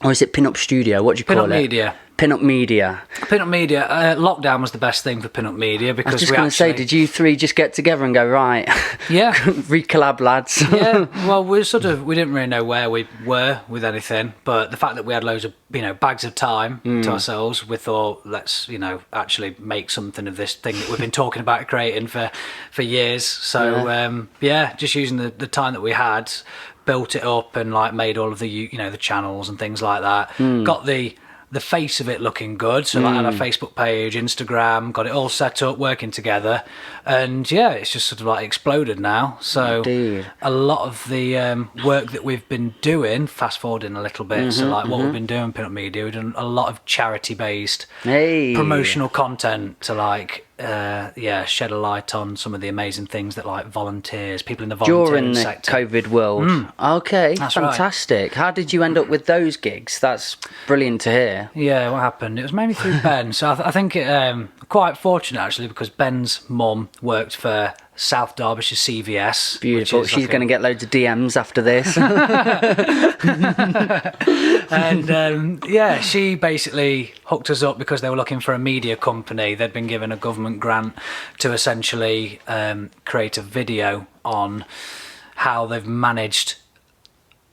Or is it Pin-Up Studio? What do you call it? Pin-Up Media. Pin-Up Media. Pin-Up Media. Lockdown was the best thing for Pin-Up Media because I was just going to say, did you 3 just get together and go, right? Yeah. Recollab, lads. Yeah. Well, we didn't really know where we were with anything, but the fact that we had loads of, bags of time to ourselves, we thought, let's, actually make something of this thing that we've been talking about creating for years. So, just using the time that we had, built it up and like made all of the, the channels and things like that. Got the face of it looking good, so like had a Facebook page, Instagram, got it all set up, working together, and it's just sort of like exploded now. So a lot of the work that we've been doing, fast forwarding a little bit, so like what we've been doing, Pin-Up Media, we've done a lot of charity based promotional content to like shed a light on some of the amazing things that like volunteers, people in the volunteering sector. During the COVID world. Okay, that's fantastic. Right. How did you end up with those gigs? That's brilliant to hear. Yeah, what happened? It was mainly through Ben. So I think it quite fortunate actually, because Ben's mum worked for South Derbyshire CVS. Beautiful. She's going to get loads of DMs after this. And she basically hooked us up because they were looking for a media company. They'd been given a government grant to essentially create a video on how they've managed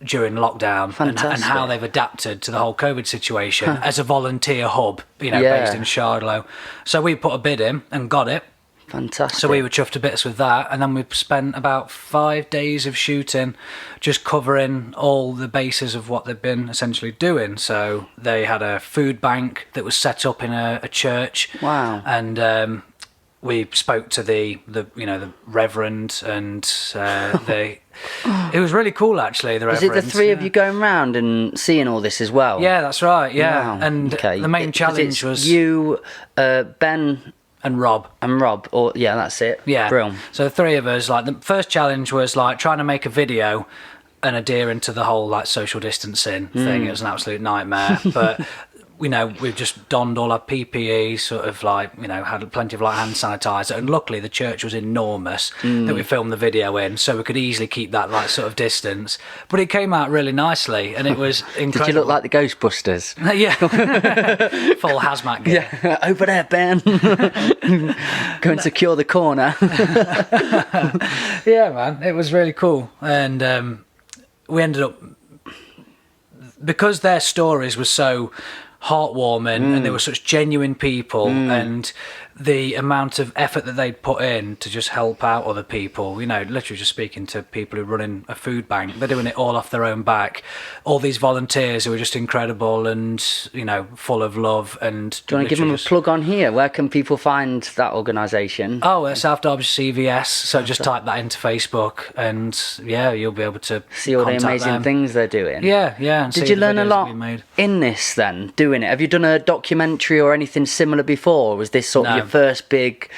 during lockdown and how they've adapted to the whole COVID situation as a volunteer hub, based in Shardlow. So we put a bid in and got it. Fantastic. So we were chuffed to bits with that, and then we spent about 5 days of shooting just covering all the bases of what they've been essentially doing. So they had a food bank that was set up in a church. Wow. And we spoke to the reverend, and it was really cool actually. The reverend. Is it the 3 of you going round and seeing all this as well? Yeah, that's right. Yeah, wow. And the main challenge was you, Ben, and Rob. That's it. Yeah. Brilliant. So the 3 of us, like the first challenge was like trying to make a video and adhering to the whole like social distancing thing. It was an absolute nightmare, but. We've just donned all our PPE, sort of like, had plenty of like hand sanitizer, and luckily the church was enormous that we filmed the video in, so we could easily keep that like sort of distance. But it came out really nicely, and it was incredible. Did you look like the Ghostbusters? Yeah, full hazmat gear. Yeah, over there, Ben. Going to cure the corner. Yeah, man, it was really cool, and we ended up, because their stories were so heartwarming and they were such genuine people, and the amount of effort that they'd put in to just help out other people, literally just speaking to people who are running a food bank, they're doing it all off their own back. All these volunteers who are just incredible and, full of love. And do you want to give them a plug on here? Where can people find that organisation? Oh, South Derbyshire CVS. So just type that into Facebook, and you'll be able to see all the amazing things they're doing. Yeah. Did you learn a lot in this then, doing it? Have you done a documentary or anything similar before? Or was this sort of your first big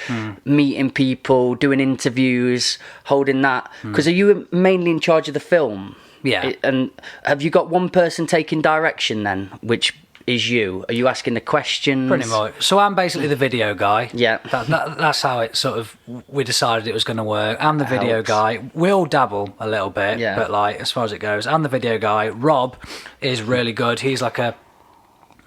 meeting people, doing interviews, holding that? Because are you mainly in charge of the film? Yeah. And have you got one person taking direction then, which is you? Are you asking the questions? Pretty much. So I'm basically the video guy. Yeah. That's how it sort of, we decided it was going to work. I'm the video guy. We all dabble a little bit, but like as far as it goes, I'm the video guy. Rob is really good. He's like a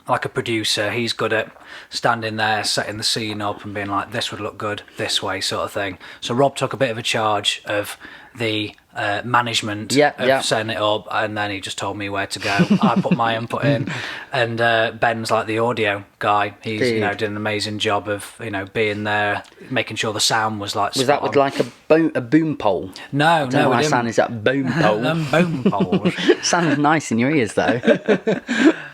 producer. He's good at standing there, setting the scene up and being like, this would look good this way, sort of thing. So Rob took a bit of a charge of the management of setting it up, and then he just told me where to go. I put my input in, and Ben's like the audio guy. He's did an amazing job of being there, making sure the sound was like. Was that with like a boom pole? No, no. My sound is that boom pole. Boom pole. Sounds nice in your ears though.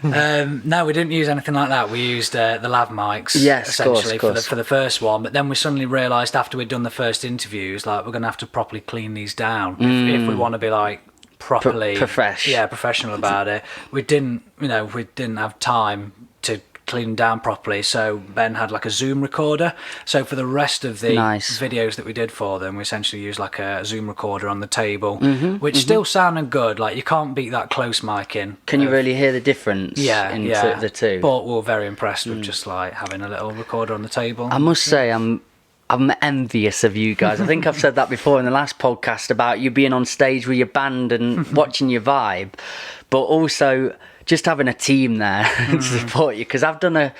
No, we didn't use anything like that. We used the lav mics, essentially, for the first one. But then we suddenly realised after we'd done the first interviews, like we're going to have to properly clean these down if we want to be like properly professional about it. We didn't have time to clean them down properly, so Ben had like a Zoom recorder. So for the rest of the videos that we did for them, we essentially used like a Zoom recorder on the table, which still sounded good. Like you can't beat that close mic in. Can you really hear the difference in the two? But we were very impressed with just like having a little recorder on the table. I must say I'm envious of you guys. I think I've said that before in the last podcast about you being on stage with your band and watching your vibe, but also just having a team there to support you. Because I've done I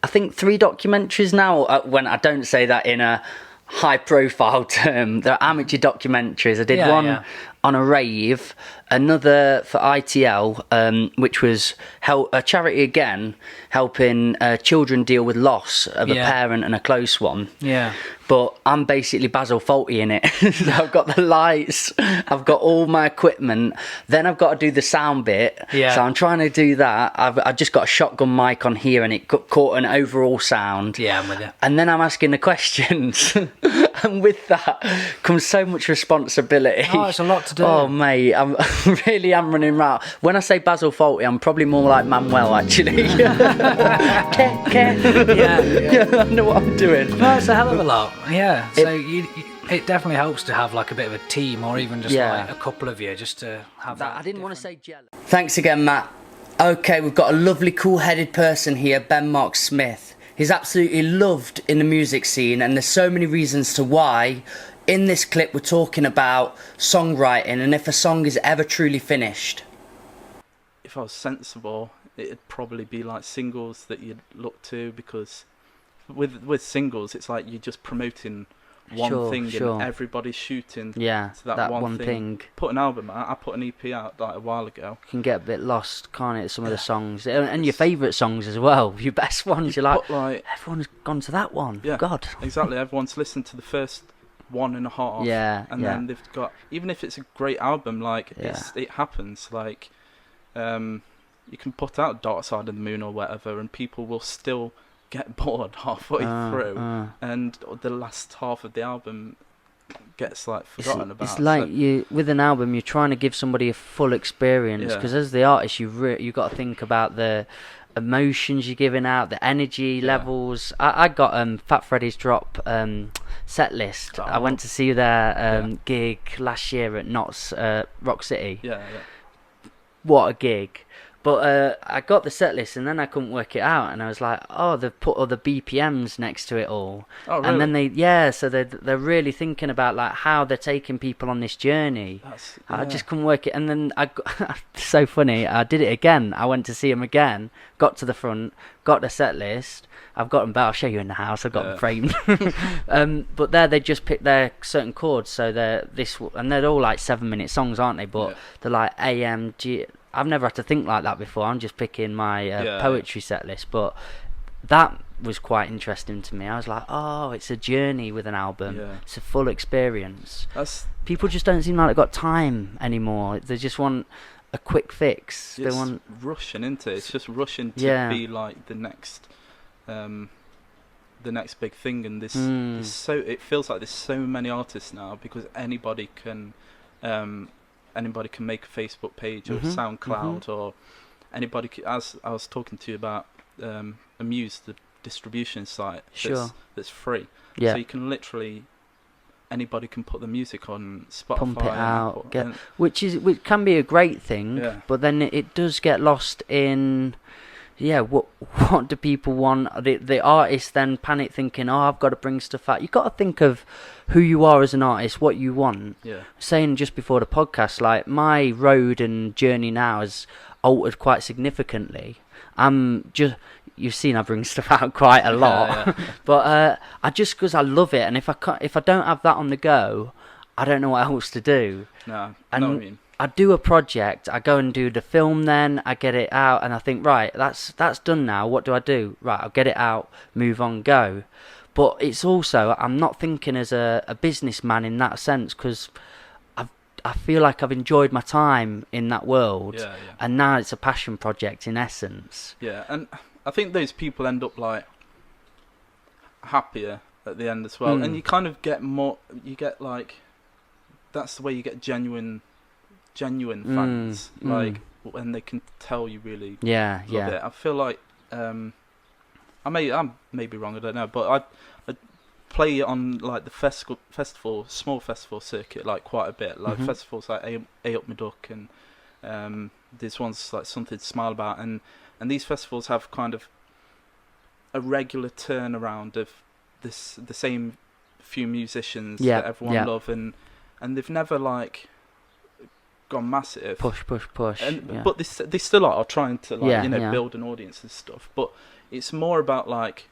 think 3 documentaries now. When I don't say that in a high profile term, they're amateur documentaries. I did one on a rave, another for ITL, which was a charity again, helping children deal with loss of a parent and a close one. Yeah. But I'm basically Basil Fawlty in it. So I've got the lights, I've got all my equipment, then I've got to do the sound bit. Yeah. So I'm trying to do that. I've just got a shotgun mic on here and it caught an overall sound. Yeah, I'm with you. And then I'm asking the questions. And with that comes so much responsibility. Oh, it's a lot to do. Oh, mate, I'm running around. When I say Basil Fawlty, I'm probably more like Manuel, actually. Yeah, I know what I'm doing. No, it's a hell of a lot. Yeah, so it definitely helps to have like a bit of a team, or even just like a couple of you, just to have that. I didn't want to say jealous. Thanks again, Matt. Okay, we've got a lovely, cool-headed person here, Ben Mark Smith. He's absolutely loved in the music scene, and there's so many reasons to why. In this clip, we're talking about songwriting and if a song is ever truly finished. If I was sensible, it'd probably be like singles that you'd look to, because with singles, it's like you're just promoting one thing and everybody's shooting to that one thing. Put an album out. I put an EP out like a while ago. You can get a bit lost, can't it? Some of the songs and your favourite songs as well. Your best ones. You're like everyone's gone to that one. Yeah, God. Exactly. Everyone's listened to the first 1.5. Yeah. And then they've got, even if it's a great album, like it happens. Like you can put out Dark Side of the Moon or whatever, and people will still get bored halfway through, and the last half of the album gets like forgotten about. It's like you with an album, you're trying to give somebody a full experience, because as the artist, you've got to think about the emotions you're giving out, the energy levels. I got Fat Freddy's Drop set list. I went to see their gig last year at Knott's Rock City. What a gig. But I got the set list and then I couldn't work it out, and I was like, oh, they've put all the BPMs next to it all. Oh, really? And then so they're really thinking about like how they're taking people on this journey. I just couldn't work it, and then so funny, I did it again. I went to see them again, got to the front, got the set list. I've got them, but I'll show you in the house. I've got them framed. But there, they just pick their certain chords, so they're all like 7-minute songs, aren't they? But they're like AM, G. I've never had to think like that before. I'm just picking my poetry set list, but that was quite interesting to me. I was like, oh, it's a journey with an album. It's a full experience. People just don't seem like they've got time anymore. They just want a quick fix. It's rushing into it. It's just rushing to be like the next big thing, and it feels like there's so many artists now, because anybody can make a Facebook page or SoundCloud, or anybody as I was talking to you about Amuse, the distribution site that's free. So you can literally, anybody can put the music on Spotify, pump it out, which can be a great thing, but then it does get lost in what do people want? The artist then panic thinking, oh, I've got to bring stuff out. You've got to think of who you are as an artist, what you want. Yeah. Saying just before the podcast, like, my road and journey now has altered quite significantly. You've seen I bring stuff out quite a lot, but I just, because I love it, and if I don't have that on the go, I don't know what else to do. No, and know what I mean. I do a project, I go and do the film, then I get it out, and I think, right, that's done now. What do I do? Right, I'll get it out, move on, go. But it's also, I'm not thinking as a businessman in that sense, because I feel like I've enjoyed my time in that world, and now it's a passion project in essence. Yeah, and I think those people end up like happier at the end as well, and you kind of get more. You get like, that's the way you get genuine fans, like when they can tell you really love it. I feel like I may be wrong, I don't know, but I play on like the small festival circuit like quite a bit, like festivals like A Up My Duck, and there's ones like Something to Smile About, and these festivals have kind of a regular turnaround of the same few musicians that everyone love, and they've never like gone massive. Push. But they still are trying to like build an audience and stuff. But it's more about like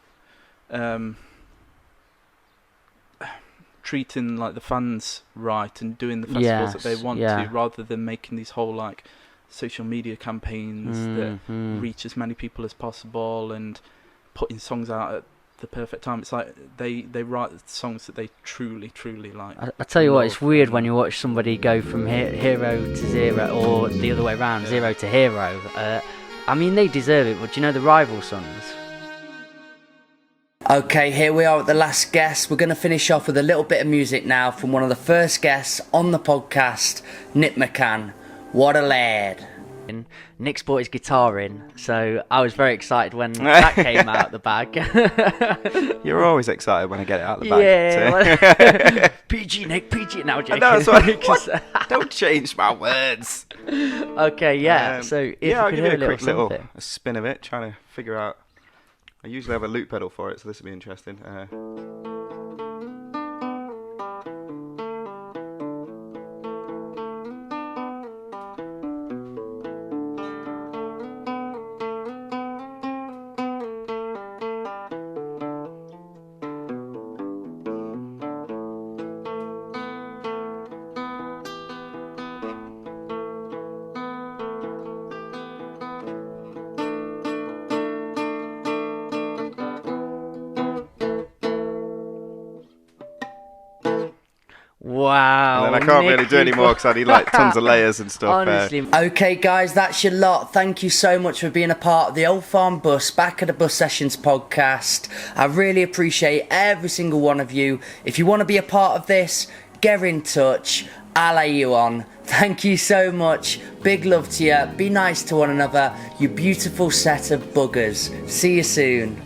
treating like the fans right and doing the festivals that they want to, rather than making these whole like social media campaigns that reach as many people as possible and putting songs out at the perfect time. It's like they write songs that they truly like. I tell you what, it's weird when you watch somebody go from hero to zero, or the other way around, zero to hero. I mean, they deserve it, but do you know the Rival Sons? Okay, here we are at the last guest. We're going to finish off with a little bit of music now from one of the first guests on the podcast, Nick McCann. What a lad. Nick's brought his guitar in, so I was very excited when that came out the bag. You're always excited when I get it out the bag. Yeah. Well, PG Nick, PG. Now, Jake. Don't change my words. Okay, yeah. So if I'll you give could you a hear quick little spin of it, trying to figure out. I usually have a loop pedal for it, so this will be interesting. Wow. And then I can't really do any more because I need like tons of layers and stuff. Honestly. Okay, guys, that's your lot. Thank you so much for being a part of the Old Farm Bus Back at the Bus Sessions podcast. I really appreciate every single one of you. If you want to be a part of this, get in touch. I'll lay you on. Thank you so much. Big love to you. Be nice to one another. You beautiful set of buggers. See you soon.